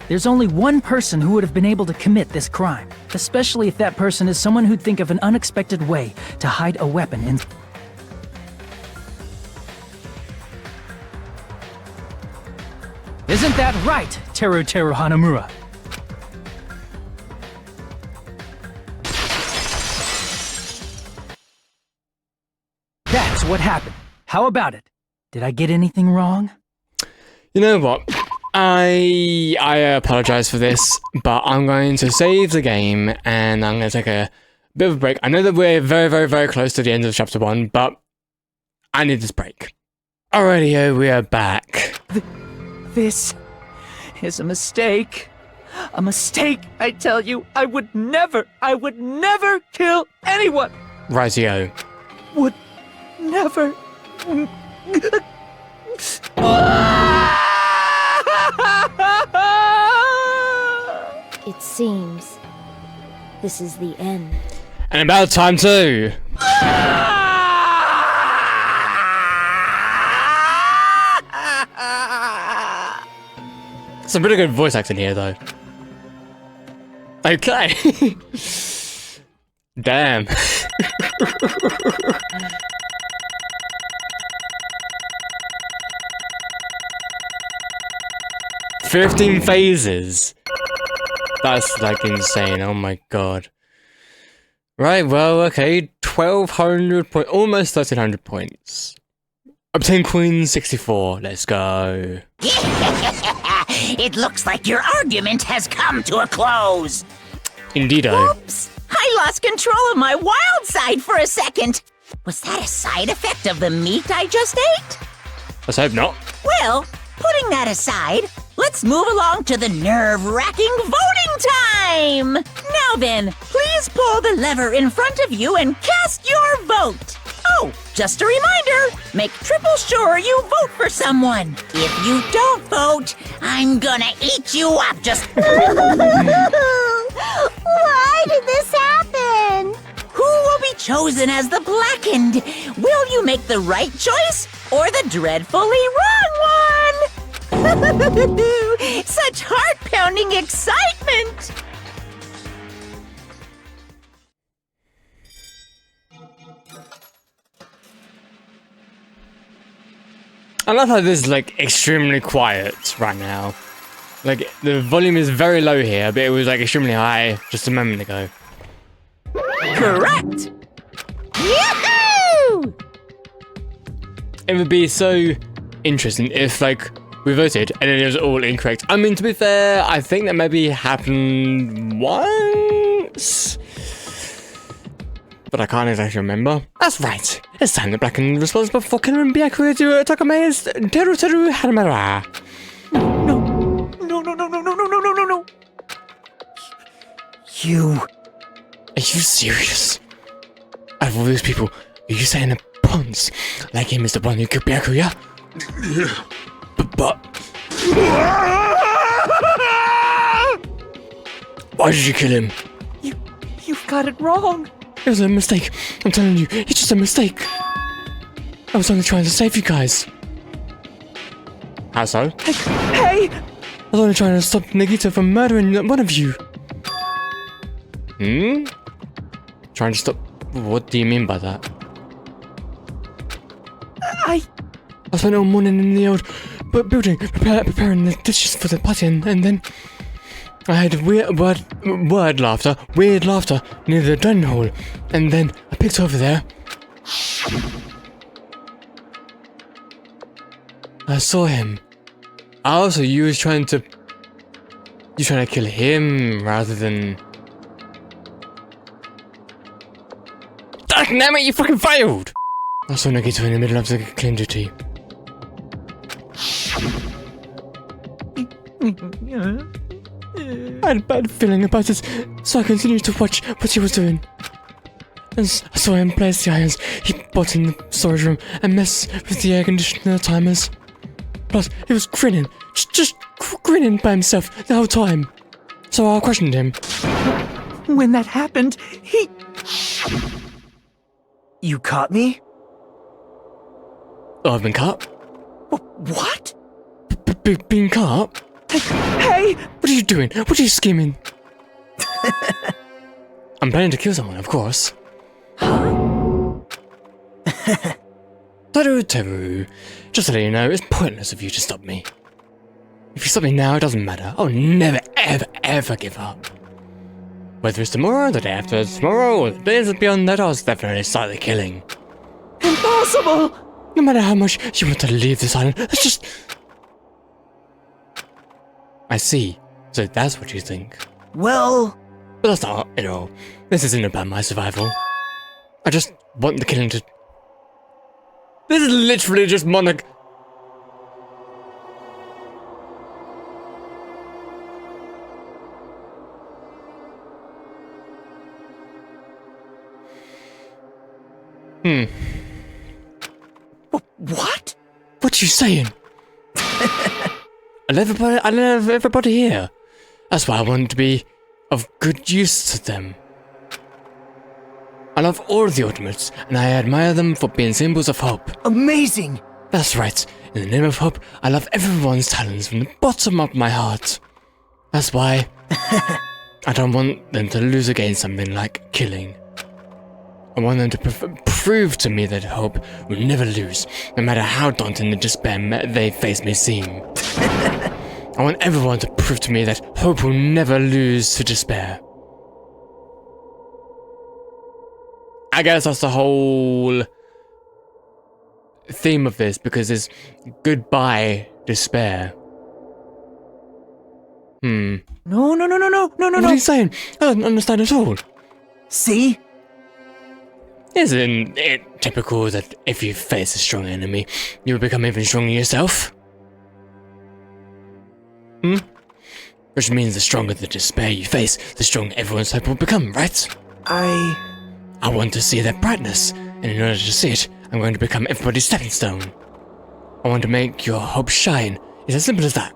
There's only one person who would have been able to commit this crime, especially if that person is someone who'd think of an unexpected way to hide a weapon in. Isn't that right, Teru Hanamura? That's what happened. How about it? Did I get anything wrong? You know what? I apologize for this, but I'm going to save the game and I'm going to take a bit of a break. I know that we're very, very, very close to the end of chapter 1, but I need this break. Alrighty, we are back. This is a mistake. A mistake, I tell you. I would never kill anyone. Rightio. Would never. It seems this is the end. And about time too. Some pretty good voice acting here, though. Okay. Damn. "15 phases. That's like insane. Oh my god. Right, well, okay. 1,200 points. Almost 1,300 points. Obtain Queen 64. Let's go. It looks like your argument has come to a close. Indeedo. Oops! I lost control of my wild side for a second. Was that a side effect of the meat I just ate? Let's hope not. Well, putting that aside, let's move along to the nerve-wracking voting time! Now then, please pull the lever in front of you and cast your vote. Oh, just a reminder, make triple sure you vote for someone. If you don't vote, I'm gonna eat you up just... Why did this happen? Who will be chosen as the blackened? Will you make the right choice or the dreadfully wrong one? Such heart-pounding excitement! I love how this is like extremely quiet right now. Like the volume is very low here, but it was like extremely high just a moment ago. Correct! Yahoo! It would be so interesting if like we voted and then it was all incorrect. I mean, to be fair, I think that maybe happened once, but I can't exactly remember. That's right. It's time to blacken responsible for killing Byakuya to Takame's Teru Hanamura. No. You... Are you serious? Out of all those people, are you saying that Pons, like him, is the one who killed Byakuya? But... Why did you kill him? You've got it wrong. It was a mistake. I'm telling you, it's just a mistake. I was only trying to save you guys. How so? Hey! I was only trying to stop Nagito from murdering one of you. Trying to stop... What do you mean by that? I spent all morning in the old building preparing the dishes for the party, and then I had weird laughter near the dining hall, and then I picked over there. I saw him. Also, you trying to kill him rather than... Damn it, you fucking failed! I saw Nagito in the middle of the clean duty. I had a bad feeling about it, so I continued to watch what he was doing. And I saw him place the irons he bought in the storage room and mess with the air conditioner timers. Plus, he was grinning, just grinning by himself the whole time. So I questioned him. When that happened, he... You caught me? Oh, I've been caught? What? Being caught? Hey! What are you doing? What are you scheming? I'm planning to kill someone, of course. Teru. Just to let you know, it's pointless of you to stop me. If you stop me now, it doesn't matter. I'll never, ever give up. Whether it's tomorrow, the day after tomorrow, or the days beyond that, I'll definitely start the killing. Impossible! No matter how much you want to leave this island, let's just... I see. So that's what you think. Well... But that's not it all. This isn't about my survival. I just want the killing to... This is literally just Monarch... What? What you saying? I love everybody here. That's why I want to be of good use to them. I love all the Ultimates, and I admire them for being symbols of hope. Amazing! That's right. In the name of hope, I love everyone's talents from the bottom of my heart. That's why I don't want them to lose against something like killing. I want them to prove to me that hope will never lose, no matter how daunting the despair they face may seem. I want everyone to prove to me that hope will never lose to despair. I guess that's the whole theme of this, because it's goodbye despair. No. What are you saying? I don't understand at all. See? Isn't it typical that if you face a strong enemy, you'll become even stronger yourself? Which means the stronger the despair you face, the stronger everyone's hope will become, right? I want to see that brightness, and in order to see it, I'm going to become everybody's stepping stone. I want to make your hope shine. It's as simple as that.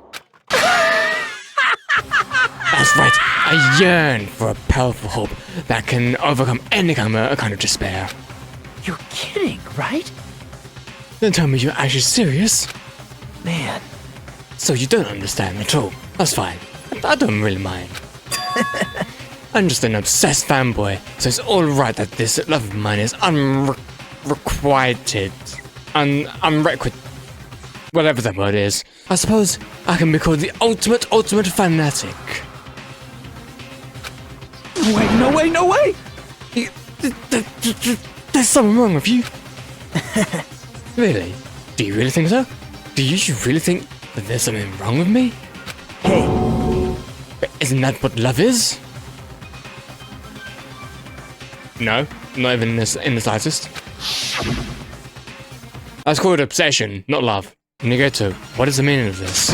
That's right, I yearn for a powerful hope that can overcome any kind of despair. You're kidding, right? Don't tell me you're actually serious. Man. So you don't understand at all. That's fine. I don't really mind. I'm just an obsessed fanboy, so it's alright that this love of mine is unrequited. Unrequisite. Whatever that word is. I suppose I can be called the ultimate fanatic. No way! There's something wrong with you. Really? Do you really think so? Do you really think that there's something wrong with me? Hey. But isn't that what love is? No, not even in the slightest. That's called obsession, not love. Nagito, what is the meaning of this?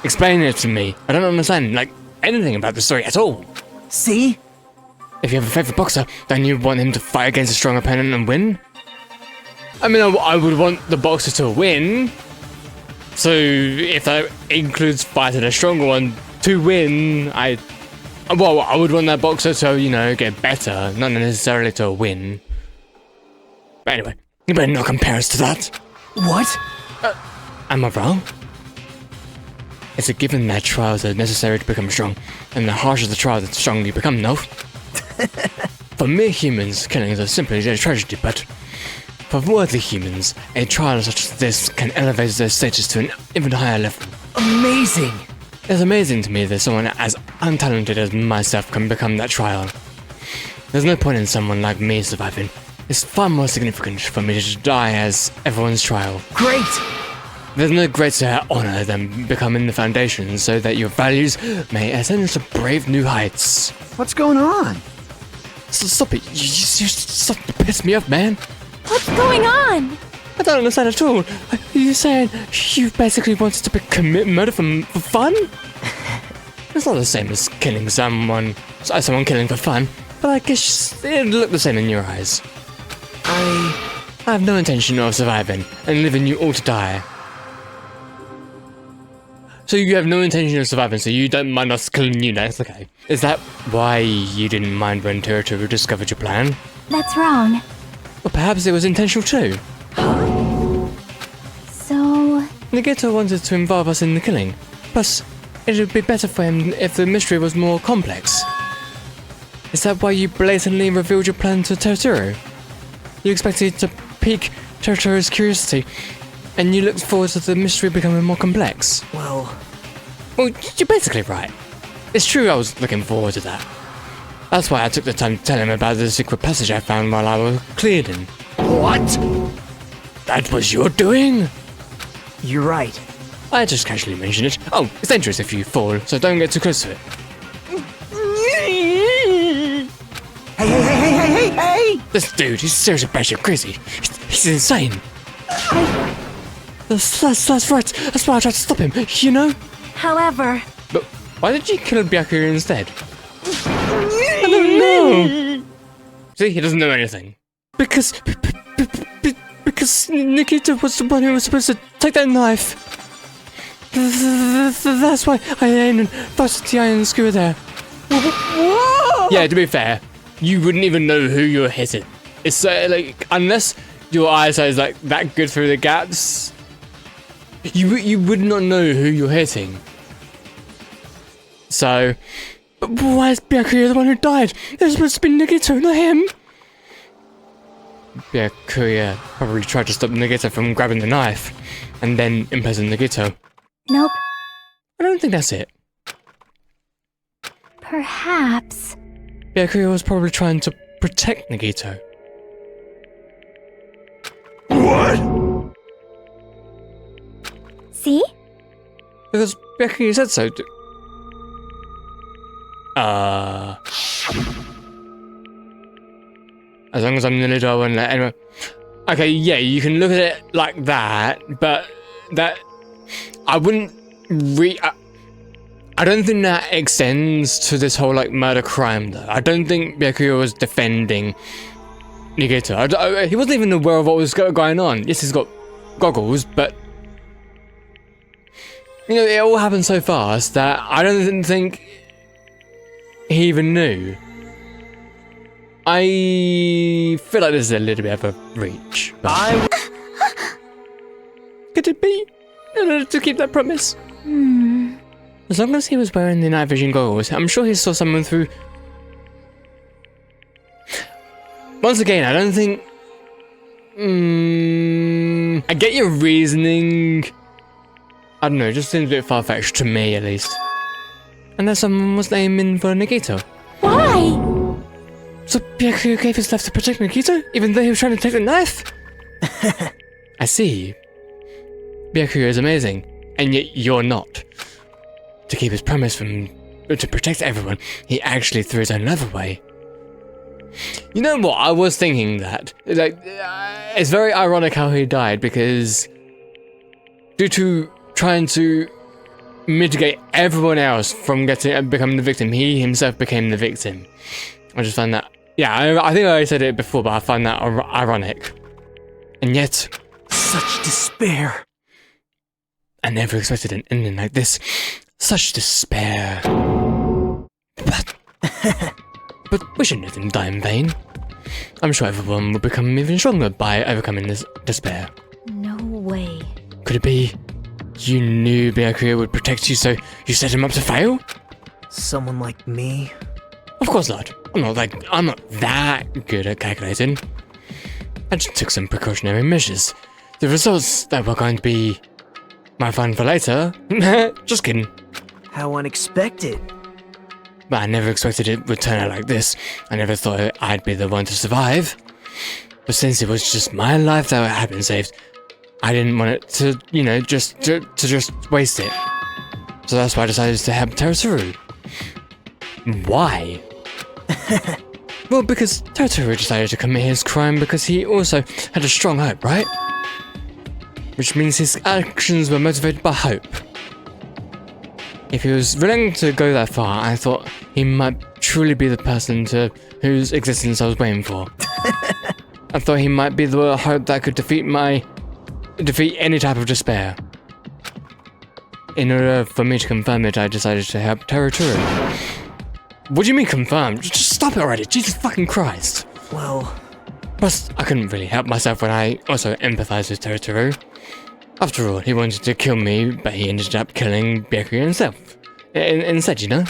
Explain it to me. I don't understand, anything about the story at all. See? If you have a favorite boxer, then you want him to fight against a strong opponent and win? I mean, I would want the boxer to win. So, if that includes fighting a stronger one to win, Well, I would want that boxer to, you know, get better, not necessarily to win. But anyway, you better not compare us to that. What? Am I wrong? It's a given that trials are necessary to become strong, and the harsher the trial, the stronger you become, no? For mere humans, killings are simply a tragedy, but for worthy humans, a trial such as this can elevate their status to an even higher level. Amazing! It's amazing to me that someone as untalented as myself can become that trial. There's no point in someone like me surviving. It's far more significant for me to die as everyone's trial. Great! There's no greater honor than becoming the foundation so that your values may ascend to brave new heights. What's going on? Stop it. You stop to piss me off, man. What's going on? I don't understand at all. You're saying you basically wanted to commit murder for fun? It's not the same as killing someone killing for fun, but I guess it'd look the same in your eyes. I have no intention of surviving and leaving you all to die. So you have no intention of surviving, so you don't mind us killing you, that's okay. Is that why you didn't mind when Teruto discovered your plan? That's wrong. Or perhaps it was intentional too. So... Nagito wanted to involve us in the killing. Plus, it would be better for him if the mystery was more complex. Is that why you blatantly revealed your plan to Totoro? You expected to pique Totoro's curiosity, and you looked forward to the mystery becoming more complex. Well, you're basically right. It's true I was looking forward to that. That's why I took the time to tell him about the secret passage I found while I was clearing. What? That was your doing? You're right. I just casually mentioned it. Oh, it's dangerous if you fall, so don't get too close to it. Hey! This dude, he's seriously batshit crazy. He's insane. That's right. That's why I tried to stop him, you know? However... But why did you kill Byakuya instead? I don't know. See, he doesn't know anything. Because Nagito was the one who was supposed to take that knife. That's why I aimed and busted the iron skewer there. Yeah, to be fair, you wouldn't even know who you're hitting. It's like, unless your eyesight is like that good through the gaps, you would not know who you're hitting. So, but why is Byakuya the one who died? It was supposed to be Nagito, not him. Byakuya probably tried to stop Nagito from grabbing the knife, and then imprisoned Nagito. Nope. I don't think that's it. Perhaps. Byakuya was probably trying to protect Nagito. What? See? Because Byakuya said so. As long as I'm in the middle, I won't let anyone... Okay, yeah, you can look at it like that, but that... I wouldn't I don't think that extends to this whole, like, murder crime, though. I don't think Byakuya was defending Nagito. He wasn't even aware of what was going on. Yes, he's got goggles, but... You know, it all happened so fast that I don't think he even knew. I feel like this is a little bit of a reach, but... Could it be? In order to keep that promise? As long as he was wearing the night vision goggles, I'm sure he saw someone through... Once again, I don't think... I get your reasoning. I don't know, it just seems a bit far-fetched to me, at least. Unless someone was aiming for Nagito. Why? So Byakuya gave his life to protect Nagito, even though he was trying to take the knife? I see. Byakuya is amazing, and yet you're not. To keep his promise to protect everyone, he actually threw his own life away. You know what, I was thinking that. Like, it's very ironic how he died, because due to trying to mitigate everyone else from becoming the victim, he himself became the victim. I just find that, yeah, I think I already said it before, but I find that ironic. And yet... Such despair. I never expected an ending like this. Such despair. But But we shouldn't let him die in vain. I'm sure everyone will become even stronger by overcoming this despair. No way. Could it be you knew Byakuya would protect you, so you set him up to fail? Someone like me? Of course not. I'm not that good at calculating. I just took some precautionary measures. The results that were going to be my fun for later. Just kidding. How unexpected. But I never expected it would turn out like this. I never thought I'd be the one to survive. But since it was just my life that had been saved, I didn't want it to, just waste it. So that's why I decided to help Terutoru. Why? Well, because Terutoru decided to commit his crime because he also had a strong hope, right? Which means his actions were motivated by hope. If he was willing to go that far, I thought he might truly be the person whose existence I was waiting for. I thought he might be the hope that could defeat any type of despair. In order for me to confirm it, I decided to help Terutoru. What do you mean confirm? Just stop it already, Jesus fucking Christ. Well... Plus, I couldn't really help myself when I also empathized with Terutoru. After all, he wanted to kill me, but he ended up killing Byakuya himself. Instead, you know?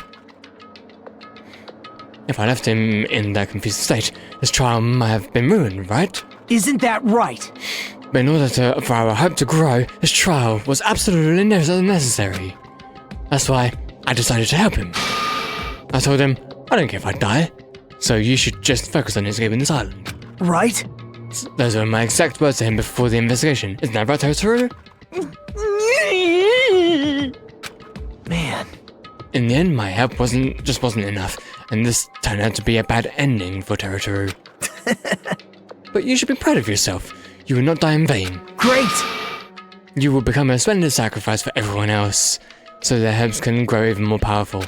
If I left him in that confused state, his trial might have been ruined, right? Isn't that right? But in order for our hope to grow, his trial was absolutely necessary. That's why I decided to help him. I told him, I don't care if I die, so you should just focus on escaping this island. Right? Those were my exact words to him before the investigation. Isn't that right, Terutoru? Man. In the end, my help wasn't enough, and this turned out to be a bad ending for Terutoru. But you should be proud of yourself. You will not die in vain. Great! You will become a splendid sacrifice for everyone else, so their herbs can grow even more powerful.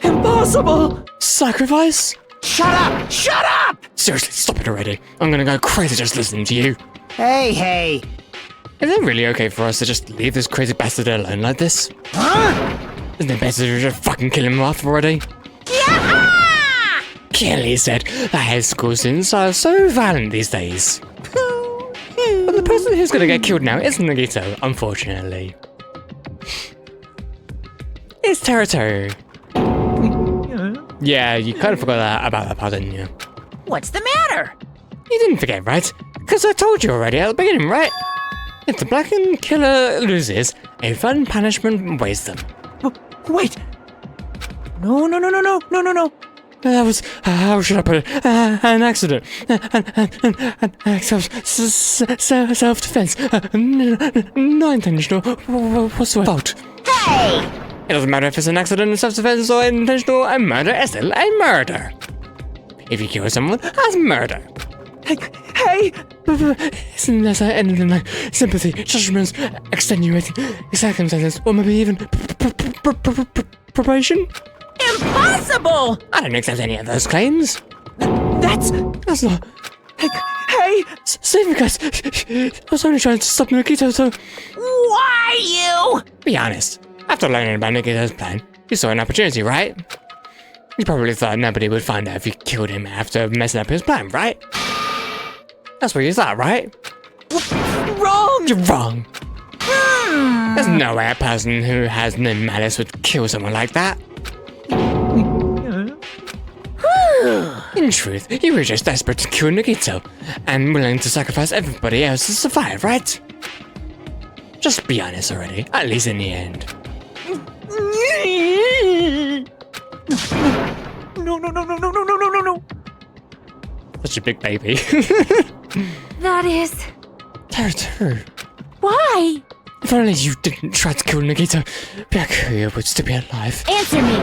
Impossible! Sacrifice? Shut up! Shut up! Seriously, stop it already. I'm gonna go crazy just listening to you. Hey! Is it really okay for us to just leave this crazy bastard alone like this? Huh? Isn't it better to just fucking kill him off already? Yeah! Kelly said that high school students are so violent these days. But the person who's gonna get killed now isn't Nagito, unfortunately. It's Terutoru. Yeah, you kind of forgot about that part, didn't you? What's the matter? You didn't forget, right? Because I told you already at the beginning, right? If the blackened killer loses, a fun punishment awaits them. Wait! No. That was, how should I put it, an accident, self-defense, not intentional, what's the fault? Hey! It doesn't matter if it's an accident, self-defense, or intentional, a murder is still a murder. If you kill someone, that's murder. Hey! Isn't there anything like sympathy, judgments, extenuating circumstances, or maybe even probation? Impossible! I don't accept any of those claims. That's not... Hey! Save me, guys! I was only trying to stop Nagito, so... Why you? Be honest. After learning about Nagito's plan, you saw an opportunity, right? You probably thought nobody would find out if you killed him after messing up his plan, right? That's what you thought, right? Wrong! You're wrong. There's no way a person who has no malice would kill someone like that. In truth, you were just desperate to kill Nagito, and willing to sacrifice everybody else to survive, right? Just be honest already, at least in the end. No. Such a big baby. That is... Terutoru. Why? If only you didn't try to kill Nagito, Byakuya would still be alive. Answer me!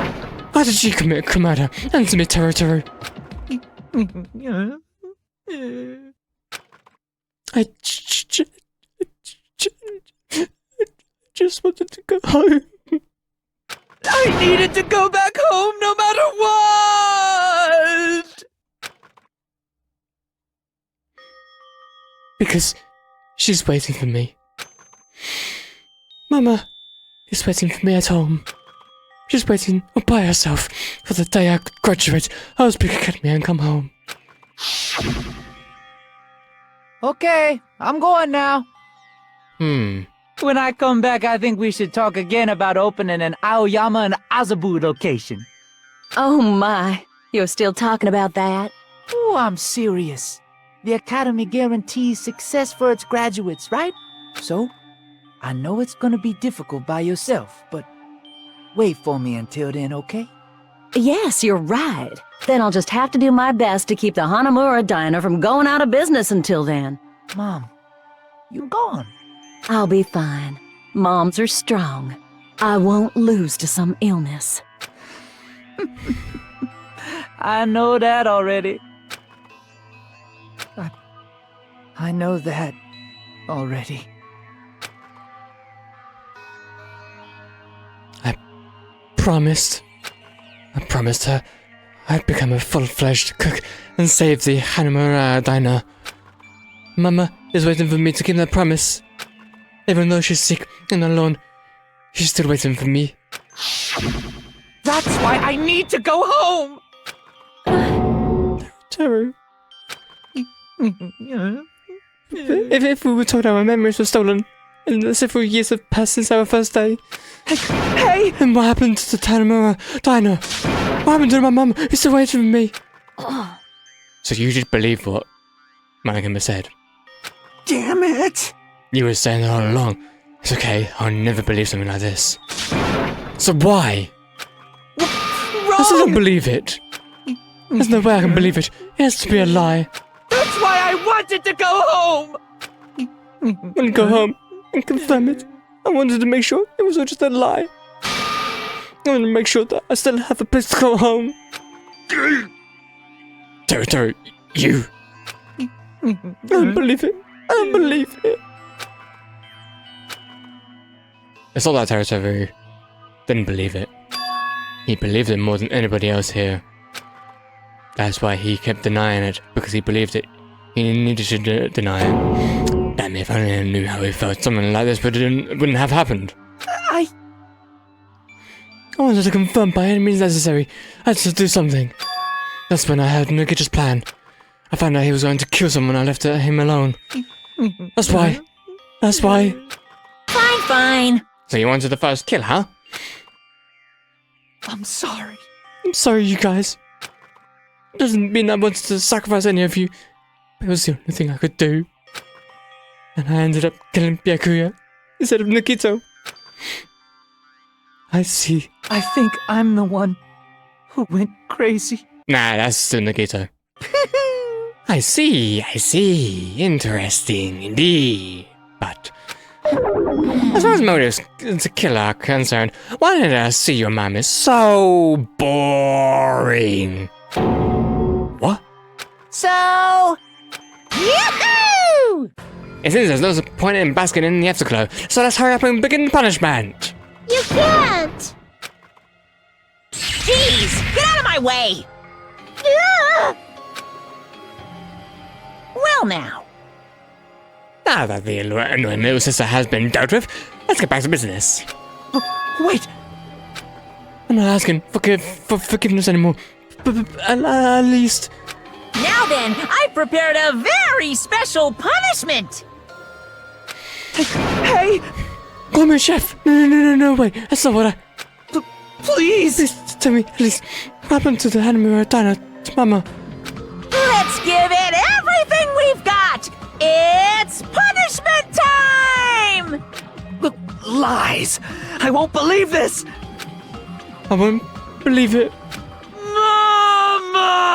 Why did you commit murder? Answer me, Terutoru. I just wanted to go home. I needed to go back home no matter what! Because she's waiting for me. Mama is waiting for me at home. She's waiting all by herself for the day I graduate. I was big academy and come home. Okay, I'm going now. When I come back, I think we should talk again about opening an Aoyama and Azabu location. Oh my, you're still talking about that? Oh, I'm serious. The Academy guarantees success for its graduates, right? So, I know it's gonna be difficult by yourself, but wait for me until then, okay? Yes, you're right. Then I'll just have to do my best to keep the Hanamura Diner from going out of business until then. Mom, you gone. I'll be fine. Moms are strong. I won't lose to some illness. I know that already. I know that already. I promised her I'd become a full-fledged cook and save the Hanamura Diner. Mama is waiting for me to keep that promise. Even though she's sick and alone, she's still waiting for me. That's why I need to go home! Teru. If we were told our memories were stolen, and the several years have passed since our first day. Hey! And what happened to the Hanamura Diner? What happened to my mum who's still waiting for me? So you did believe what Managama said? Damn it! You were saying that all along. It's okay, I'll never believe something like this. So why? I still don't believe it. There's no way I can believe it. It has to be a lie. That's why I wanted to go home! I want to go home and confirm it. I wanted to make sure it was all just a lie. I wanted to make sure that I still have a place to go home. Teru, you. I don't believe it. I don't believe it. It's not that Teru didn't believe it. He believed it more than anybody else here. That's why he kept denying it, because he believed it. He needed to deny it. Damn, if only I knew how he felt, something like this wouldn't have happened. I wanted to confirm by any means necessary. I had to do something. That's when I heard Nagito's plan. I found out he was going to kill someone. I left him alone. That's why. That's why. Fine. So you wanted the first kill, huh? I'm sorry. I'm sorry, you guys. It doesn't mean I wanted to sacrifice any of you. It was the only thing I could do. And I ended up killing Byakuya instead of Nagito. I see. I think I'm the one who went crazy. Nah, that's still Nagito. I see. Interesting indeed. But as far as motives to kill are concerned, why did I see your mom is so boring? What? So, yahoo! It seems there's no point in basking in the afterglow, so let's hurry up and begin the punishment. You can't! Jeez, get out of my way! Ah! Well now. Now that the annoying little sister has been dealt with, let's get back to business. Wait! I'm not asking for forgiveness anymore, but at least... Now then, I've prepared a very special punishment! Hey! Call me chef! No, wait, that's not what I... Please! Please tell me, at least, what happened to the Hanamura Diner to Mama? Let's give it everything we've got! It's punishment time! Lies! I won't believe this! I won't believe it. Mama!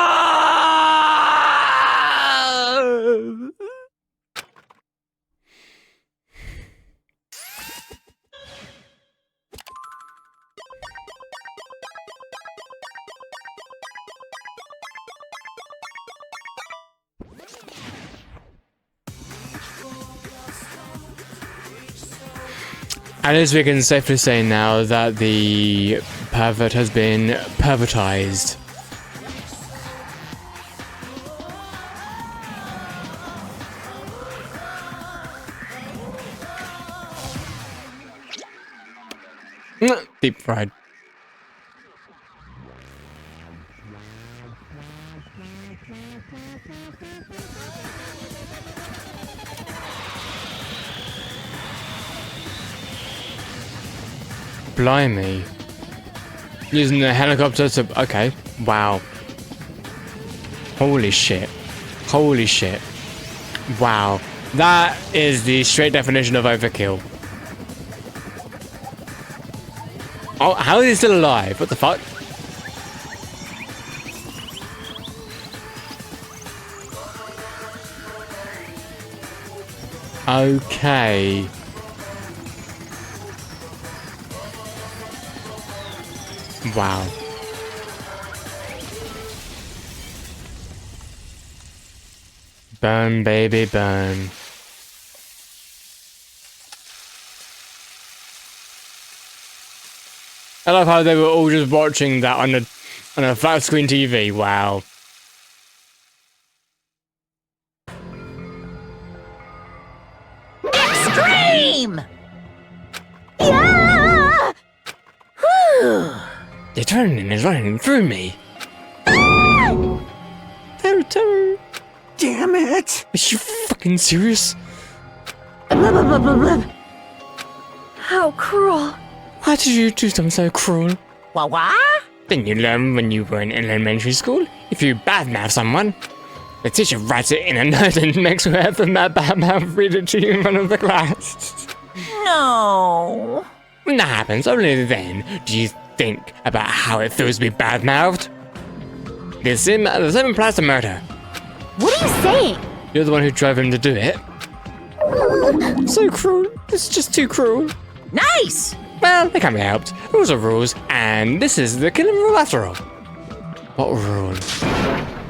At least we can safely say now that the pervert has been pervertized. Deep fried. Blimey. Using the helicopter to... Okay. Wow. Holy shit. Holy shit. Wow. That is the straight definition of overkill. Oh, how is he still alive? What the fuck? Okay. Wow. Burn, baby, burn. I love how they were all just watching that on a flat screen TV. Wow. Extreme! Yeah! Whew. The adrenaline is running through me. Terror. Damn it! Are you fucking serious? How cruel. Why did you do something so cruel? What? Didn't you learn when you were in elementary school? If you badmouth someone, the teacher writes it in a note and makes whoever badmouth read it to you in front of the class. No. When that happens, only then do you think about how it feels to be badmouthed. The same applies to murder. What are you saying? You're the one who drove him to do it. So cruel. It's just too cruel. Nice! Well, they can't be helped. Rules are rules, and this is the killing rule after all. What rule?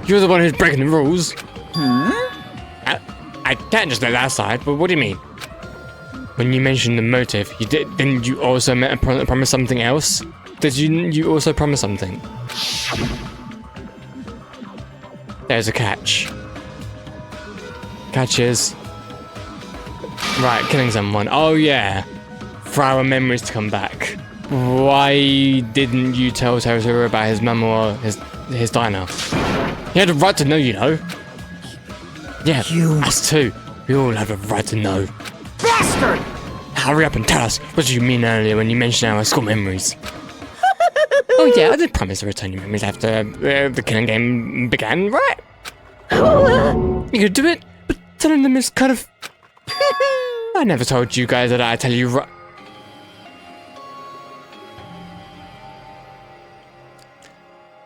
You're the one who's breaking the rules. I can't just let that aside, but what do you mean? When you mentioned the motive, didn't you also promise something else? Did you also promise something? There's a catch. Catch is... Right, killing someone. Oh yeah. For our memories to come back. Why didn't you tell Terutoru about his mum or his diner? He had a right to know, you know. Yeah, us too. We all have a right to know. Bastard! Hurry up and tell us what you mean earlier when you mentioned our school memories. Oh yeah, I did promise to return your memories after the killing game began, right? You could do it, but telling them is kind of... I never told you guys that I tell you right.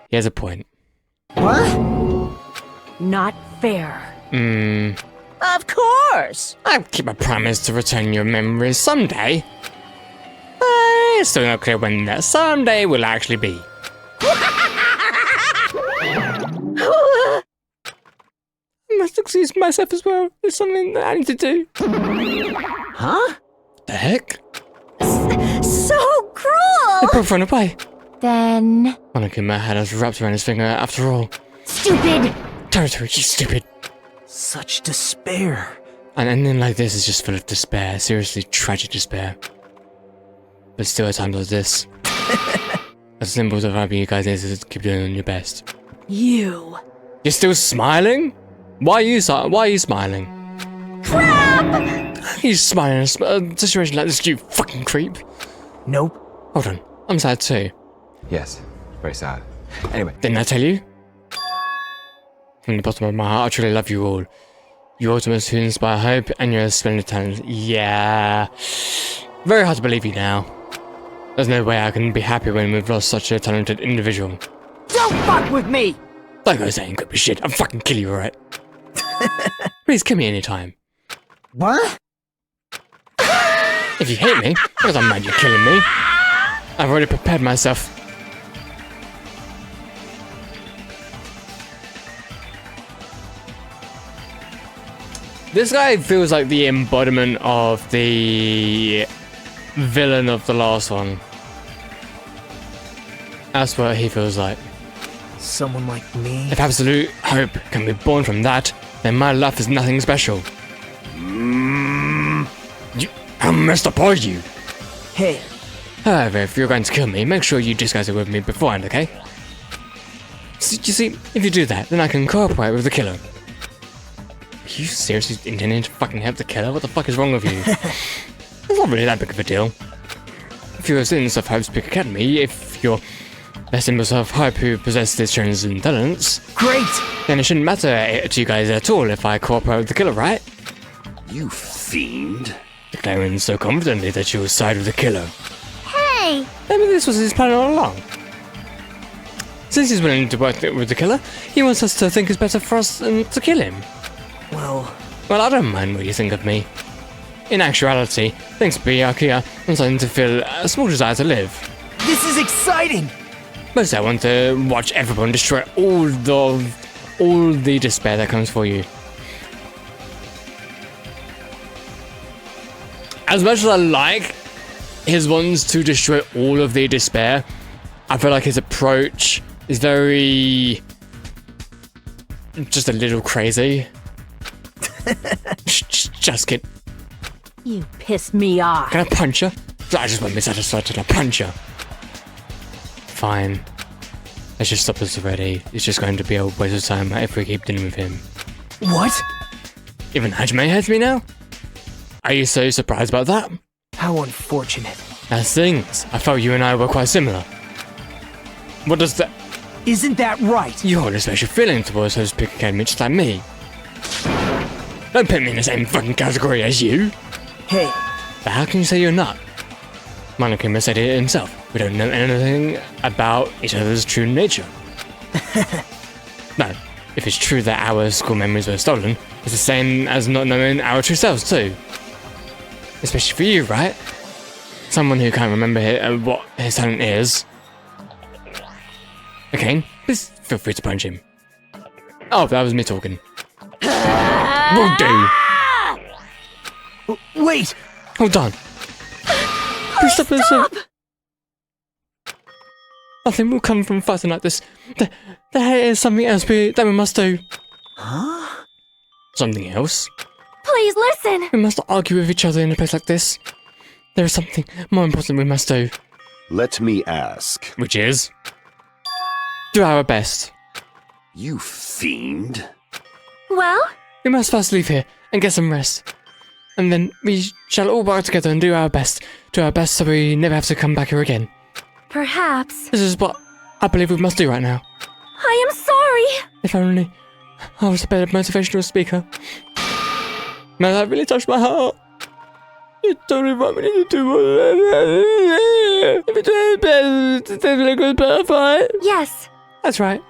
He has a point. What? Not fair. Of course. I'll keep a promise to return your memories someday. But it's still not clear when that someday will actually be. I must excuse myself as well. There's something that I need to do. Huh? The heck? So cruel! They both run away. Then... Monokuma had us wrapped around his finger after all. Stupid! Terutoru, you stupid. Such despair. An ending like this is just full of despair. Seriously, tragic despair. But still at times like this. As simple as you guys is to keep doing your best. You. You're still smiling? Why are you smiling? Crap! You're smiling in a situation like this, you fucking creep. Nope. Hold on, I'm sad too. Yes, very sad. Anyway. Didn't I tell you? From the bottom of my heart, I truly love you all. You ultimates who inspire hope, and you're a splendid talent. Yeah. Very hard to believe you now. There's no way I can be happy when we've lost such a talented individual. Don't fuck with me! Don't go saying creepy shit, I'll fucking kill you, alright? Please kill me anytime. What? If you hate me, because I'm mad you're killing me. I've already prepared myself. This guy feels like the embodiment of the villain of the last one. That's what he feels like. Someone like me? If absolute hope can be born from that, then my life is nothing special. How messed up are you? Hey. However, if you're going to kill me, make sure you discuss it with me beforehand, okay? You see, if you do that, then I can cooperate with the killer. Are you seriously intending to fucking help the killer? What the fuck is wrong with you? It's not really that big of a deal. If you're a student of Hope's Peak Academy, if you're less members of Hope who possess these transcendent talents, great! Then it shouldn't matter to you guys at all if I cooperate with the killer, right? You fiend. Declaring so confidently that you will side with the killer. Hey! Maybe this was his plan all along. Since he's willing to work with the killer, he wants us to think it's better for us to kill him. Well, I don't mind what you think of me. In actuality, thanks to Byakuya, I'm starting to feel a small desire to live. this is exciting! Mostly I want to watch everyone destroy all the despair that comes for you. As much as I like his wants to destroy all of the despair, I feel like his approach is very... just a little crazy. Just kid. You pissed me off. Can I punch her? I just won't be satisfied till I punch her. Fine. Let's just stop this already. It's just going to be a waste of time if we keep dealing with him. What? Even Hajime hates me now? Are you so surprised about that? How unfortunate. As things, I felt you and I were quite similar. What does that... Isn't that right? You hold a special feeling towards Hope's Peak Academy just like me. Don't put me in the same fucking category as you. Hey. But how can you say you're not? Monokuma said it himself. We don't know anything about each other's true nature. No, if it's true that our school memories were stolen, it's the same as not knowing our true selves too. Especially for you, right? Someone who can't remember what his talent is. Okay, please feel free to punch him. Oh, that was me talking. Will do. Wait! Hold on. Please stop this. Nothing will come from fighting like this. There is something else that we must do. Huh? Something else? Please listen! We must argue with each other in a place like this. There is something more important we must do. Let me ask. Which is? Do our best. You fiend. Well? We must first leave here and get some rest. And then we shall all work together and do our best. Do our best so we never have to come back here again. Perhaps. This is what I believe we must do right now. I am sorry! If only I was a better motivational speaker. Man, that really touched my heart. You totally want me to do if you do best, like a butterfly. Yes. That's right.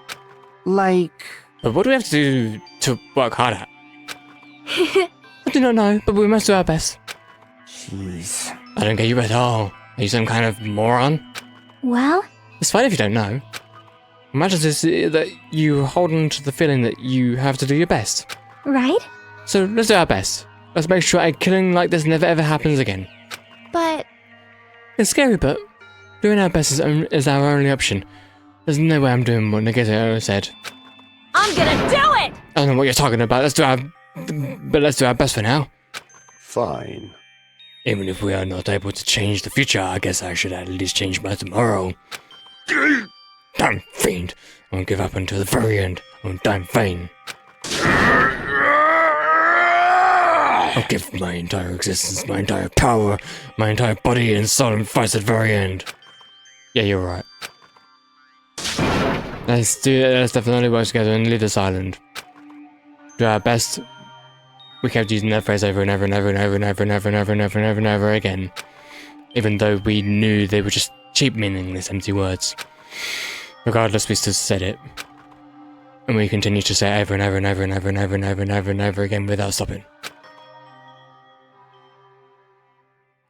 Like... But what do we have to do to work hard at? I do not know, but we must do our best. Jeez. I don't get you at all. Are you some kind of moron? Well? It's fine if you don't know. Imagine this, that you hold on to the feeling that you have to do your best. Right? So let's do our best. Let's make sure a killing like this never ever happens again. But... It's scary, but doing our best is our only option. There's no way I'm doing what Nagito said. I'm gonna do it! I don't know what you're talking about. Let's do our best for now. Fine. Even if we are not able to change the future, I guess I should at least change my tomorrow. Damn fiend! I won't give up until the very end. I'm damn fiend. I'll give my entire existence, my entire power, my entire body and soul and fight at the very end. Yeah, you're right. Let's definitely work together and leave this island. Do our best. We kept using that phrase over and over and over and over and over and over and over and over and over and over again. Even though we knew they were just cheap, meaningless, empty words. Regardless, we still said it. And we continued to say it over and over and over and over and over and over and over and over again without stopping.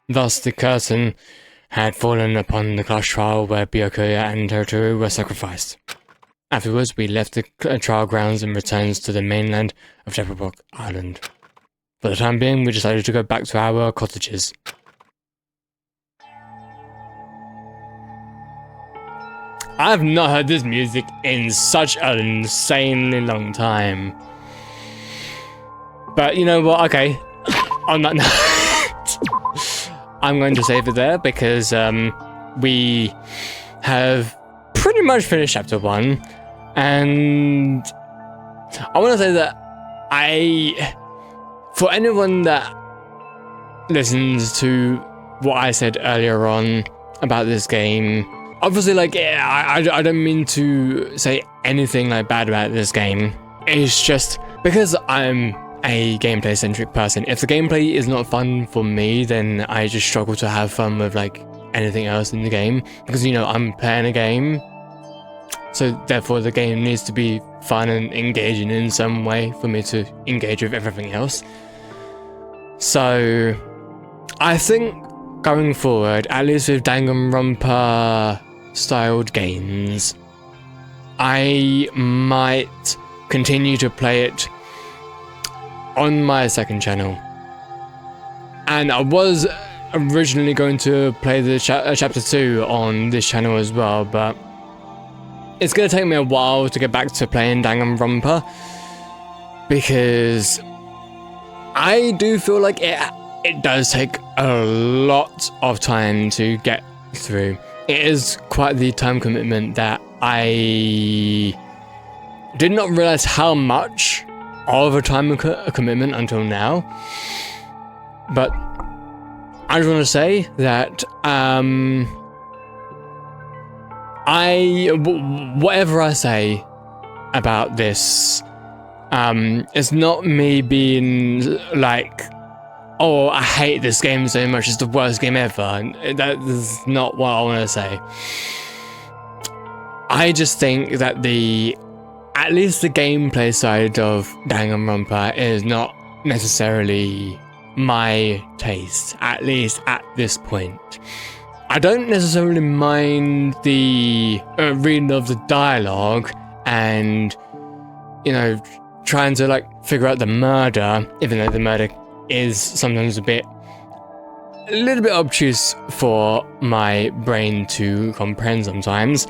Thus, the curtain had fallen upon the class trial where Byakuya and Toru were sacrificed. Afterwards, we left the trial grounds and returned to the mainland of Shepherdrock Island. For the time being, we decided to go back to our cottages. I have not heard this music in such an insanely long time. But you know what? Okay. On that note, I'm going to save it there because we have pretty much finished chapter 1. And I want to say that for anyone that listens to what I said earlier on about this game, obviously, like, I don't mean to say anything like bad about this game. It's just because I'm a gameplay centric person. If the gameplay is not fun for me, then I just struggle to have fun with like anything else in the game, because I'm playing a game, so therefore the game needs to be fun and engaging in some way for me to engage with everything else. So I think going forward, at least with Danganronpa styled games, I might continue to play it on my second channel. And I was originally going to play the chapter 2 on this channel as well, but it's going to take me a while to get back to playing Danganronpa, because I do feel like it does take a lot of time to get through. It is quite the time commitment that I did not realize how much of a time commitment until now. But I just want to say that whatever I say about this, it's not me being like, oh, I hate this game so much, it's the worst game ever. That is not what I want to say. I just think that at least the gameplay side of Danganronpa is not necessarily my taste, at least at this point. I don't necessarily mind the reading of the dialogue and, trying to like figure out the murder, even though the murder is sometimes a little bit obtuse for my brain to comprehend sometimes.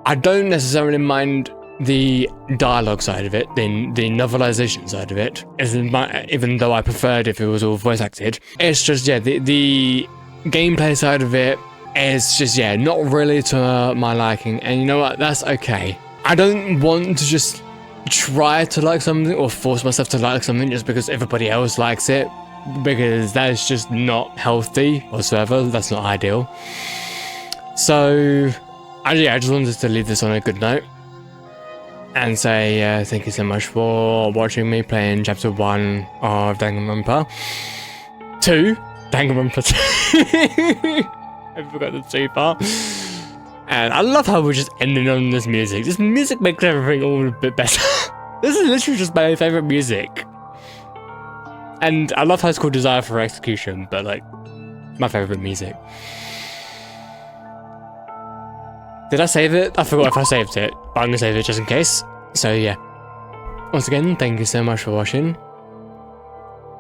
I don't necessarily mind the dialogue side of it, the novelization side of it, even though I preferred if it was all voice acted. It's just, the gameplay side of it is just, not really to my liking, and you know what, that's okay. I don't want to just try to like something or force myself to like something just because everybody else likes it, because that is just not healthy whatsoever. That's not ideal. So I just wanted to leave this on a good note and say thank you so much for watching me playing chapter 1 of Danganronpa 2. Danganronpa 2. I forgot the 2 part. And I love how we're just ending on this music. This music makes everything all a bit better. This is literally just my favorite music. And I love how it's called Desire for Execution, but like, my favorite music. Did I save it? I forgot if I saved it, but I'm gonna save it just in case. So yeah. Once again, thank you so much for watching.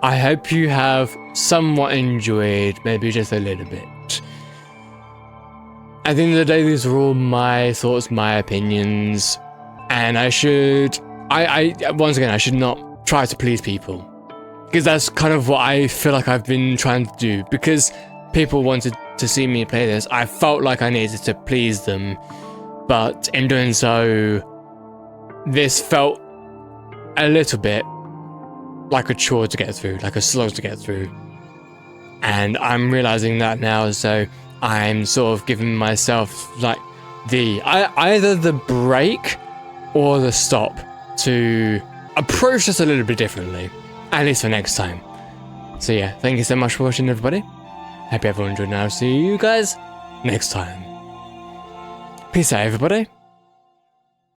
I hope you have somewhat enjoyed, maybe just a little bit. At the end of the day, these are all my thoughts, my opinions, and I should not try to please people, because that's kind of what I feel like I've been trying to do. Because people wanted to see me play this, I felt like I needed to please them, but in doing so, this felt a little bit like a chore to get through, like a slog to get through, and I'm realizing that now. So I'm sort of giving myself like either the break or the stop to approach this a little bit differently, at least for next time. So yeah, thank you so much for watching, everybody. Hope everyone enjoyed, and I'll see you guys next time. Peace out, everybody.